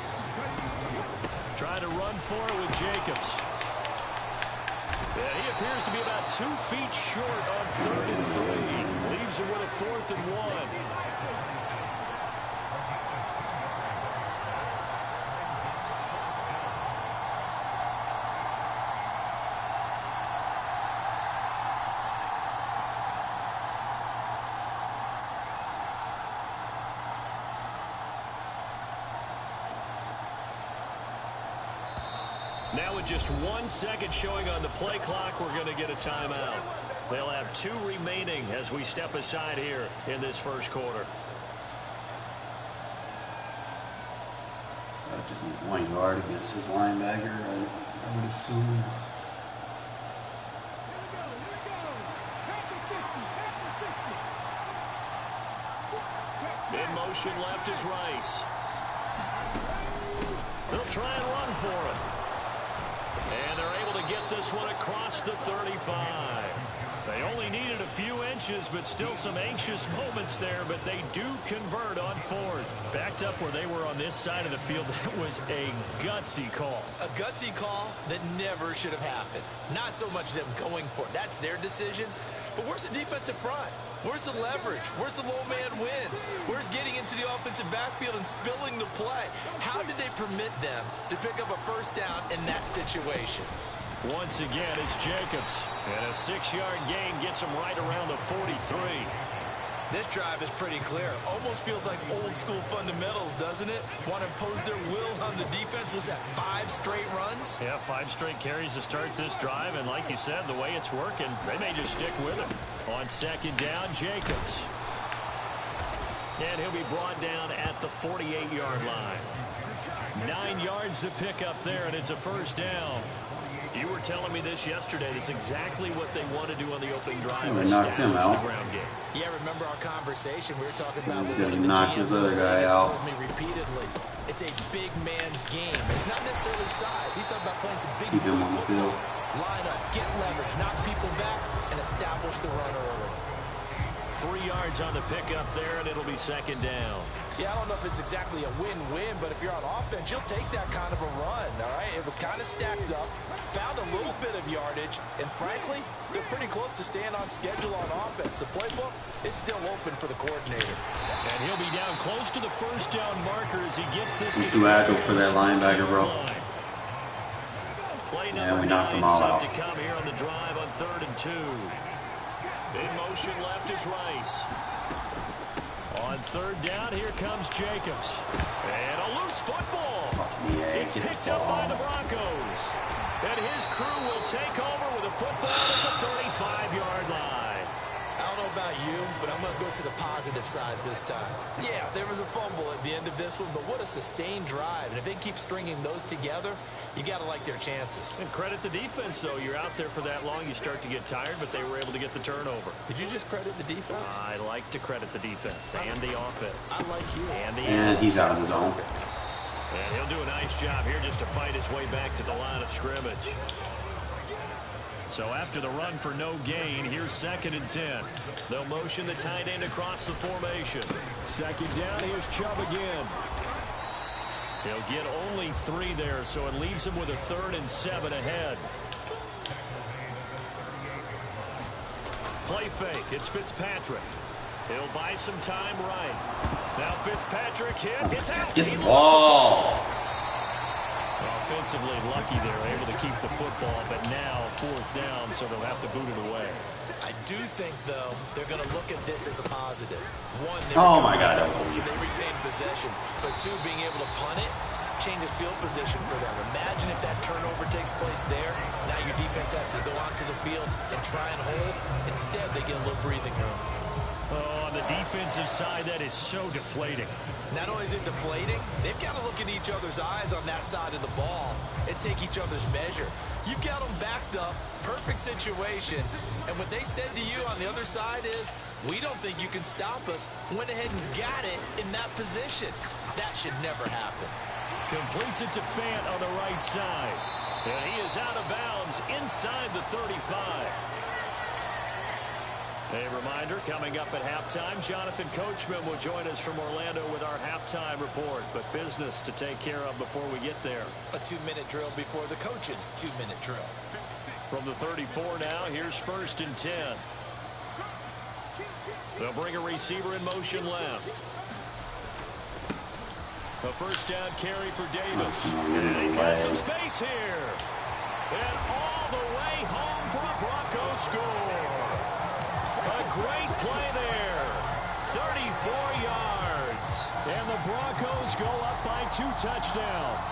Trying to run for it with Jacobs. And he appears to be about 2 feet short on 3rd and 3. Leaves him with a 4th and 1. Now with just 1 second showing on the play clock, we're going to get a timeout. They'll have 2 remaining as we step aside here in this first quarter. Just need 1 yard against his linebacker, I would assume. In motion left is Rice. They'll try and run for it. And they're able to get this one across the 35. They only needed a few inches, but still some anxious moments there, but they do convert on 4th. Backed up where they were on this side of the field, that was a gutsy call. A gutsy call that never should have happened. Not so much them going for it. That's their decision. But where's the defensive front? Where's the leverage? Where's the low man wins? Where's getting into the offensive backfield and spilling the play? How did they permit them to pick up a first down in that situation? Once again, it's Jacobs. And a 6-yard gain gets him right around the 43. This drive is pretty clear. Almost feels like old school fundamentals, doesn't it? Want to impose their will on the defense. Was that 5 straight runs? Yeah, 5 straight carries to start this drive. And like you said, the way it's working, they may just stick with it. On 2nd down, Jacobs. And he'll be brought down at the 48-yard line. 9 yards to pick up there, and it's a first down. You were telling me this yesterday. This is exactly what they want to do on the opening drive. They knocked him out. The ground game. Yeah, remember our conversation? We were talking about He's one of gonna the knock GMs his other guy out. told me repeatedly. It's a big man's game. It's not necessarily size. He's talking about playing some big Keep him on the field. Line up, get leverage, knock people back, and establish the run early. 3 yards on the pickup there, and it'll be 2nd down. Yeah, I don't know if it's exactly a win-win, but if you're on offense, you'll take that kind of a run, all right? It was kind of stacked up, found a little bit of yardage, and frankly, they're pretty close to staying on schedule on offense. The playbook is still open for the coordinator. And he'll be down close to the first down marker as he gets this. He's too agile for that linebacker, bro. Play Yeah, we knocked them all out. To come here on the drive on 3rd and 2. In motion left is Rice. On 3rd down, here comes Jacobs. And a loose football. Yeah, it's picked up by the Broncos. And his crew will take over with a football at the 35-yard line. I don't know about you, but I'm going to go to the positive side this time. Yeah, there was a fumble at the end of this one, but what a sustained drive. And if they keep stringing those together, you got to like their chances. And credit the defense, though. You're out there for that long, you start to get tired, but they were able to get the turnover. Did you just credit the defense? I like to credit the defense and the offense. I like you. And he's out of the zone. And he'll do a nice job here just to fight his way back to the line of scrimmage. So after the run for no gain, here's 2nd and 10. They'll motion the tight end across the formation. 2nd down, here's Chubb again. He'll get only 3 there, so it leaves him with a 3rd and 7 ahead. Play fake, it's Fitzpatrick. He'll buy some time right. Now Fitzpatrick hit, it's out. Get the ball. Offensively lucky they're able to keep the football, but now 4th down, so they'll have to boot it away. I do think, though, they're going to look at this as a positive. One, Oh, my God, that was so weird. they retain possession. But 2, being able to punt it changes field position for them. Imagine if that turnover takes place there. Now your defense has to go onto the field and try and hold. Instead, they get a little breathing room. Oh, on the defensive side, that is so deflating. Not only is it deflating, they've got to look in each other's eyes on that side of the ball and take each other's measure. You've got them backed up, perfect situation, and what they said to you on the other side is, we don't think you can stop us. Went ahead and got it in that position. That should never happen. Completes it to Fant on the right side. And he is out of bounds inside the 35. A reminder, coming up at halftime, Jonathan Coachman will join us from Orlando with our halftime report. But business to take care of before we get there. A 2-minute drill before the coach's 2-minute drill. From the 34 now, here's 1st and 10. They'll bring a receiver in motion left. A first down carry for Davis. And he's got some space here. And all the way home for a Broncos score. A great play there. 34 yards. And the Broncos go up by 2 touchdowns.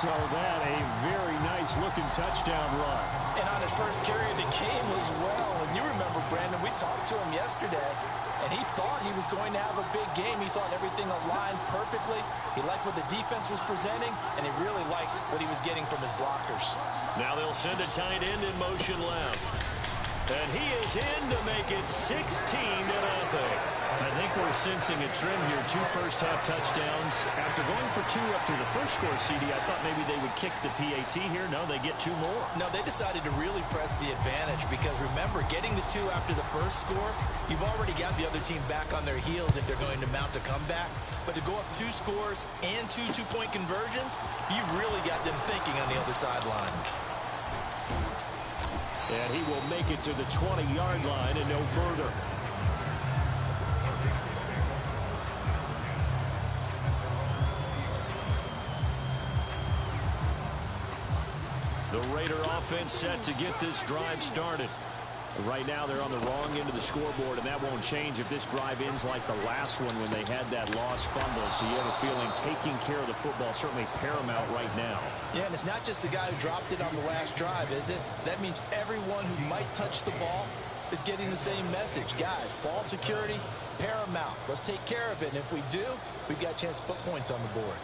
So that a very nice looking touchdown run. And on his first carry of the game as well. And you remember, Brandon, we talked to him yesterday, and he thought he was going to have a big game. He thought everything aligned perfectly. He liked what the defense was presenting, and he really liked what he was getting from his blockers. Now they'll send a tight end in motion left. And he is in to make it 16-0. I think we're sensing a trend here. 2 first-half touchdowns. After going for 2 after the first score, CD, I thought maybe they would kick the PAT here. No, they get 2 more. No, they decided to really press the advantage because, remember, getting the 2 after the first score, you've already got the other team back on their heels if they're going to mount a comeback. But to go up 2 scores and 2 two-point conversions, you've really got them thinking on the other sideline. And he will make it to the 20-yard line and no further. The Raider offense set to get this drive started. Right now they're on the wrong end of the scoreboard, and that won't change if this drive ends like the last one when they had that lost fumble. So you have a feeling taking care of the football certainly paramount right now. Yeah, and it's not just the guy who dropped it on the last drive, is it? That means everyone who might touch the ball is getting the same message. Guys, ball security, paramount. Let's take care of it, and if we do, we've got a chance to put points on the board.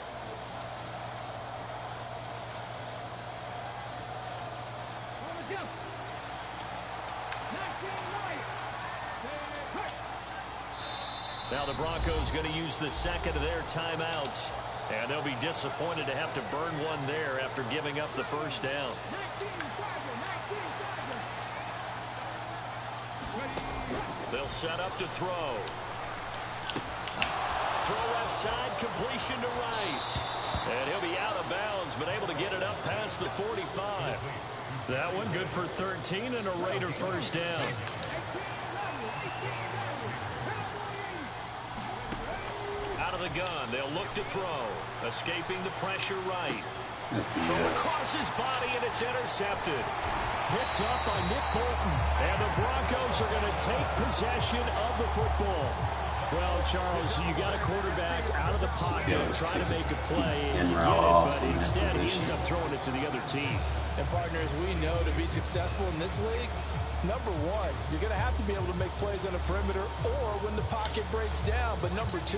Now the Broncos going to use the second of their timeouts. And they'll be disappointed to have to burn one there after giving up the first down. They'll set up to throw. Throw left side, completion to Rice. And he'll be out of bounds, but able to get it up past the 45. That one good for 13 and a Raider first down. Out of the gun, they'll look to throw. Escaping the pressure right. Throw across his body, and it's intercepted. Picked up by Nick Bolton. And the Broncos are going to take possession of the football. Well, Charles, you got a quarterback out of the pocket trying to make a play, and you get it, but instead he ends up throwing it to the other team. And partners, we know to be successful in this league, number one, you're going to have to be able to make plays on the perimeter or when the pocket breaks down. But number two,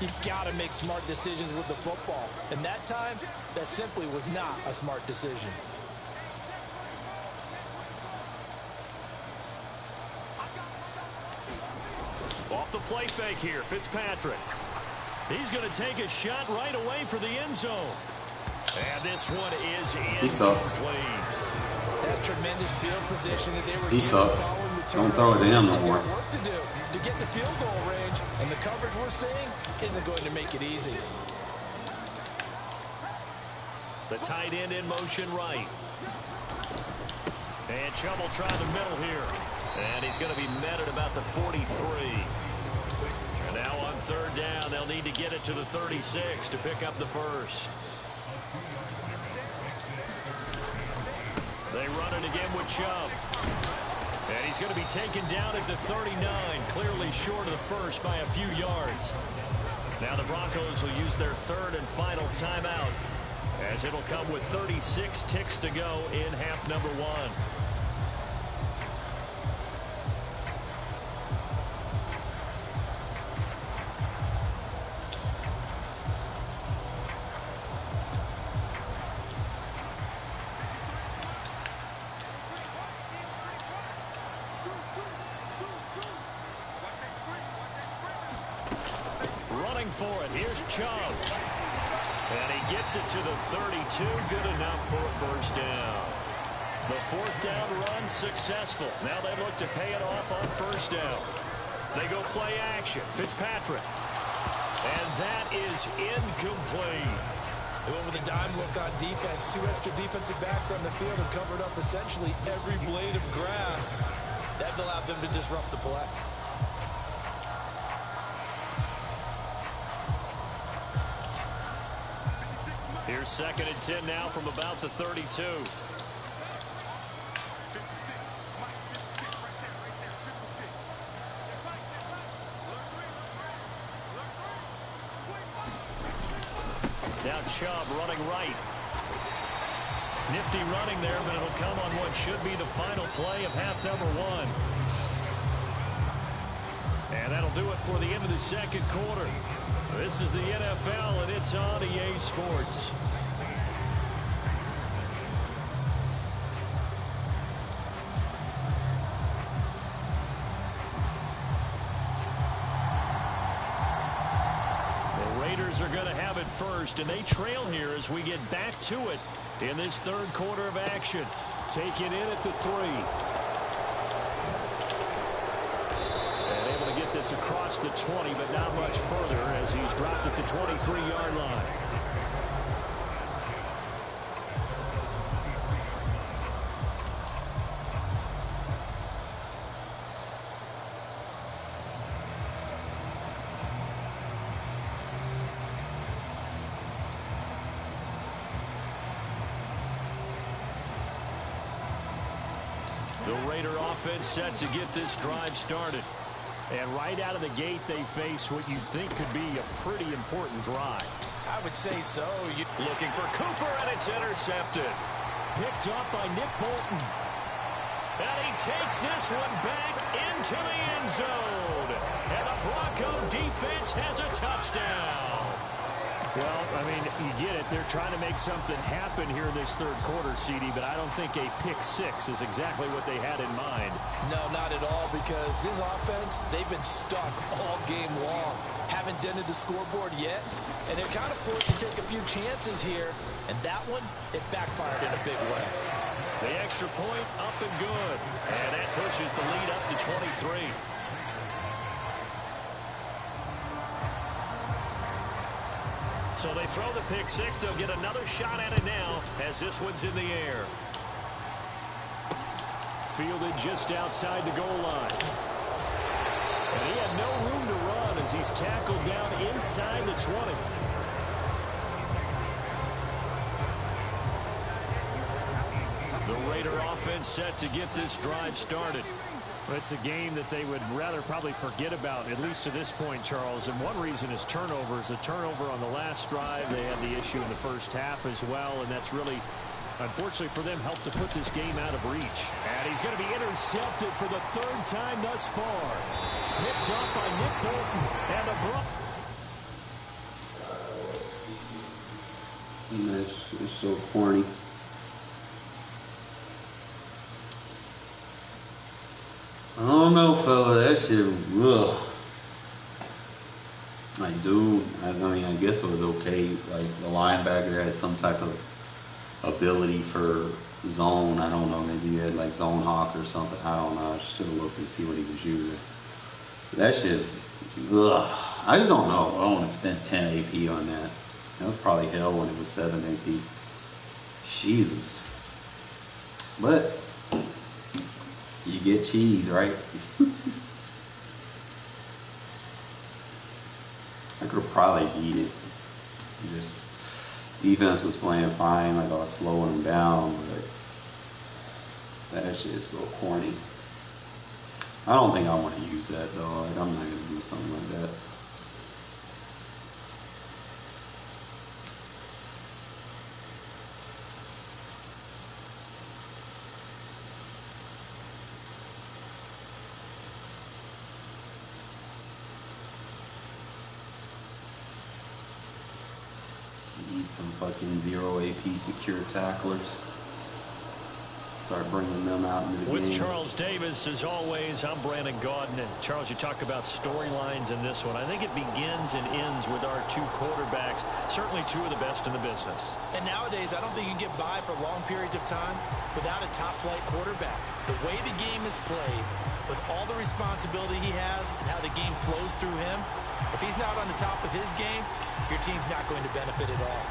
you've got to make smart decisions with the football. And that time, that simply was not a smart decision. Off the play fake here, Fitzpatrick. He's going to take a shot right away for the end zone. And this one is incomplete. That's tremendous field position that they were He sucks. Don't throw it down no more. Work to do to get the field goal range, and the coverage we're seeing isn't going to make it easy. The tight end in motion right. And Chubb will try the middle here. And he's going to be met at about the 43. And now on third down, they'll need to get it to the 36 to pick up the first. They run it again with Chubb. And he's going to be taken down at the 39, clearly short of the first by a few yards. Now the Broncos will use their third and final timeout, as it'll come with 36 ticks to go in half number one. For it. Here's Chubb. And he gets it to the 32. Good enough for a first down. The fourth down run successful. Now they look to pay it off on first down. They go play action. Fitzpatrick. And that is incomplete. They went with a dime look on defense. 2 extra defensive backs on the field and covered up essentially every blade of grass. That allowed them to disrupt the play. Here's second and 10 now from about the 32. Now Chubb running right. Nifty running there, but it'll come on what should be the final play of half number 1. And that'll do it for the end of the second quarter. This is the NFL, and it's on EA Sports. The Raiders are going to have it first, and they trail here as we get back to it in this third quarter of action. Take it in at the 3. Get this across the 20, but not much further as he's dropped at the 23-yard line. The Raider offense set to get this drive started. And right out of the gate, they face what you think could be a pretty important drive. I would say so. Looking for Cooper, and it's intercepted. Picked up by Nick Bolton. And he takes this one back into the end zone. And the Bronco defense has a touchdown. Well, I mean, you get it. They're trying to make something happen here this third quarter, CD, but I don't think a pick-6 is exactly what they had in mind. No, not at all, because this offense, they've been stuck all game long. Haven't dented the scoreboard yet, and they're kind of forced to take a few chances here, and that one, it backfired in a big way. The extra point up and good, and that pushes the lead up to 23. So they throw the pick-6. They'll get another shot at it now as this one's in the air. Fielded just outside the goal line. And he had no room to run as he's tackled down inside the 20. The Raider offense set to get this drive started. It's a game that they would rather probably forget about, at least to this point, Charles. And one reason is turnovers. A turnover on the last drive. They had the issue in the first half as well, and that's really, unfortunately for them, helped to put this game out of reach. And he's going to be intercepted for the third time thus far. Picked up by Nick Bolton. And the That's so corny. I don't know, fella. That shit, ugh. I mean, I guess it was okay. Like, the linebacker had some type of ability for zone. I don't know. Maybe he had, like, zone hawk or something. I don't know. I should have looked and see what he was using. That shit's, ugh. I just don't know. I don't want to spend 10 AP on that. That was probably hell when it was 7 AP. Jesus. But you get cheese, right? I could have probably beat it. Just defense was playing fine, like I was slowing them down, but that shit is so corny. I don't think I want to use that though. Like, I'm not gonna do something like that. Need some fucking 0 AP secure tacklers. Start bringing them out into the With game. Charles Davis, as always, I'm Brandon Gaudin. And Charles, you talk about storylines in this one. I think it begins and ends with our two quarterbacks, certainly two of the best in the business. And nowadays, I don't think you can get by for long periods of time without a top-flight quarterback. The way the game is played, with all the responsibility he has and how the game flows through him, if he's not on the top of his game, your team's not going to benefit at all.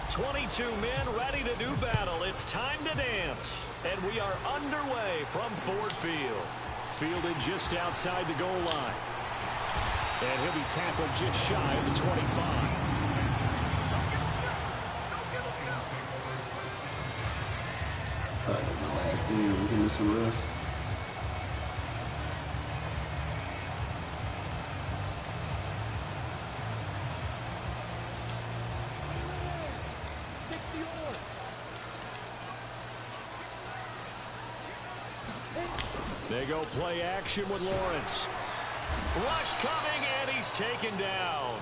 22 men ready to do battle. It's time to dance. And we are underway from Ford Field. Fielded just outside the goal line. And he'll be tackled just shy of the 25. My last game, I'm giving some rest. They go play action with Lawrence. Rush coming, and he's taken down.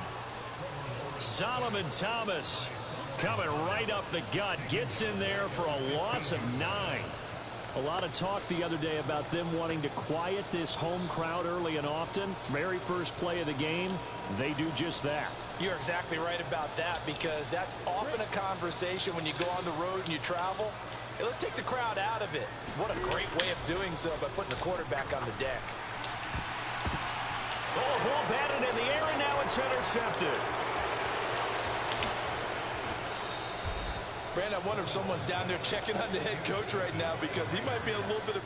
Solomon Thomas coming right up the gut. Gets in there for a loss of 9. A lot of talk the other day about them wanting to quiet this home crowd early and often. Very first play of the game, they do just that. You're exactly right about that, because that's often a conversation when you go on the road and you travel. Hey, let's take the crowd out of it. What a great way of doing so by putting the quarterback on the deck. Oh, ball batted in the air, and now it's intercepted. Brandon, I wonder if someone's down there checking on the head coach right now, because he might be a little bit of...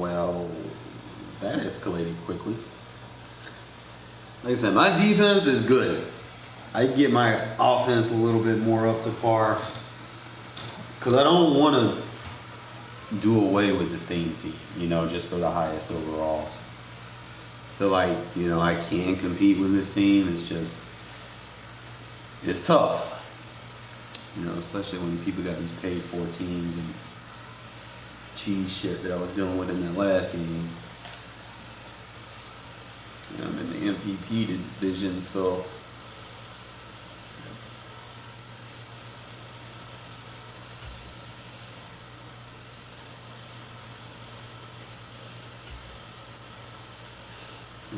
Well, that escalated quickly. Like I said, my defense is good. I get my offense a little bit more up to par, because I don't want to do away with the theme team, you know, just for the highest overalls. Feel like, you know, I can compete with this team. It's just, it's tough. You know, especially when people got these paid for teams and cheese shit that I was dealing with in that last game. You know, I'm in the MVP division, so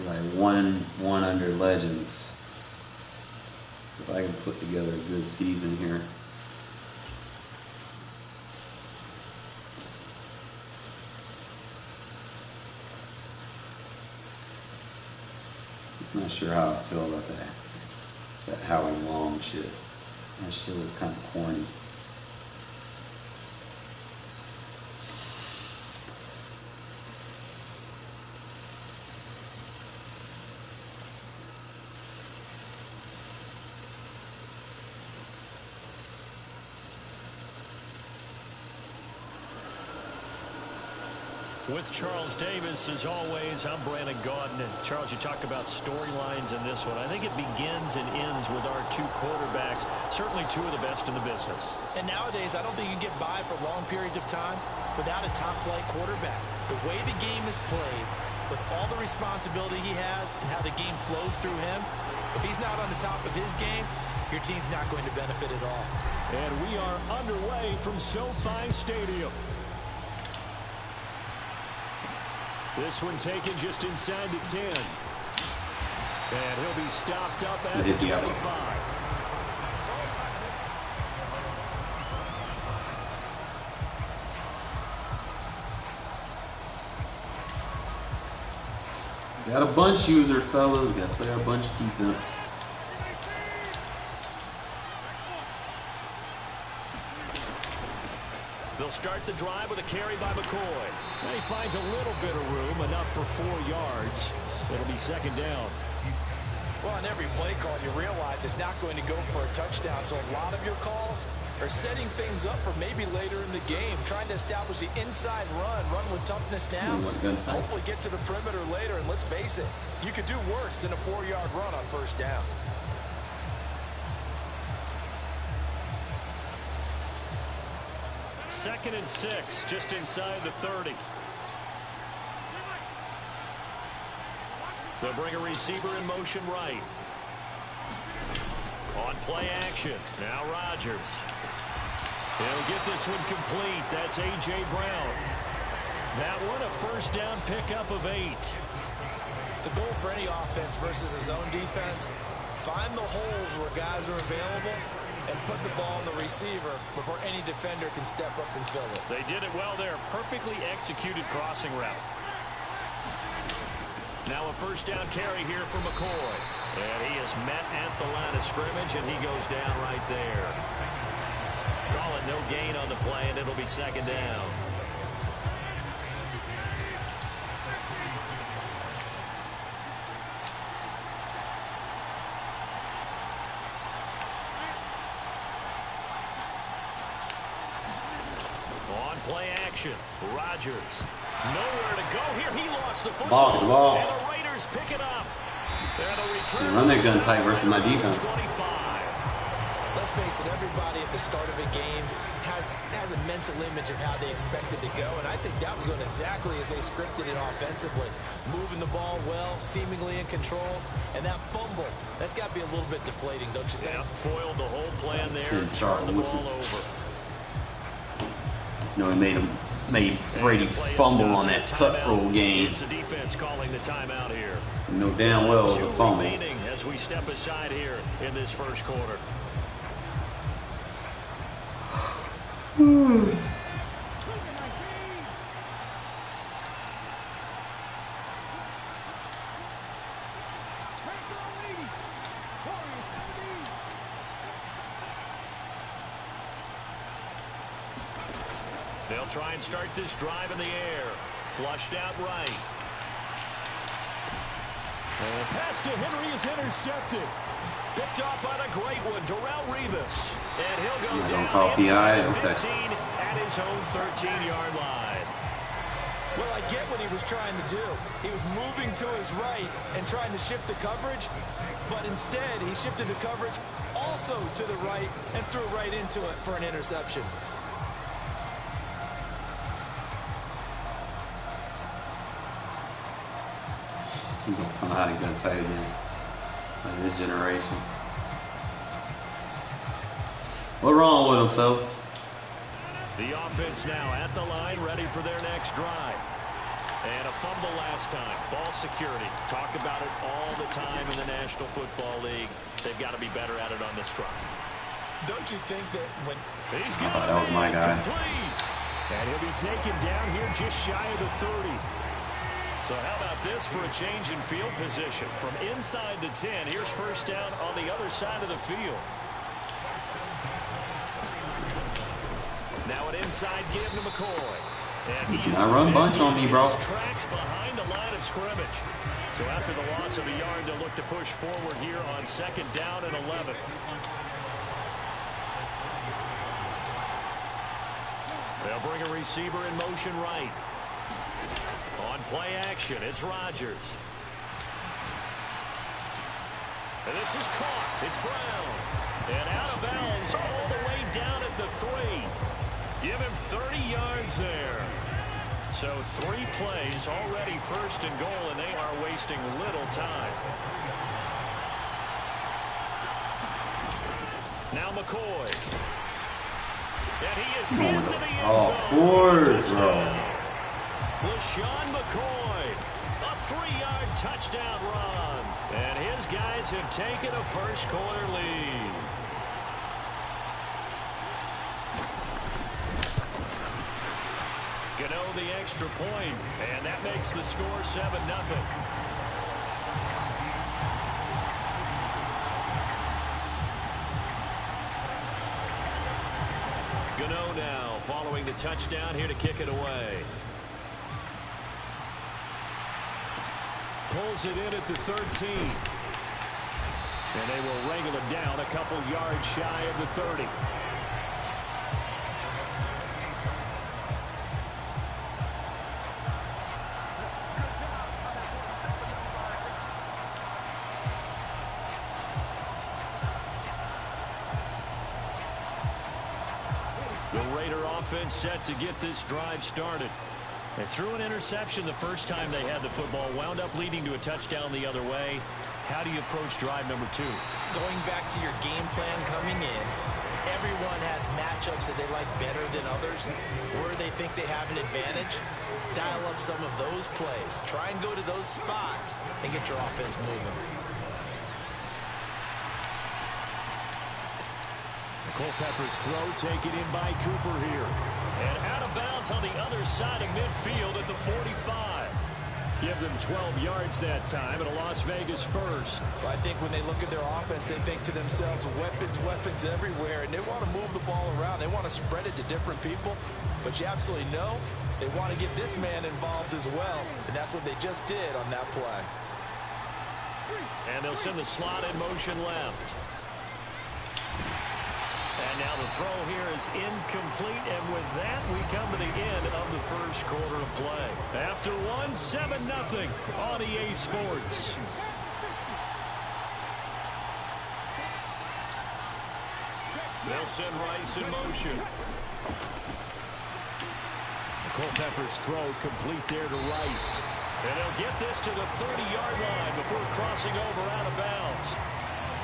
like one under legends. So if I can put together a good season here. I'm not sure how I feel about that Howie Long shit. That shit was kind of corny. With Charles Davis, as always, I'm Brandon Gaudin. And Charles, you talk about storylines in this one. I think it begins and ends with our 2 quarterbacks, certainly 2 of the best in the business. And nowadays, I don't think you can get by for long periods of time without a top-flight quarterback. The way the game is played, with all the responsibility he has and how the game flows through him, if he's not on the top of his game, your team's not going to benefit at all. And we are underway from SoFi Stadium. This one taken just inside the 10. And he'll be stopped up at the 25. Got a bunch user, fellas. Got to play our bunch defense. They'll start the drive with a carry by McCoy. And he finds a little bit of room, enough for 4 yards. It'll be second down. Well, on every play call, you realize it's not going to go for a touchdown. So a lot of your calls are setting things up for maybe later in the game, trying to establish the inside run with toughness now. Hopefully get to the perimeter later, and let's face it, you could do worse than a 4-yard run on first down. Second and 6, just inside the 30. They'll bring a receiver in motion right. On play action. Now Rodgers. He'll get this one complete. That's A.J. Brown. That one a first down pickup of 8. The goal for any offense versus his own defense, find the holes where guys are available and put the ball on the receiver before any defender can step up and fill it. They did it well there. Perfectly executed crossing route. Now a first down carry here for McCoy. And he is met at the line of scrimmage, and he goes down right there. Call it no gain on the play, and it'll be second down. Play action. Rodgers. Nowhere to go here. He lost the football. Ball. And the Raiders pick it up. Run that gun tight versus my defense. 25. let's face it, everybody at the start of a game has a mental image of how they expect it to go, and I think that was going exactly as they scripted it offensively. Moving the ball well, seemingly in control, and that fumble, that's got to be a little bit deflating, don't you think? Yeah, foiled the whole plan there, turned the ball over. No, he made Brady fumble on that tuck roll game. It's the defense calling the timeout here. You know damn well it was a fumble. Remaining as we step aside here in this first quarter. They'll try and start this drive in the air. Flushed out right. And pass to Henry is intercepted. Picked off by the great one, Darrell Revis. And he'll go down call inside PI? 15 at his own 13-yard line. Well, I get what he was trying to do. He was moving to his right and trying to shift the coverage, but instead he shifted the coverage also to the right and threw right into it for an interception. He's going to come out and get tight again. Like this generation. What's wrong with him, fellas? The offense now at the line, ready for their next drive. And a fumble last time. Ball security. Talk about it all the time in the National Football League. They've got to be better at it on this drive. Don't you think that when he's that was my guy. Complete. And he'll be taken down here just shy of the 30. So how about this for a change in field position? From inside the 10, here's first down on the other side of the field. Now an inside give to McCoy. And he is run bunch on me, bro. Tracks behind the line of scrimmage. So after the loss of a yard, they'll look to push forward here on second down and 11. They'll bring a receiver in motion right. On play action, it's Rodgers. And this is caught. It's Brown. And out of bounds all the way down at the 3. Give him 30 yards there. So 3 plays already first and goal, and they are wasting little time. Now McCoy. And he is into the end zone. Of course, bro. LaShawn McCoy, a 3-yard touchdown run. And his guys have taken a first quarter lead. Gano the extra point, and that makes the score 7-0. Gano now following the touchdown here to kick it away. Pulls it in at the 13. And they will wrangle it down a couple yards shy of the 30. The Raider offense set to get this drive started. They threw an interception the first time they had the football, wound up leading to a touchdown the other way. How do you approach drive number 2? Going back to your game plan coming in, everyone has matchups that they like better than others, where they think they have an advantage. Dial up some of those plays. Try and go to those spots and get your offense moving. Culpepper's throw taken in by Cooper here. And out of bounds on the other side of midfield at the 45. Give them 12 yards that time and a Las Vegas first. Well, I think when they look at their offense, they think to themselves, weapons everywhere, and they want to move the ball around. They want to spread it to different people, but you absolutely know they want to get this man involved as well, and that's what they just did on that play. And they'll send the slot in motion left. And now the throw here is incomplete, and with that, we come to the end of the first quarter of play. After one, 7-0 on EA Sports. They'll send Rice in motion. Culpepper's throw complete there to Rice. And he'll get this to the 30-yard line before crossing over out of bounds.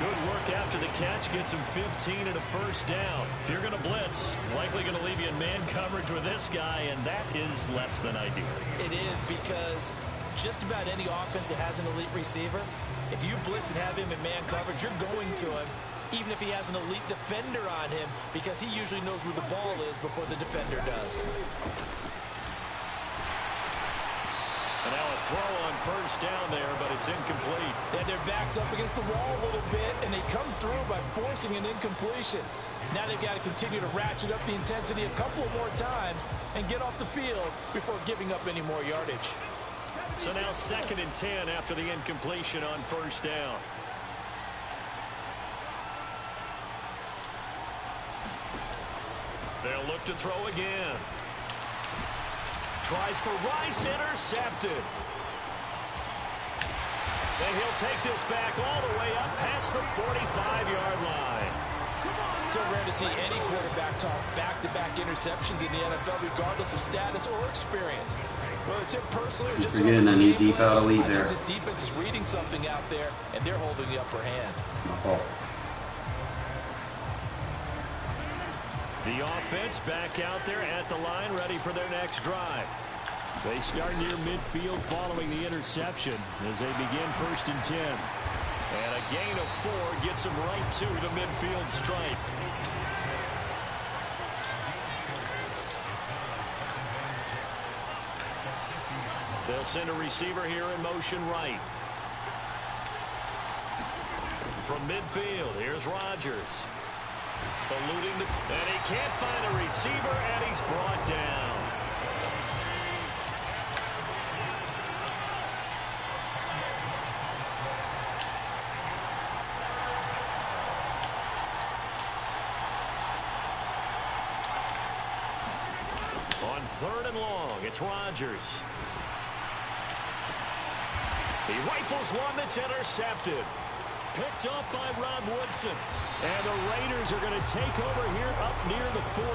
Good work after the catch. Gets him 15 and a first down. If you're going to blitz, likely going to leave you in man coverage with this guy, and that is less than ideal. It is, because just about any offense that has an elite receiver, if you blitz and have him in man coverage, you're going to him, even if he has an elite defender on him, because he usually knows where the ball is before the defender does. And now a throw on first down there, but it's incomplete. And their back's up against the wall a little bit, and they come through by forcing an incompletion. Now they've got to continue to ratchet up the intensity a couple more times and get off the field before giving up any more yardage. So now 2nd and 10 after the incompletion on first down. They'll look to throw again. Tries for Rice, intercepted. And he'll take this back all the way up past the 45-yard line. So rare to see any quarterback toss back-to-back interceptions in the NFL, regardless of status or experience. Whether it's him personally or just forgetting I need deep out elite there. This defense is reading something out there, and they're holding the upper hand. My fault. The offense back out there at the line, ready for their next drive. They start near midfield following the interception as they begin 1st and 10. And a gain of 4 gets them right to the midfield stripe. They'll send a receiver here in motion right. From midfield, here's Rodgers. Eluding the, and he can't find a receiver, and he's brought down. On 3rd and long, it's Rodgers. He rifles one that's intercepted. Picked up by Ron Woodson. And the Raiders are going to take over here up near the 40.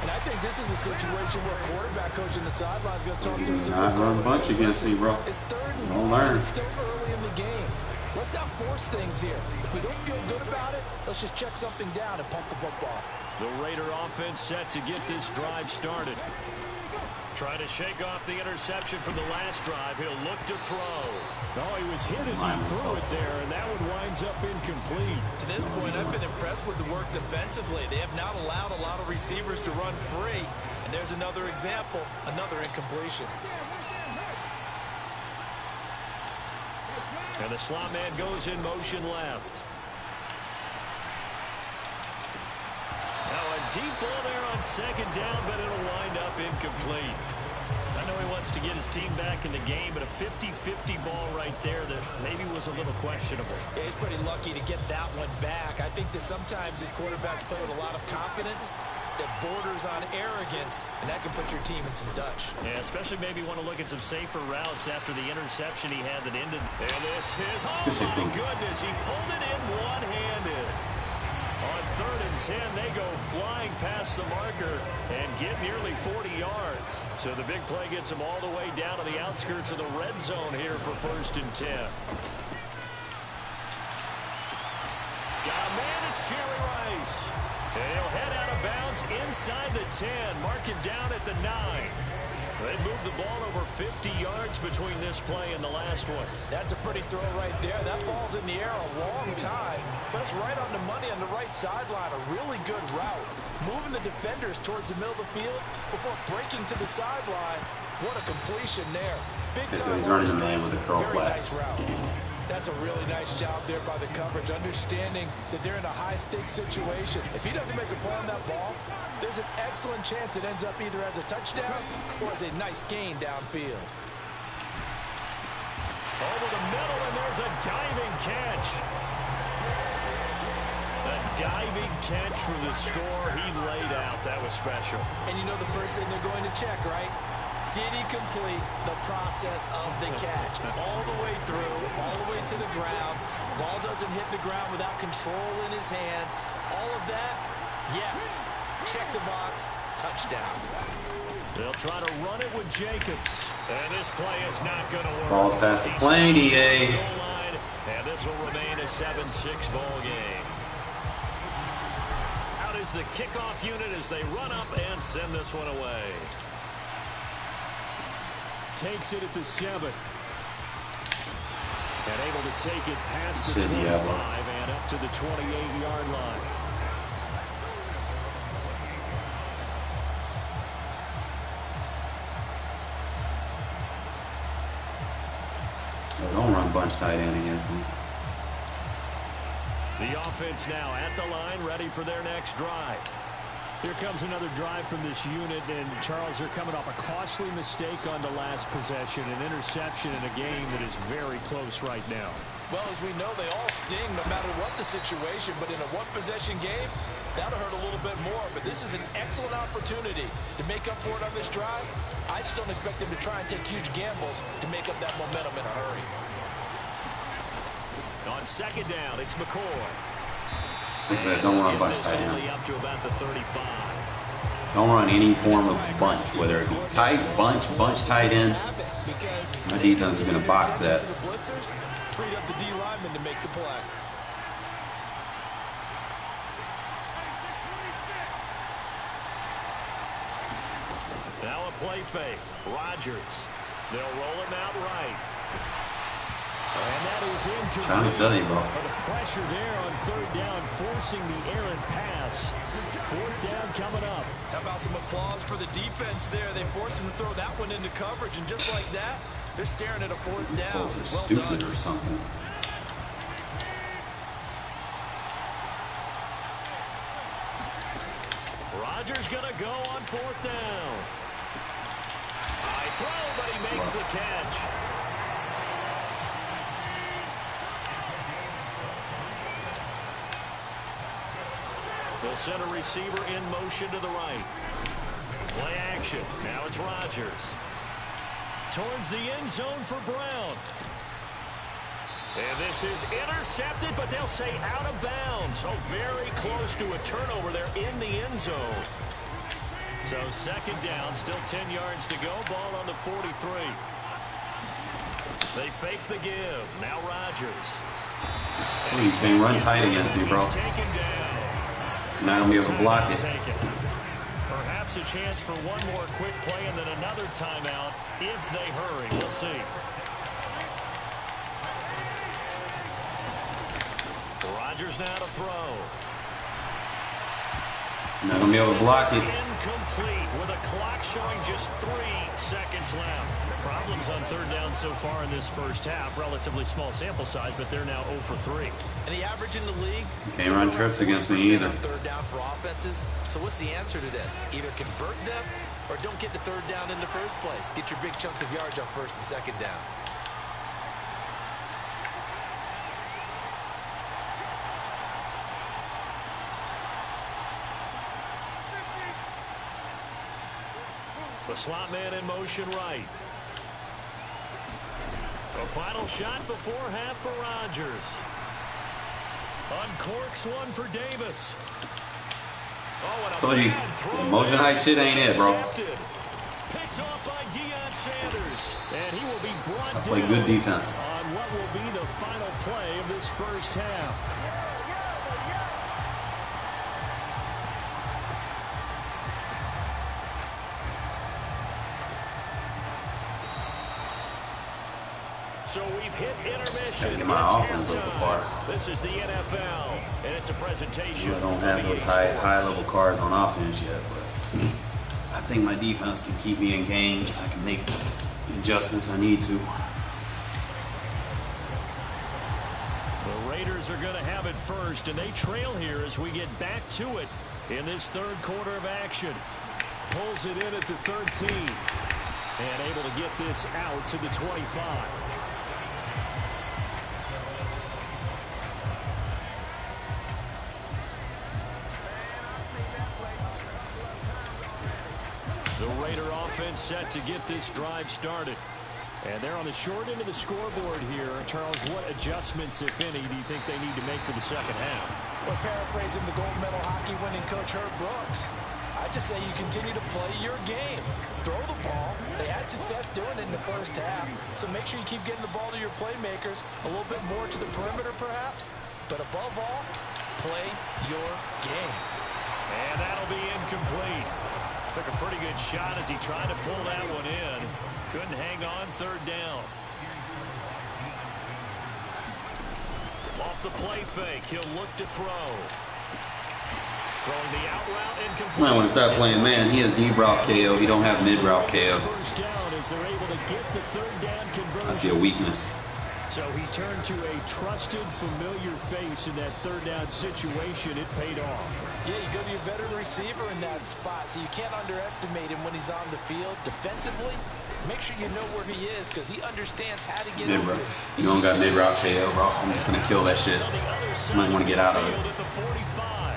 And I think this is a situation where quarterback coach in the sideline is going to talk to us. Not run a bunch against me, bro. It's 3rd and Don't 1. learn. It's still early in the game. Let's not force things here. If we don't feel good about it, let's just check something down and pump the football. The Raider offense set to get this drive started. Trying to shake off the interception from the last drive. He'll look to throw. Oh, he was hit as he threw it there, and that one winds up incomplete. To this point, I've been impressed with the work defensively. They have not allowed a lot of receivers to run free. And there's another example, another incompletion. And the slot man goes in motion left. Now a deep ball there on 2nd down, but it'll wind up incomplete. I know he wants to get his team back in the game, but a 50-50 ball right there that maybe was a little questionable. Yeah, he's pretty lucky to get that one back. I think that sometimes these quarterbacks play with a lot of confidence that borders on arrogance, and that can put your team in some Dutch. Yeah, especially maybe want to look at some safer routes after the interception he had that ended. And this is, oh my goodness, he pulled it in one-handed. On 3rd and 10, they go flying past the marker and get nearly 40 yards. So the big play gets them all the way down to the outskirts of the red zone here for 1st and 10. Got a man, it's Jerry Rice. And he'll head out of bounds inside the 10, mark him down at the 9. They moved the ball over 50 yards between this play and the last one. That's a pretty throw right there. That ball's in the air a long time, but it's right on the money on the right sideline. A really good route. Moving the defenders towards the middle of the field before breaking to the sideline. What a completion there. Big time. So he's running the man with the curl flats. Nice route. That's a really nice job there by the coverage, understanding that they're in a high-stakes situation. If he doesn't make a play on that ball, there's an excellent chance it ends up either as a touchdown or as a nice gain downfield. Over the middle, and there's a diving catch. A diving catch for the score he laid out. That was special. And you know the first thing they're going to check, right? Did he complete the process of the catch? All the way through, all the way to the ground. Ball doesn't hit the ground without control in his hands. All of that Yes. Check the box. Touchdown. They'll try to run it with Jacobs. And this play is not going to work. Ball's past the plane, EA. And this will remain a 7-6 ball game. Out is the kickoff unit as they run up and send this one away. Takes it at the 7. And able to take it past the Shit, 25 yeah, and up to the 28-yard line. Don't run bunch tight end against me. The offense now at the line, ready for their next drive. Here comes another drive from this unit, and Charles, they're coming off a costly mistake on the last possession, an interception in a game that is very close right now. Well, as we know, they all sting no matter what the situation, but in a one-possession game, that'll hurt a little bit more. But this is an excellent opportunity to make up for it on this drive. I just don't expect them to try and take huge gambles to make up that momentum in a hurry. On second down, it's McCoy. Like I said, don't run bunch tight end. Up to about the 35. Don't run any form of bunch, whether it be tight, bunch tight end. My defense is going to box that. Freed up the D lineman to make the play. Now a play fake. Rodgers. They'll roll him out right. And that is incomplete. Trying to tell you, bro. The pressure there on third down, forcing the errant pass. Fourth down coming up. How about some applause for the defense there? They forced him to throw that one into coverage, and just like that, they're staring at a fourth down. Those are Well stupid done. or something. Rodgers gonna go on fourth down. High throw, but he makes the catch. They'll send a receiver in motion to the right. Play action. Now it's Rodgers. Towards the end zone for Brown. And this is intercepted, but they'll say out of bounds. Oh, very close to a turnover there in the end zone. So second down, still 10 yards to go. Ball on the 43. They fake the give. Now Rodgers. Hey, you can't run tight against me, bro. He's taken down. Not going to be able to block it. Perhaps a chance for one more quick play and then another timeout if they hurry. We'll see. Rodgers now to throw. Not going to be able to block it. Incomplete with a clock showing just 3 seconds left. Problems on third down so far in this first half. Relatively small sample size, but they're now 0 for 3. And the average in the league? Can't run trips against me either. Third down for offenses. So what's the answer to this? Either convert them or don't get the third down in the first place. Get your big chunks of yards on first and second down. The slot man in motion right. A final shot before half for Rodgers. Uncorks one for Davis. Oh, Told you, motion hike shit ain't it, bro. Picked off by Deion Sanders. And he will be brought I play down good defense. On what will be the final play of this first half. So we've hit intermission. Gotta get my offense up apart. This is the NFL, and it's a presentation. I don't have those high level cards on offense yet, but I think my defense can keep me in games. I can make the adjustments I need to. The Raiders are going to have it first, and they trail here as we get back to it in this third quarter of action. Pulls it in at the 13 and able to get this out to the 25. The Raider offense set to get this drive started. And they're on the short end of the scoreboard here. Charles, what adjustments, if any, do you think they need to make for the second half? Well, paraphrasing the gold medal hockey winning coach Herb Brooks, I just say you continue to play your game. Throw the ball. They had success doing it in the first half, so make sure you keep getting the ball to your playmakers, a little bit more to the perimeter perhaps, but above all, play your game. And that'll be incomplete. Took a pretty good shot as he tried to pull that one in. Couldn't hang on, third down. Off the play fake, he'll look to throw. Throwing the out route incomplete. Might want to start playing man. He has deep route KO. He don't have mid route KO. First down as they're able to get the third down conversion. I see a weakness. So he turned to a trusted, familiar face in that third down situation. It paid off. Yeah, you go to your veteran receiver in that spot, so you can't underestimate him when he's on the field. Defensively, make sure you know where he is because he understands how to get Mid open. route. You don't got mid route KO, bro. I'm just gonna kill that shit. You might want to get out of it. At the 45.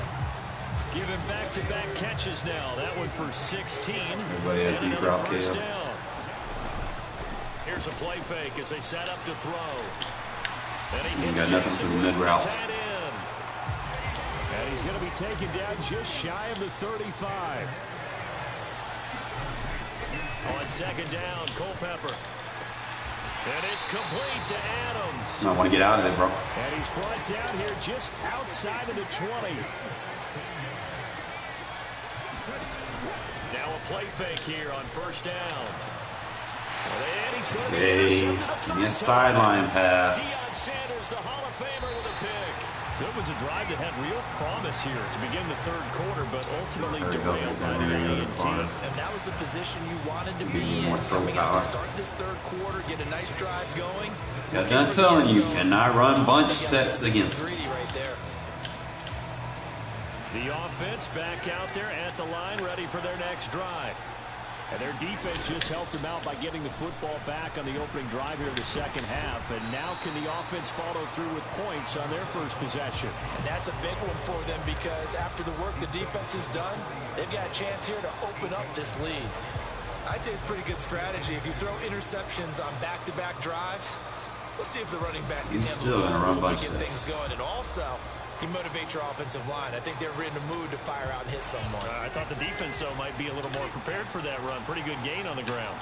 Giving back-to-back catches now. That one for 16. Everybody has deep route KO. Down. Here's a play fake as they set up to throw. And he got nothing for the mid routes. And he's going to be taken down just shy of the 35. On second down, Culpepper. And it's complete to Adams. I want to get out of it, bro. And he's brought down here just outside of the 20. Now a play fake here on first down. And he's going to be intercepted. Give me a sideline pass. Deion Sanders, the Hall of Famer, with a pick. So it was a drive that had real promise here to begin the third quarter, but ultimately derailed by the A&T. And that was the position you wanted to be in. Coming out to start this third quarter, get a nice drive going. Got done telling you, cannot run bunch sets against me. Right there. The offense back out there at the line, ready for their next drive. And their defense just helped them out by getting the football back on the opening drive here in the second half. And now can the offense follow through with points on their first possession? And that's a big one for them because after the work the defense has done, they've got a chance here to open up this lead. I'd say it's pretty good strategy. If you throw interceptions on back-to-back drives, let's see if the running backs can He's handle still going to run bunch get things sets. going. And also, he motivates your offensive line. I think they're in the mood to fire out and hit someone. I thought the defense, though, might be a little more prepared for that run. Pretty good gain on the ground.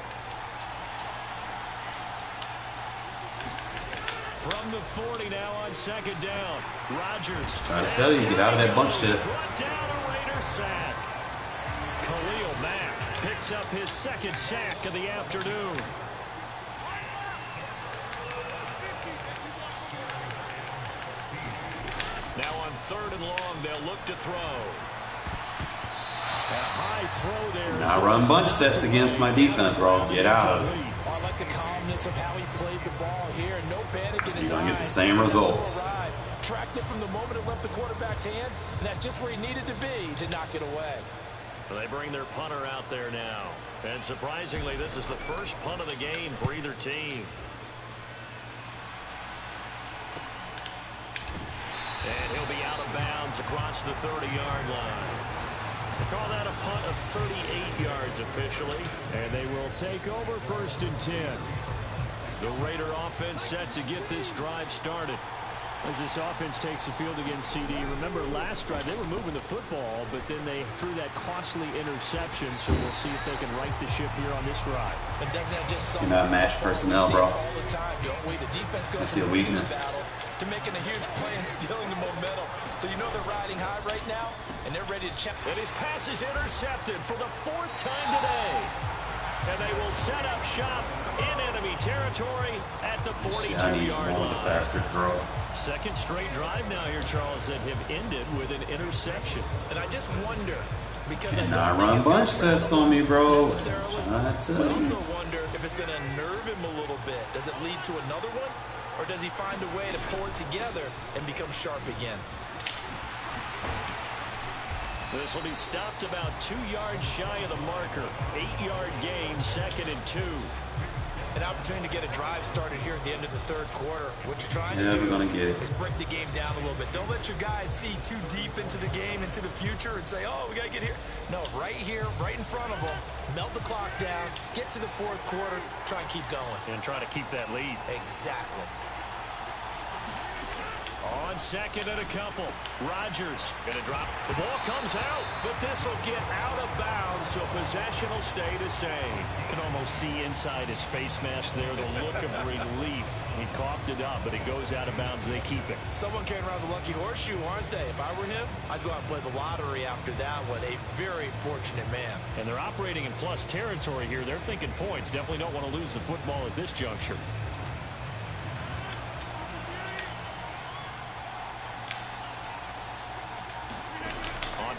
From the 40 now on second down. Rodgers. Trying to tell you, get out of that bunch shit. Brought down a Raider sack. Khalil Mack picks up his second sack of the afternoon. Now on third and long, they'll look to throw. And a high throw there. Now run bunch sets against my defense, bro. Get out of it. I like the calmness of how he played the ball here. No panic in his You're gonna get the eyes. same results. Tracked it from the moment it left the quarterback's hand, and that's just where he needed to be to knock it away. Well, they bring their punter out there now. And surprisingly, this is the first punt of the game for either team. And he'll be out of bounds across the 30-yard line. They call that a punt of 38 yards officially. And they will take over first and 10. The Raider offense set to get this drive started. As this offense takes the field against CD, remember last drive they were moving the football, but then they threw that costly interception, so we'll see if they can right the ship here on this drive. But doesn't that just You're not match personnel, bro. all the time, don't we? The defense goes I see a from losing the weakness. battle to making a huge play and stealing the momentum. So you know they're riding high right now, and they're ready to check. And his pass is intercepted for the fourth time today. And they will set up shop in enemy territory at the 42-yard line. Faster throw. Second straight drive now here, Charles, that have ended with an interception. And I just wonder, because Cannot run bunch sets on me, bro. I also wonder if it's going to nerve him a little bit. Does it lead to another one? Or does he find a way to pull it together and become sharp again? This will be stopped about 2 yards shy of the marker. 8-yard gain, second and 2. An opportunity to get a drive started here at the end of the third quarter. What you're trying to We're gonna get it. is break the game down a little bit. Don't let your guys see too deep into the game, into the future, and say, oh, we got to get here. No, right here, right in front of them, melt the clock down, get to the fourth quarter, try and keep going. And try to keep that lead. Exactly. On second and a couple. Rodgers going to drop. The ball comes out, but this will get out of bounds, so possession will stay the same. You can almost see inside his face mask there the look of relief. He coughed it up, but it goes out of bounds. They keep it. Someone came around the lucky horseshoe, aren't they? If I were him, I'd go out and play the lottery after that one. A very fortunate man. And they're operating in plus territory here. They're thinking points. Definitely don't want to lose the football at this juncture.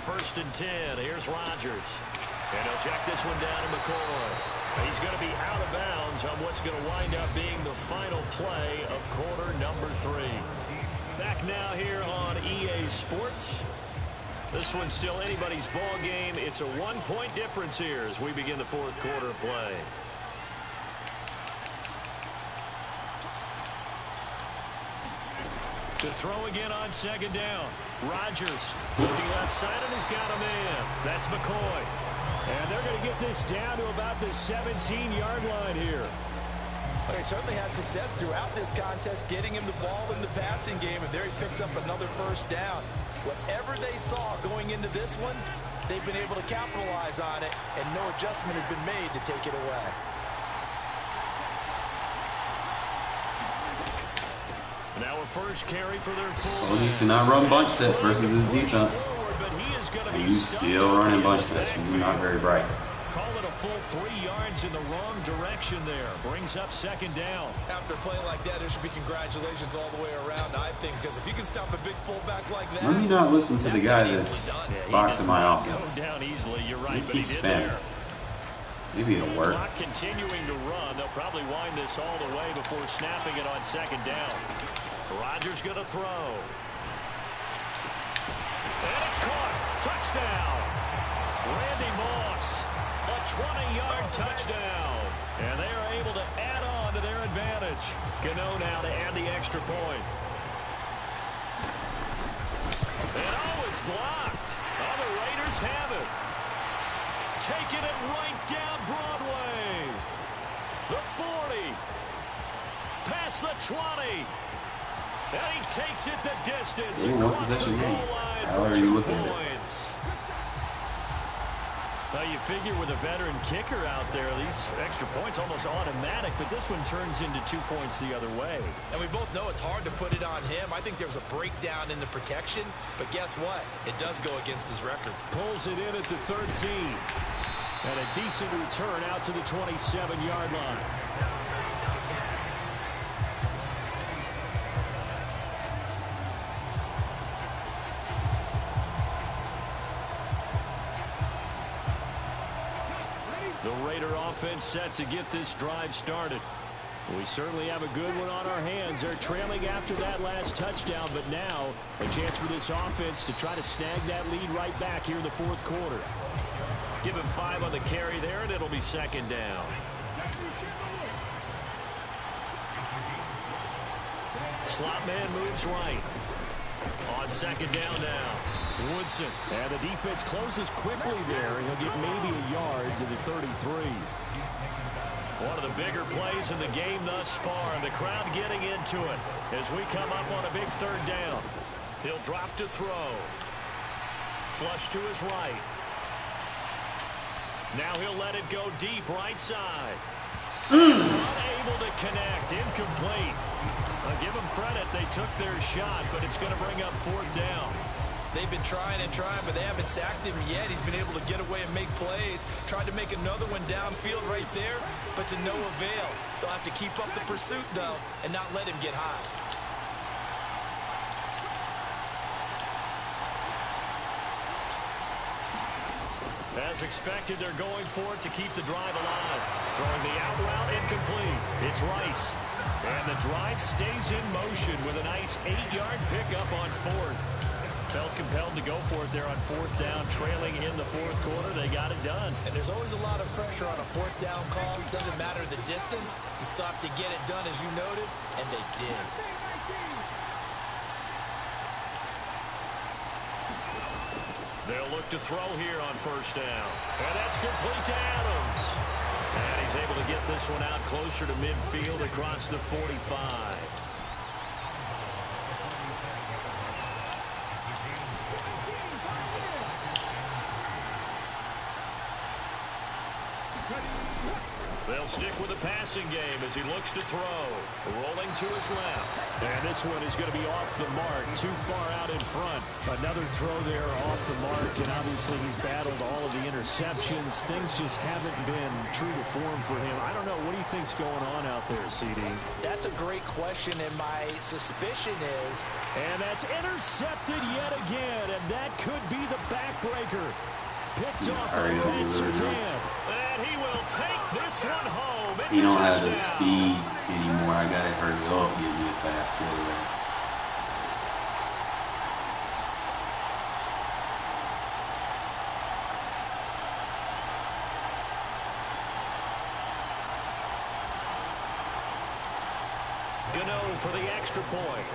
First and 10. Here's Rodgers. And he'll check this one down to McCoy. He's going to be out of bounds on what's going to wind up being the final play of quarter number 3. Back now here on EA Sports. This one's still anybody's ball game. It's a 1-point difference here as we begin the fourth quarter of play. To throw again on second down. Rodgers looking left side, and he's got a man. That's McCoy. And they're going to get this down to about the 17-yard line here. They certainly had success throughout this contest getting him the ball in the passing game, and there he picks up another first down. Whatever they saw going into this one, they've been able to capitalize on it, and no adjustment has been made to take it away. Now a first carry for their full. So you cannot run bunch sets versus his defense. And you still running bunch sets. You're not very bright. Call it a full 3 yards in the wrong direction there. Brings up second down. After a play like that, there should be congratulations all the way around, I think, because if you can stop a big fullback like that. Let me not listen to the guy that's boxing my offense. Go down easily. You're right, He keeps spamming. Maybe it'll work. Not continuing to run. They'll probably wind this all the way before snapping it on second down. Rodgers going to throw. And it's caught. Touchdown. Randy Moss. A 20-yard touchdown. And they are able to add on to their advantage. Gano now to add the extra point. And oh, it's blocked. Oh, the Raiders have it. Taking it right down Broadway. The 40. Past the 20. And he takes it the distance across the goal line for 2 points. Now you figure with a veteran kicker out there, these extra points almost automatic, but this one turns into 2 points the other way. And we both know it's hard to put it on him. I think there's a breakdown in the protection, but guess what? It does go against his record. Pulls it in at the 13. And a decent return out to the 27-yard line. The Raider offense set to get this drive started. We certainly have a good one on our hands. They're trailing after that last touchdown, but now a chance for this offense to try to snag that lead right back here in the fourth quarter. Give him 5 on the carry there, and it'll be second down. Slot man moves right. On second down now. Woodson. And the defense closes quickly there. He'll get maybe a yard to the 33. One of the bigger plays in the game thus far. The crowd getting into it as we come up on a big third down. He'll drop to throw. Flush to his right. Now he'll let it go deep right side. Unable to connect. Incomplete. I'll give them credit. They took their shot, but it's going to bring up fourth down. They've been trying and trying, but they haven't sacked him yet. He's been able to get away and make plays. Tried to make another one downfield right there, but to no avail. They'll have to keep up the pursuit, though, and not let him get high. As expected, they're going for it to keep the drive alive. Throwing the out route incomplete. It's Rice. And the drive stays in motion with a nice 8-yard pickup on fourth. Felt compelled to go for it there on fourth down, trailing in the fourth quarter. They got it done. And there's always a lot of pressure on a fourth down call. Doesn't matter the distance. You stop to get it done, as you noted, and they did. They'll look to throw here on first down. And that's complete to Adams. And he's able to get this one out closer to midfield across the 45. They'll stick with the passing game as he looks to throw. Rolling to his left. And this one is going to be off the mark. Too far out in front. Another throw there off the mark. And obviously he's battled all of the interceptions. Things just haven't been true to form for him. I don't know. What do you think's going on out there, CD? That's a great question, and my suspicion is... And that's intercepted yet again. And that could be the backbreaker. Picked off by Pat Surtain. And he will take this one home. It's you don't have the speed anymore. I got to hurry up, give me a fast quarterback. Gano for the extra point.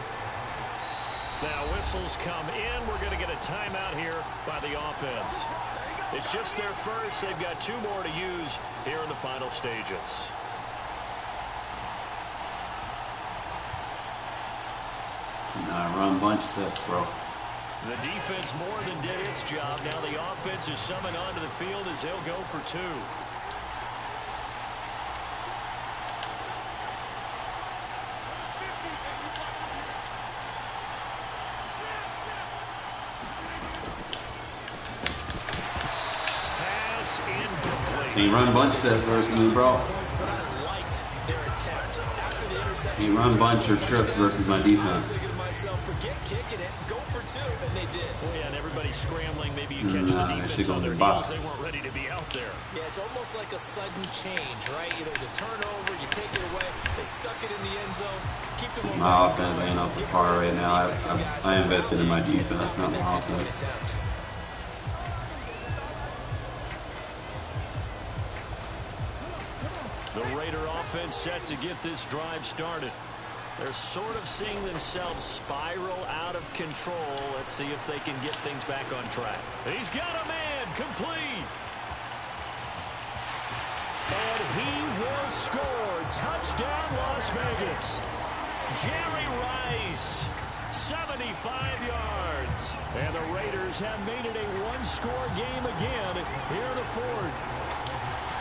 Now whistles come in. We're going to get a timeout here by the offense. It's just their first. They've got 2 more to use here in the final stages. Nah, run bunch sets, bro. The defense more than did its job. Now the offense is summoned onto the field as they'll go for 2. Can't run bunch sets versus me, bro. Can't run bunch or trips versus my defense. Oh, yeah, and everybody's scrambling. Maybe you catch the defense on their heels. They weren't ready to be out there. Yeah, it's almost like a sudden change, right? There's a turnover, you take it away. They stuck it in the end zone. Keep them. My offense ain't up to par right now. I invested in my defense, not my offense. The Raider offense set to get this drive started. They're sort of seeing themselves spiral out of control. Let's see if they can get things back on track. He's got a man complete. And he will score. Touchdown, Las Vegas. Jerry Rice, 75 yards. And the Raiders have made it a one-score game again here in the fourth.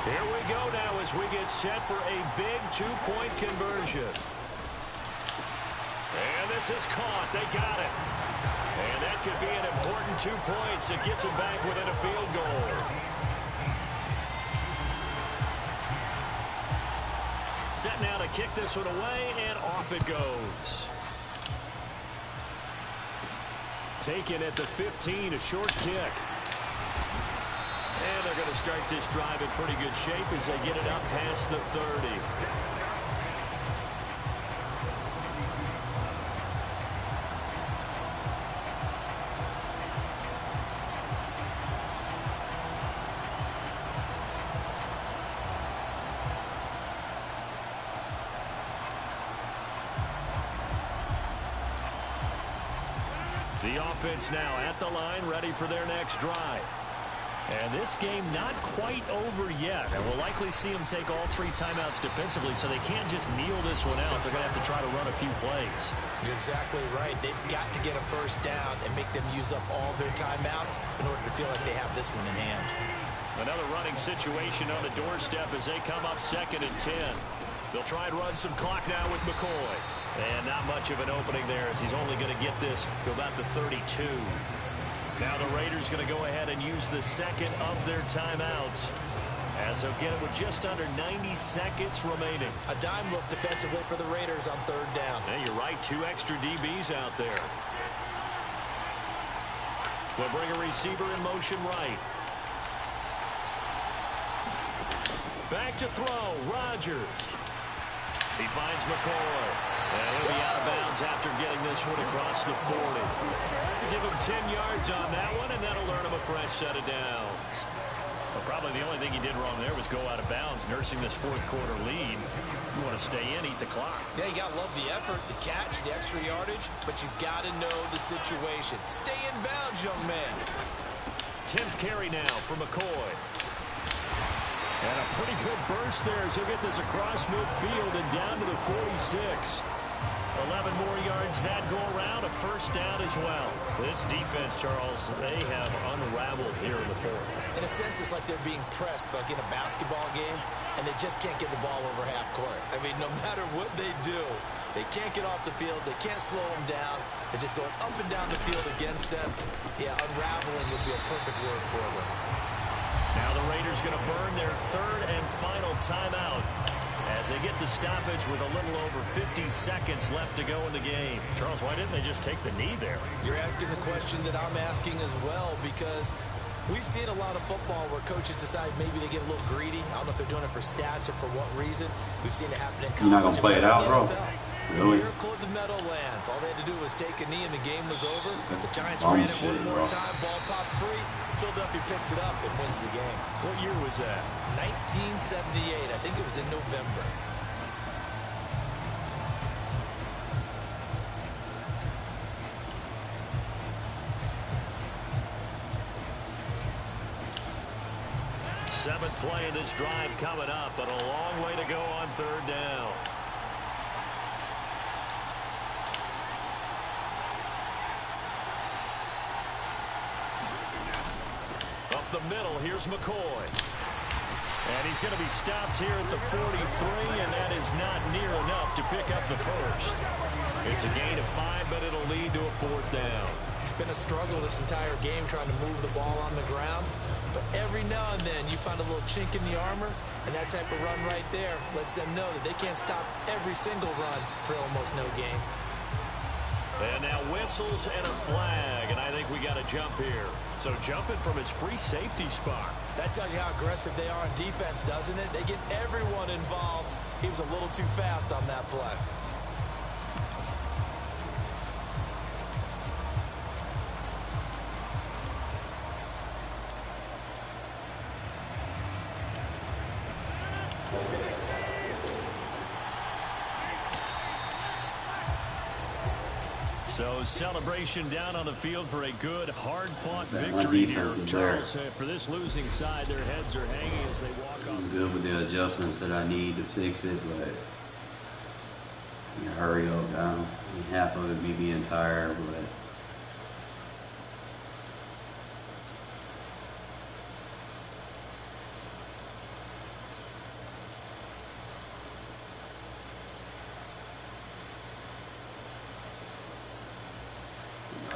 Here we go now as we get set for a big two-point conversion. And this is caught. They got it. And that could be an important 2 points that gets them back within a field goal. Set now to kick this one away, and off it goes. Taken at the 15, a short kick. And they're going to start this drive in pretty good shape as they get it up past the 30. The offense now at the line, ready for their next drive. And this game not quite over yet. And we'll likely see them take all 3 timeouts defensively, so they can't just kneel this one out. They're going to have to try to run a few plays. You're exactly right. They've got to get a first down and make them use up all their timeouts in order to feel like they have this one in hand. Another running situation on the doorstep as they come up 2nd and 10. They'll try and run some clock now with McCoy. And not much of an opening there as he's only going to get this to about the 32. Now the Raiders going to go ahead and use the second of their timeouts as they'll get it with just under 90 seconds remaining. A dime look defensively for the Raiders on 3rd down. Yeah, you're right. 2 extra DBs out there. They'll bring a receiver in motion right. Back to throw. Rodgers. He finds McCoy. And he'll be out of bounds after getting this one across the 40. Give him 10 yards on that one, and that'll earn him a fresh set of downs. Well, probably the only thing he did wrong there was go out of bounds, nursing this fourth quarter lead. You want to stay in, eat the clock. Yeah, you got to love the effort, the catch, the extra yardage, but you got to know the situation. Stay in bounds, young man. 10th carry now for McCoy. And a pretty good burst there as he'll get this across midfield and down to the 46. 11 more yards that go around, a first down as well. This defense, Charles, they have unraveled here in the fourth. In a sense, it's like they're being pressed like in a basketball game, and they just can't get the ball over half court. I mean, no matter what they do, they can't get off the field. They can't slow them down. They're just going up and down the field against them. Yeah, unraveling would be a perfect word for them. Now the Raiders going to burn their third and final timeout as they get the stoppage with a little over 50 seconds left to go in the game. Charles, why didn't they just take the knee there? You're asking the question that I'm asking as well, because we've seen a lot of football where coaches decide maybe they get a little greedy. I don't know if they're doing it for stats or for what reason. We've seen it happen in college. You're not going to play it out, bro? Really? The miracle of the Meadowlands. All they had to do was take a knee and the game was over. That's the Giants bum ran it shit, one more bro. time. Ball popped free. Philadelphia picks it up and wins the game. What year was that? 1978. I think it was in November. Seventh play of this drive coming up, but a long way to go on third down. Up the middle, here's McCoy. And he's going to be stopped here at the 43, and that is not near enough to pick up the first. It's a gain of 5, but it'll lead to a fourth down. It's been a struggle this entire game trying to move the ball on the ground. But every now and then you find a little chink in the armor, and that type of run right there lets them know that they can't stop every single run for almost no gain. And now whistles and a flag, and I think we got a jump here. So jumping from his free safety spot. That tells you how aggressive they are on defense, doesn't it? They get everyone involved. He was a little too fast on that play. So celebration down on the field for a good, hard-fought My victory here. defense is Charles, for this losing side, their heads are hanging as they walk off. I'm good with the adjustments that I need to fix it, but you hurry up down. I mean, half of it me being tired, but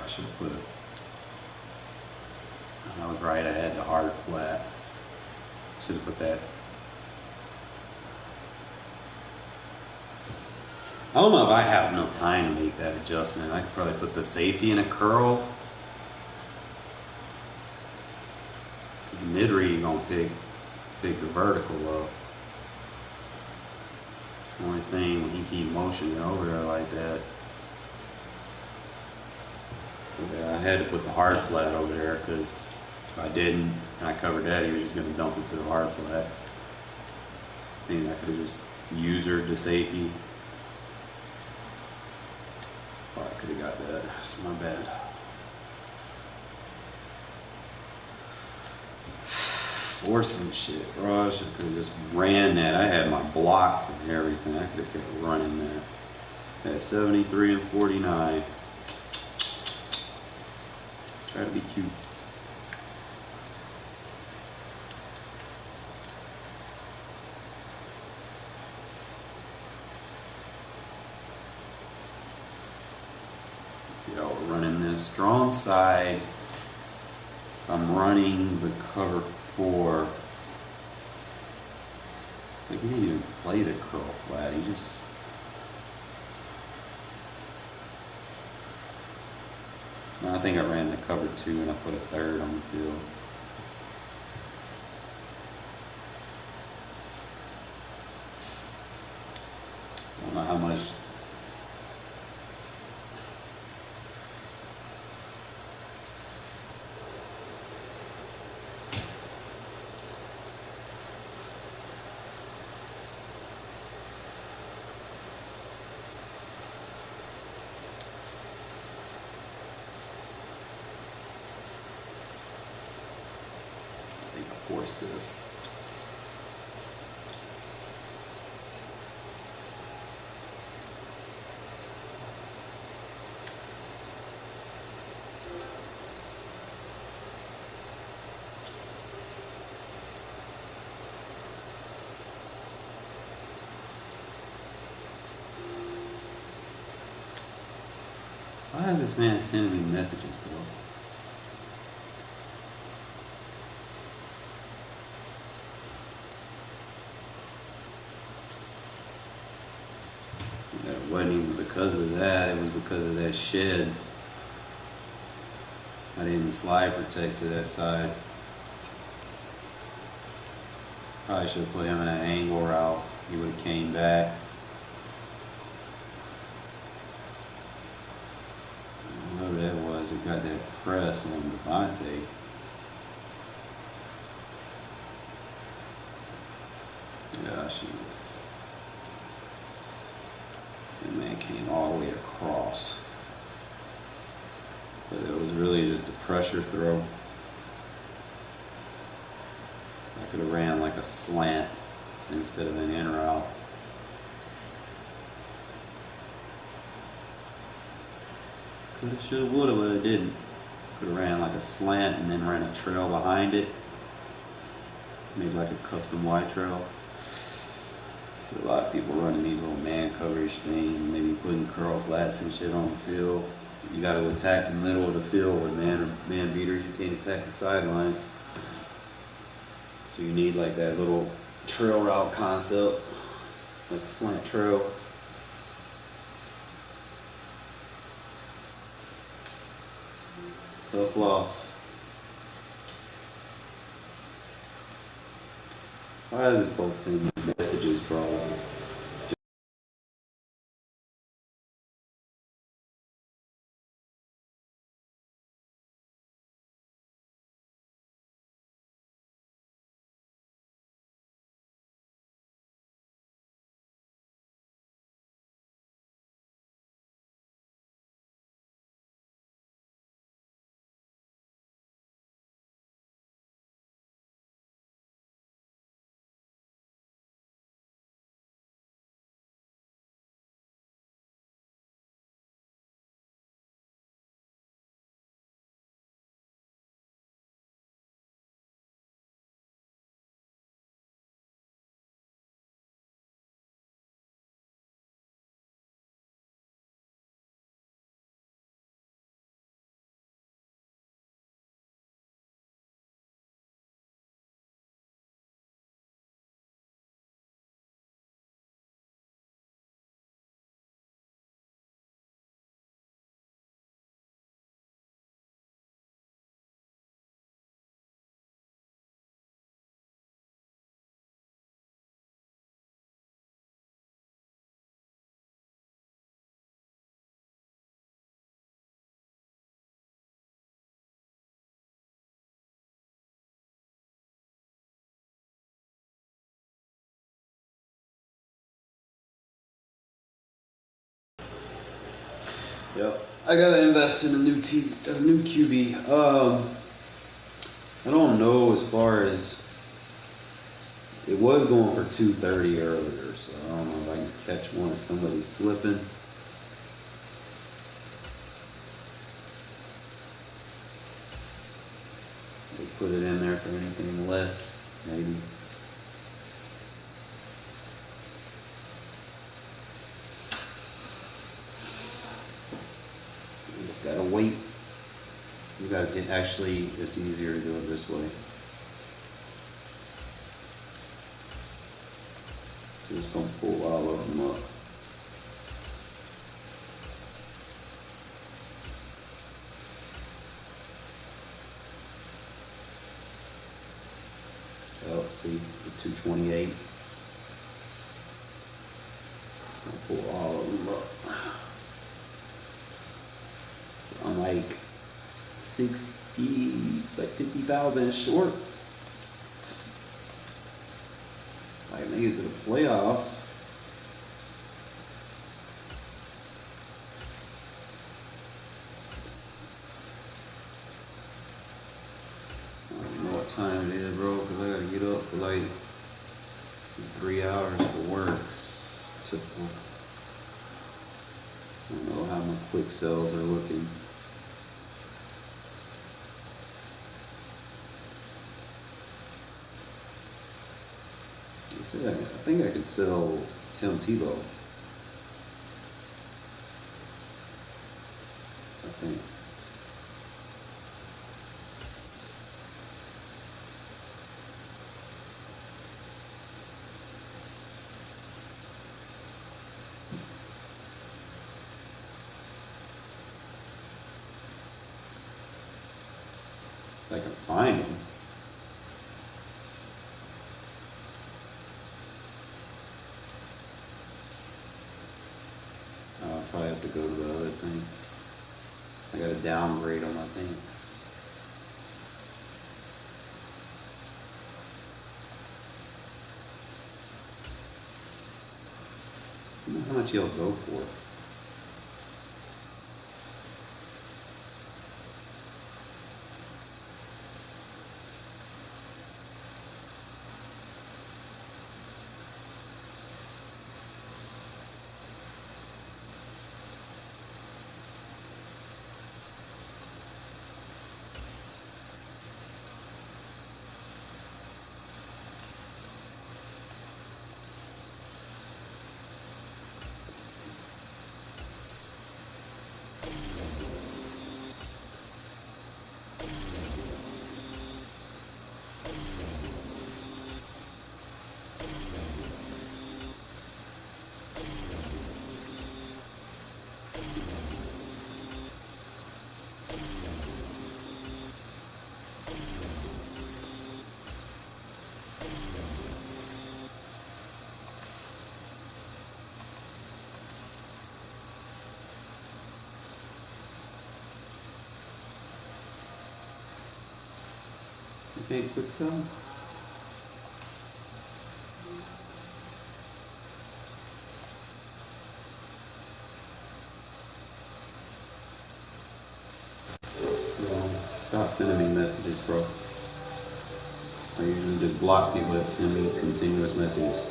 I should have put it. I was right, I had the hard flat. Should have put that. I don't know if I have enough time to make that adjustment. I could probably put the safety in a curl. The mid-read gonna pick the vertical up. Only thing when he keep motioning over there like that. Yeah, I had to put the hard flat over there because if I didn't and I covered that, he was just going to dump it to the hard flat. I think I could have just usered the safety. Oh, I could have got that. It's my bad. Forcing shit, bro. I should have just ran that. I had my blocks and everything. I could have kept running that. At 73 and 49. Try to be cute. Let's see how we're running this. Strong side. I'm running the cover 4. It's like he didn't even play the curl flat. He just... No, I think I ran the cover 2 and I put a third on the field. force this. Why is this man sending me messages, bro? It wasn't even because of that, it was because of that shed. I didn't slide protect to that side. Probably should have put him in an angle route. He would have came back. Whoever that was, it got that press on Devontae. Yeah, that man came all the way across. But it was really just a pressure throw. I could have ran like a slant instead of an in route. Coulda, shoulda, woulda, but I didn't. Could have ran like a slant and then ran a trail behind it. Made like a custom wide trail. So a lot of people running these little man coverage things and maybe putting curl flats and shit on the field. You got to attack the middle of the field with man beaters. You can't attack the sidelines. So you need like that little trail route concept, like slant trail. Tough loss. Why is this folks sending messages, bro? Yep, I gotta invest in a new QB. I don't know as far as it was going for 230 earlier, so I don't know if I can catch one of somebody slipping. They put it in there for anything less, maybe. You just gotta wait. You gotta get, actually, it's easier to do it this way. Just gonna pull all of them up. Oh, see, the 228. I'll pull all of them up. So I'm like 50,000 short. I make it to the playoffs. I don't know what time it is, bro, because I gotta get up for like 3 hours for work. Typical. I don't know how my quick sells are looking. I think I could sell Tim Tebow. I think. If I can find him. I'll probably have to go to the other thing. I gotta downgrade him, I think. I don't know how much he'll go for. Okay, quick sell. Well, stop sending me messages, bro. I usually just block people that send me continuous messages.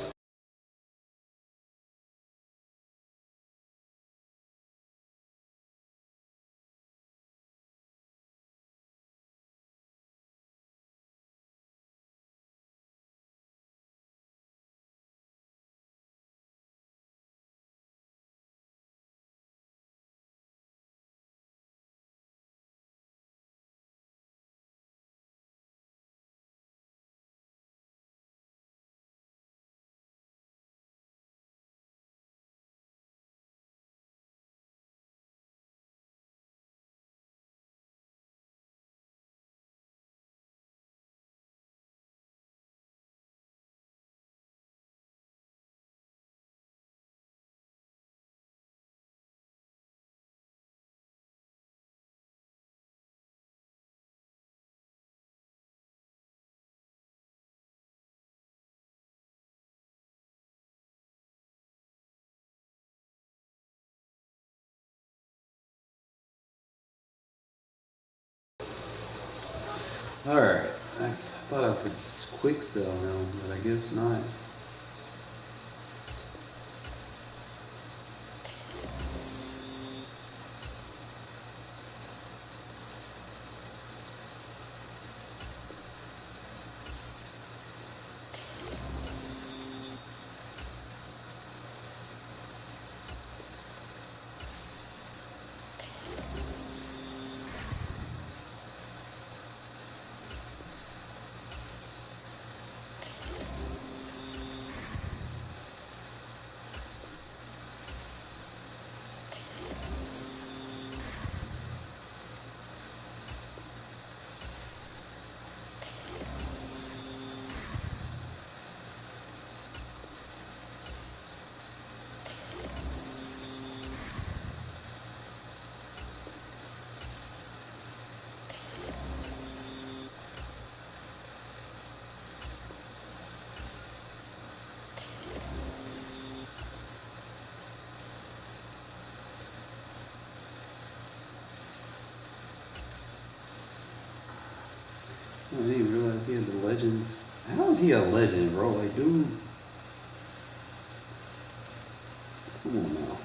Alright, I thought I could quick sell now, but I guess not. I didn't even realize he had the legends. How is he a legend, bro? Like, dude, come on now.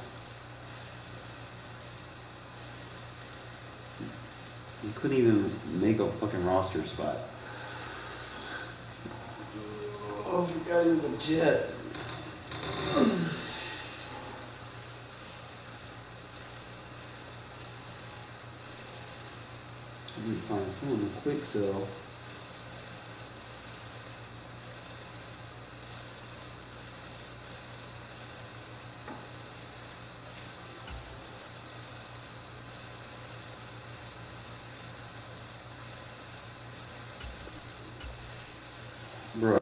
He couldn't even make a fucking roster spot. Oh, I forgot he was a Jet. I need to find someone to quick sell. Bro.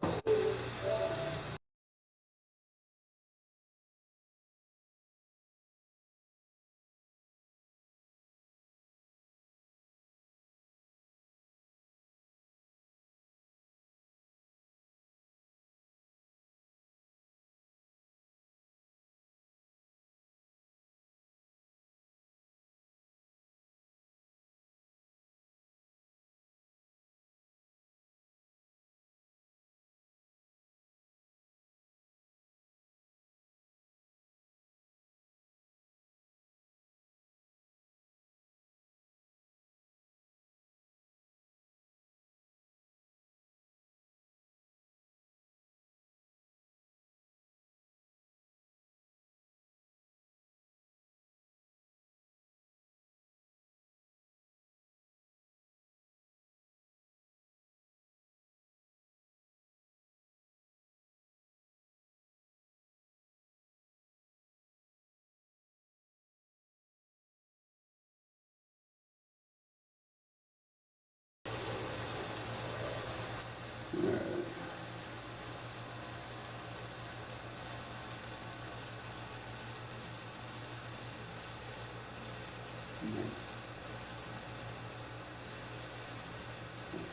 Alright.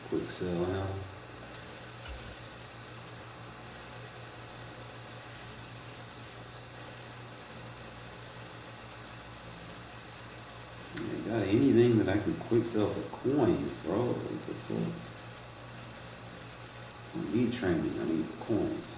Quick sell now. Got anything that I can quick sell for coins, bro? What the fuck? I don't need training, I need coins.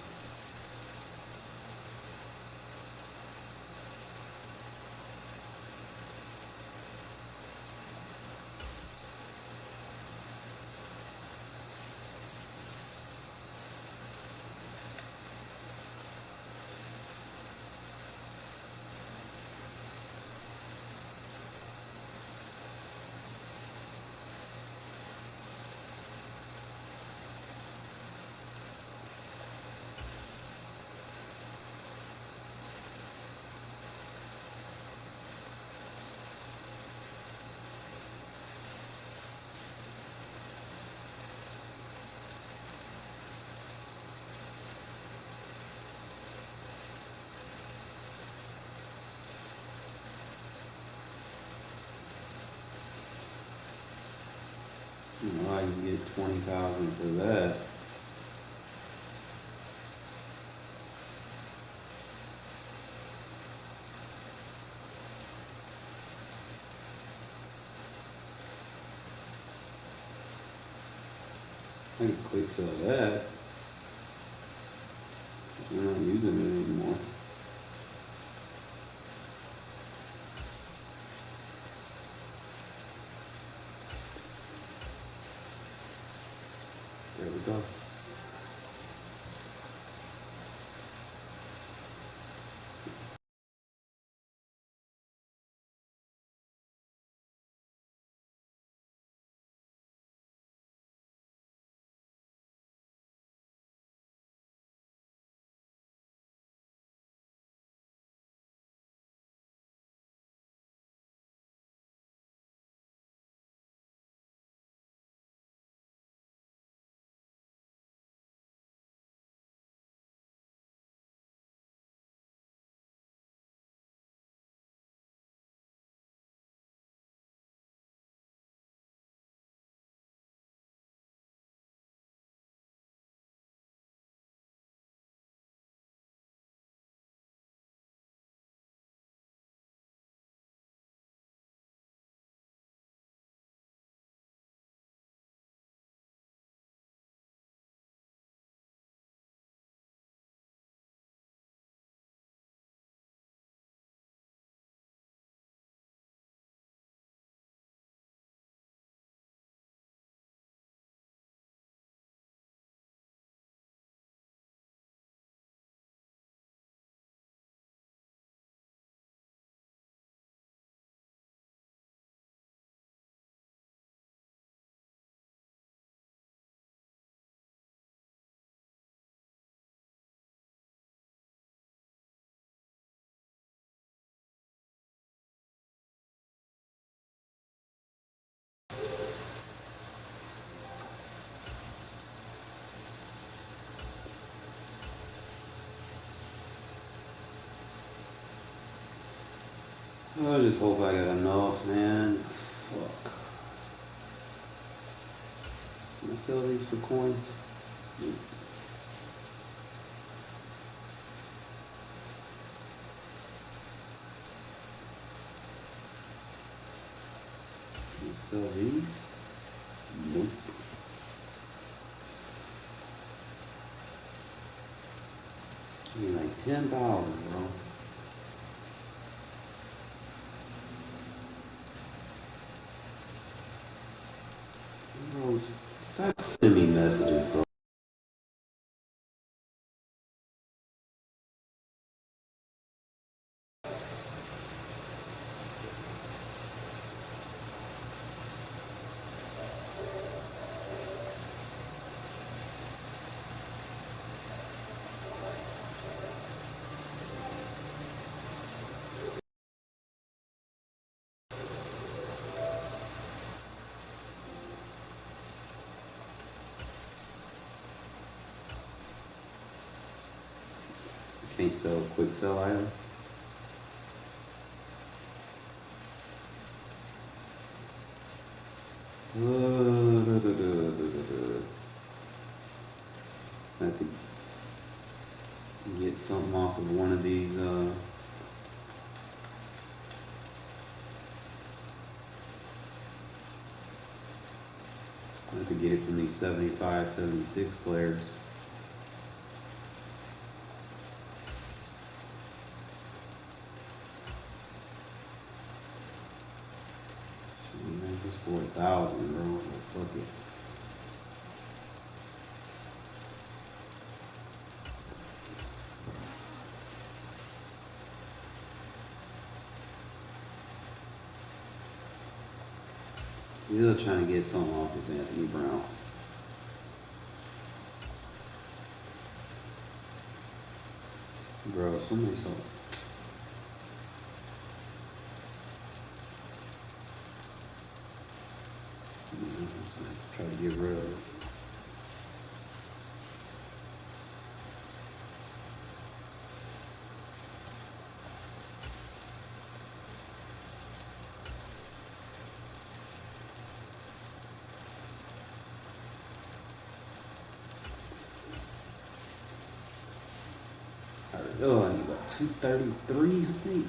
You know, I can get 20,000 for that. I can quick sell that. I'm not using it anymore. There we go. I just hope I got enough, man. Fuck. Can I sell these for coins? Can I sell these? Nope. I mean, like 10,000, bro. Bro, stop sending me messages, bro. Can't sell a quick sell item. I have to get something off of one of these. I have to get it from these 75, 76 players. Man, just for 1,000, bro. Fuck it. Still trying to get something off this Anthony Brown. Bro, somebody saw. I'm just gonna have to try to get rid of it. Oh, I need about 233, I think.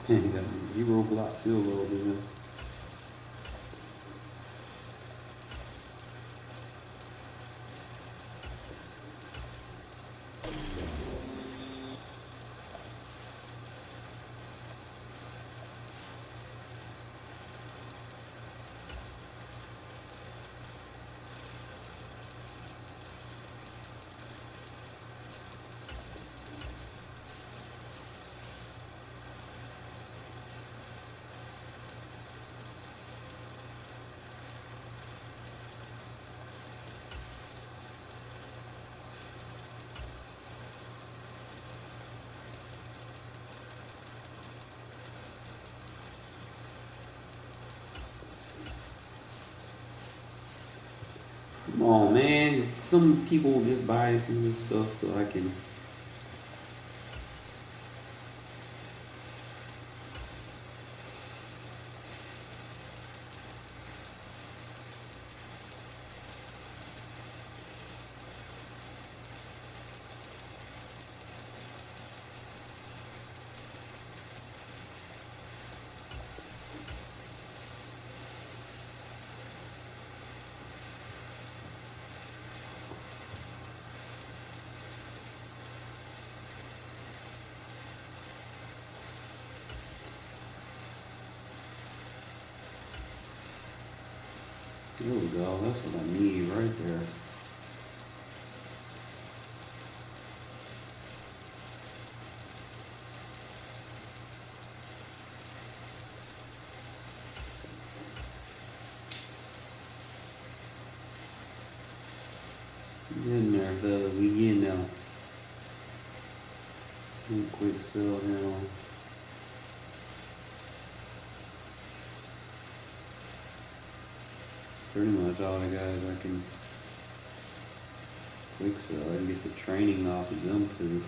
Man, he got 0 block field goals in there. Come on, man. Some people just buy some of this stuff so I can. There we go. That's what I need right there. Getting there, fellas. We getting there. Quick sell now. Pretty much all the guys I can quick sell. I can get the training off of them too.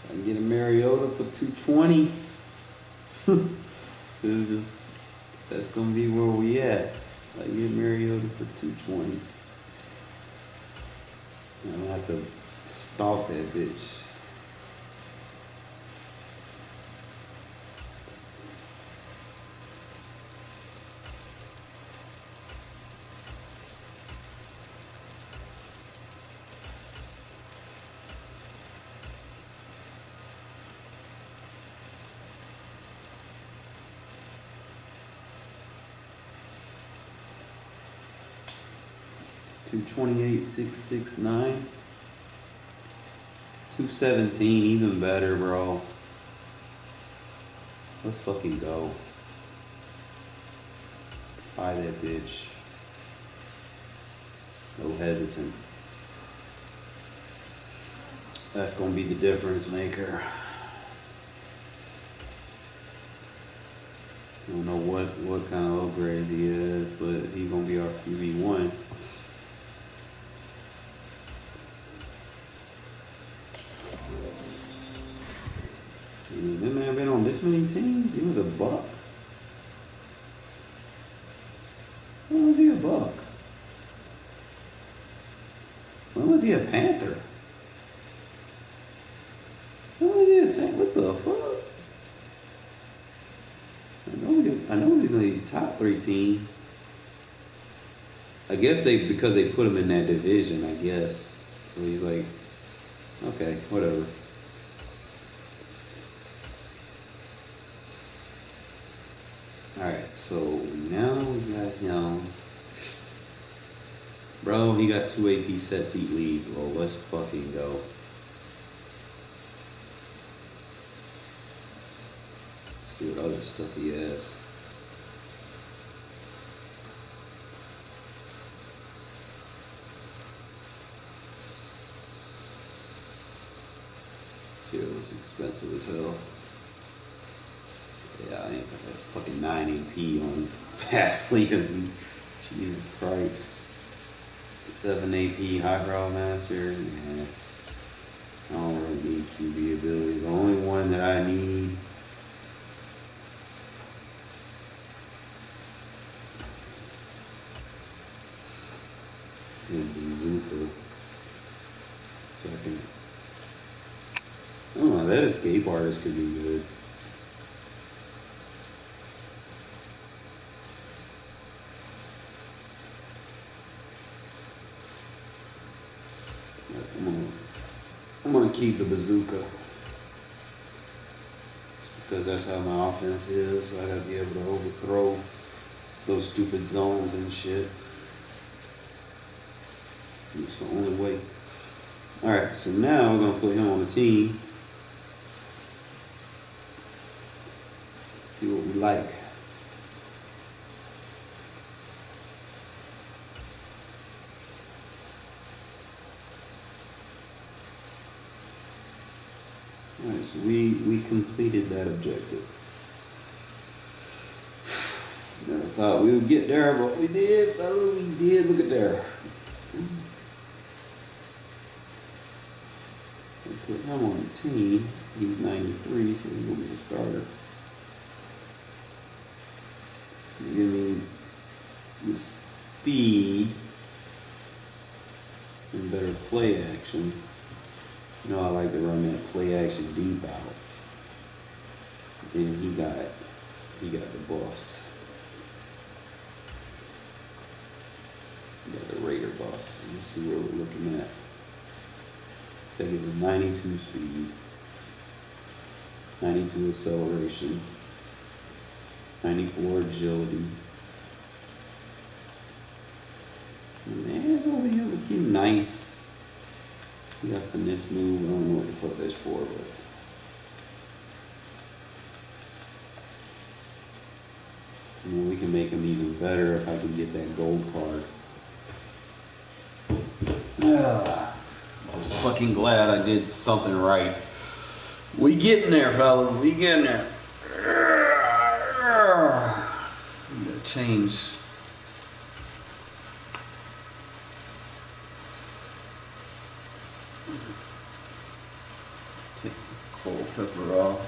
I can get a Mariota for 220. It's just, that's gonna be where we at. I get Mariota for 220. I'm gonna have to stalk that bitch. $228,669. 217, even better, bro. Let's fucking go. Buy that bitch. No hesitant. That's gonna be the difference maker. I don't know what kind of upgrades he is, but he's gonna be our QB1. That man been on this many teams? He was a Buck. When was he a Buck? When was he a Panther? When was he a Saint? What the fuck? I know he's on these top 3 teams. I guess because they put him in that division, I guess. So he's like, okay, whatever. Alright, so now we got him. Bro, he got 2 AP set feet lead. Well, let's fucking go. See what other stuff he has. Shit, it was expensive as hell. Yeah, I ain't got that fucking 9 AP on pass lead. Jesus Christ. 7 AP highbrow master. Yeah. I don't really need QB ability. The only one that I need is Bazooka. So I can. I don't know, that escape artist could be good. I'm gonna keep the bazooka because that's how my offense is. So I gotta be able to overthrow those stupid zones and shit. It's the only way. Alright, so now we're gonna put him on the team. See what we like. Alright, so we completed that objective. Never thought we would get there, but we did, fella, we did. Look at there. Put him on the team. He's 93, so he's gonna be the starter. It's gonna give me the speed and better play action. You know, I like to run that play action deep outs. Then he got the buffs. He got the Raider buffs. Let's see where we're looking at. So he's a 92 speed, 92 acceleration, 94 agility. Man's over here looking nice. He got finesse move. I don't know what the fuck that's for, but you know, we can make him even better if I can get that gold card. I was fucking glad I did something right. We getting there, fellas. We getting there. We gotta change. Take the cold pepper off.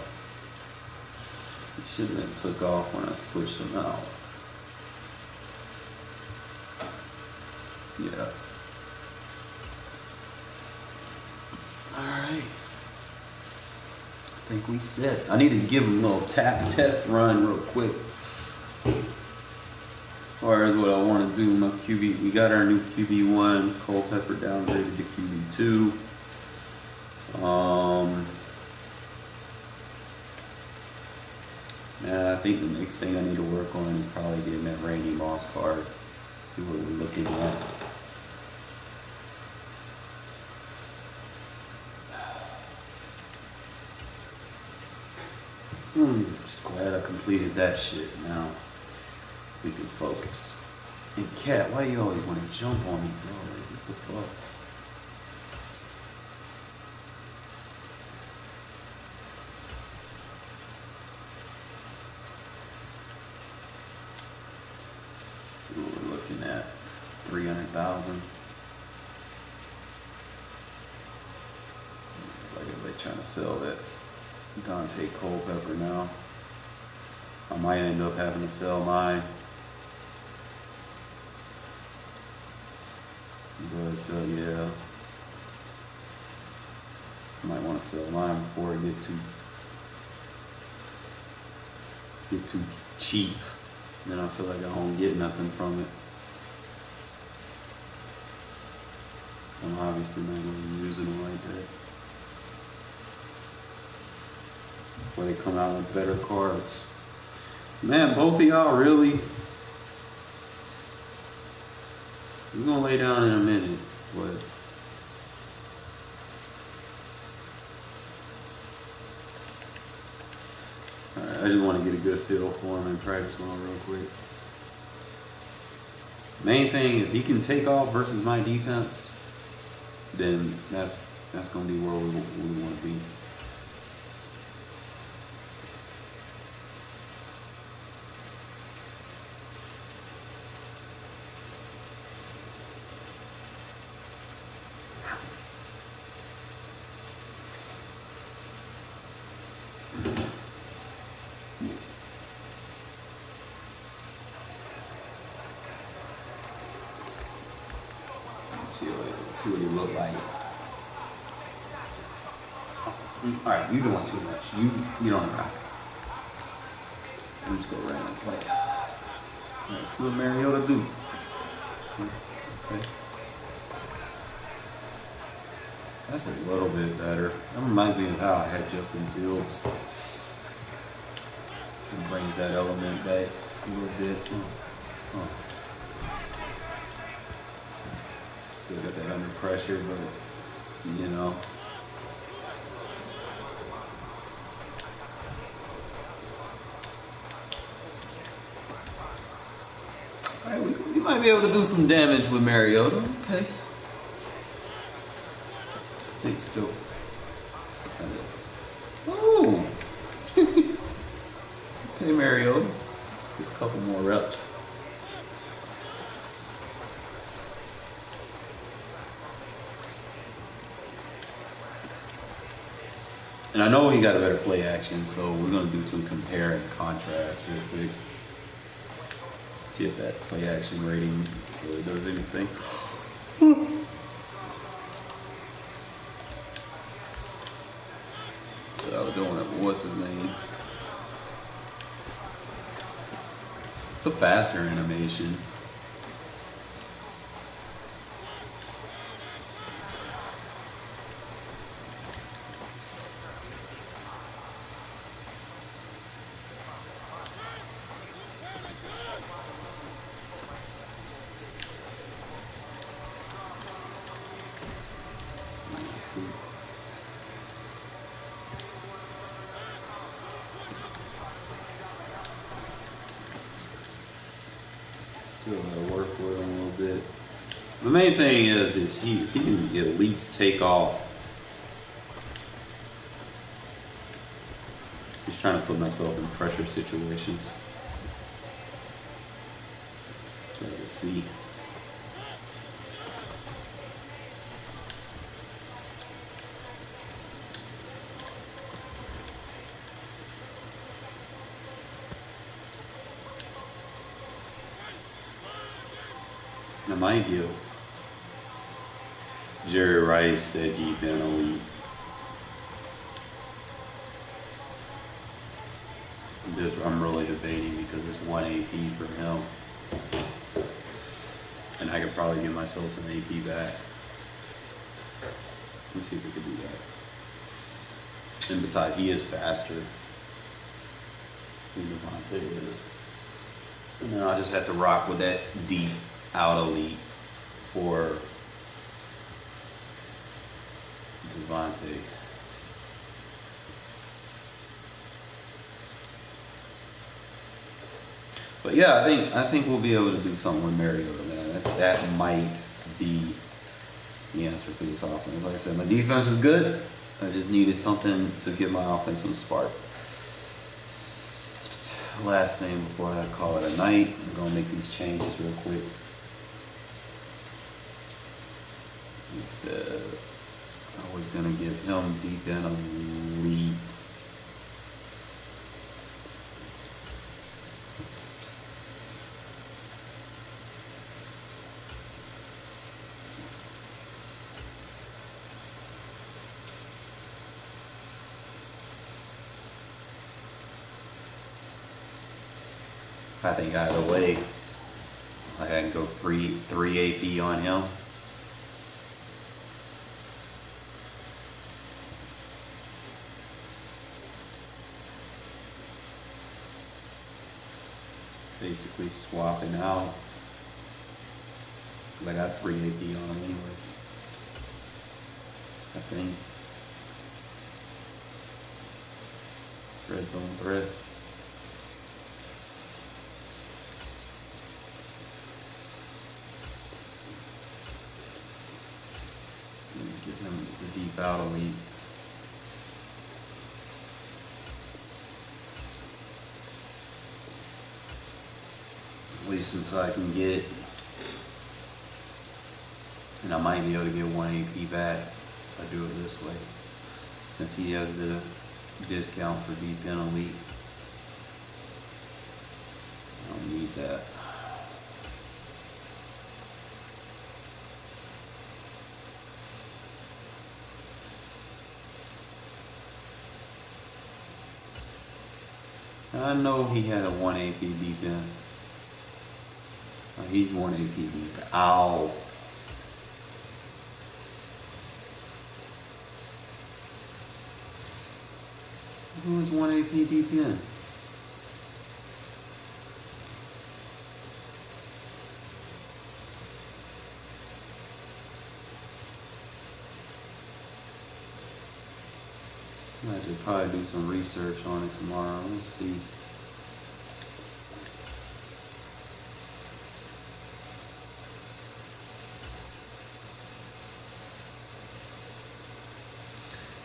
It shouldn't have took off when I switched them out. Yeah. Alright. I think we set. I need to give him a little test run real quick. As far as what I want to do, my QB, we got our new QB1, Culpepper downgraded to QB2. And I think the next thing I need to work on is probably getting that Randy Moss card. See what we're looking at. Just glad I completed that shit. Now we can focus. And Cat, why you always want to jump on me, bro? What the fuck? So we're looking at 300,000. It's like everybody trying to sell that Dante Culpepper now. I might end up having to sell mine. But so yeah, I might want to sell mine before I get too cheap. Then I feel like I won't get nothing from it. I'm obviously not going to be using them like that. Before they come out with better cards. Man, both of y'all really. We're gonna lay down in a minute, but alright, I just want to get a good feel for him and practice one real quick. Main thing, if he can take off versus my defense, then that's gonna be where we want to be. See what he look like. All right, you doing too much. You don't rock. Let me just go around and play. All right, see what Mariota do. Okay. That's a little bit better. That reminds me of how I had Justin Fields. It brings that element back a little bit. Still got that under pressure, but you know. All right, we might be able to do some damage with Mariota. Okay. Stick still. Oh. Okay, Mariota. Let's get a couple more reps. And I know he got a better play action, so we're going to do some compare and contrast real quick. See if that play action rating really does anything. I was doing it. What's his name? It's a faster animation. Still gotta work with him a little bit. The main thing is he can at least take off. Just trying to put myself in pressure situations. So let's see. Now, mind you, Jerry Rice said he'd been elite. I'm really debating because it's 1 AP for him. And I could probably give myself some AP back. Let's see if we can do that. And besides, he is faster than Devontae is. And then I'll just have to rock with that deep out elite for Devontae. But yeah, I think we'll be able to do something with Mariota, man. That might be the answer for this offense. Like I said, my defense is good. I just needed something to give my offense some spark. Last thing before I call it a night, I'm gonna make these changes real quick. He said I was gonna give him deep in elite. I think either way, I can go three AP on him. Basically swapping out. I got 3 AP on him anyway. I think. Red zone threat. Give him the deep out elite. At least until I can get, and I might be able to get 1 AP back if I do it this way, since he has the discount for deep in elite. I don't need that. I know he had a 1 AP deep end. He's 1 AP deep. Ow. Who was 1 AP deep in? I have to probably do some research on it tomorrow. Let's see.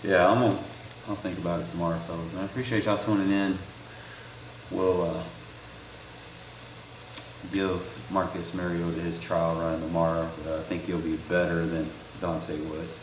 Yeah, I'll think about it tomorrow, fellas. Man, I appreciate y'all tuning in. We'll give Marcus Mariota his trial run tomorrow. But I think he'll be better than Dante was.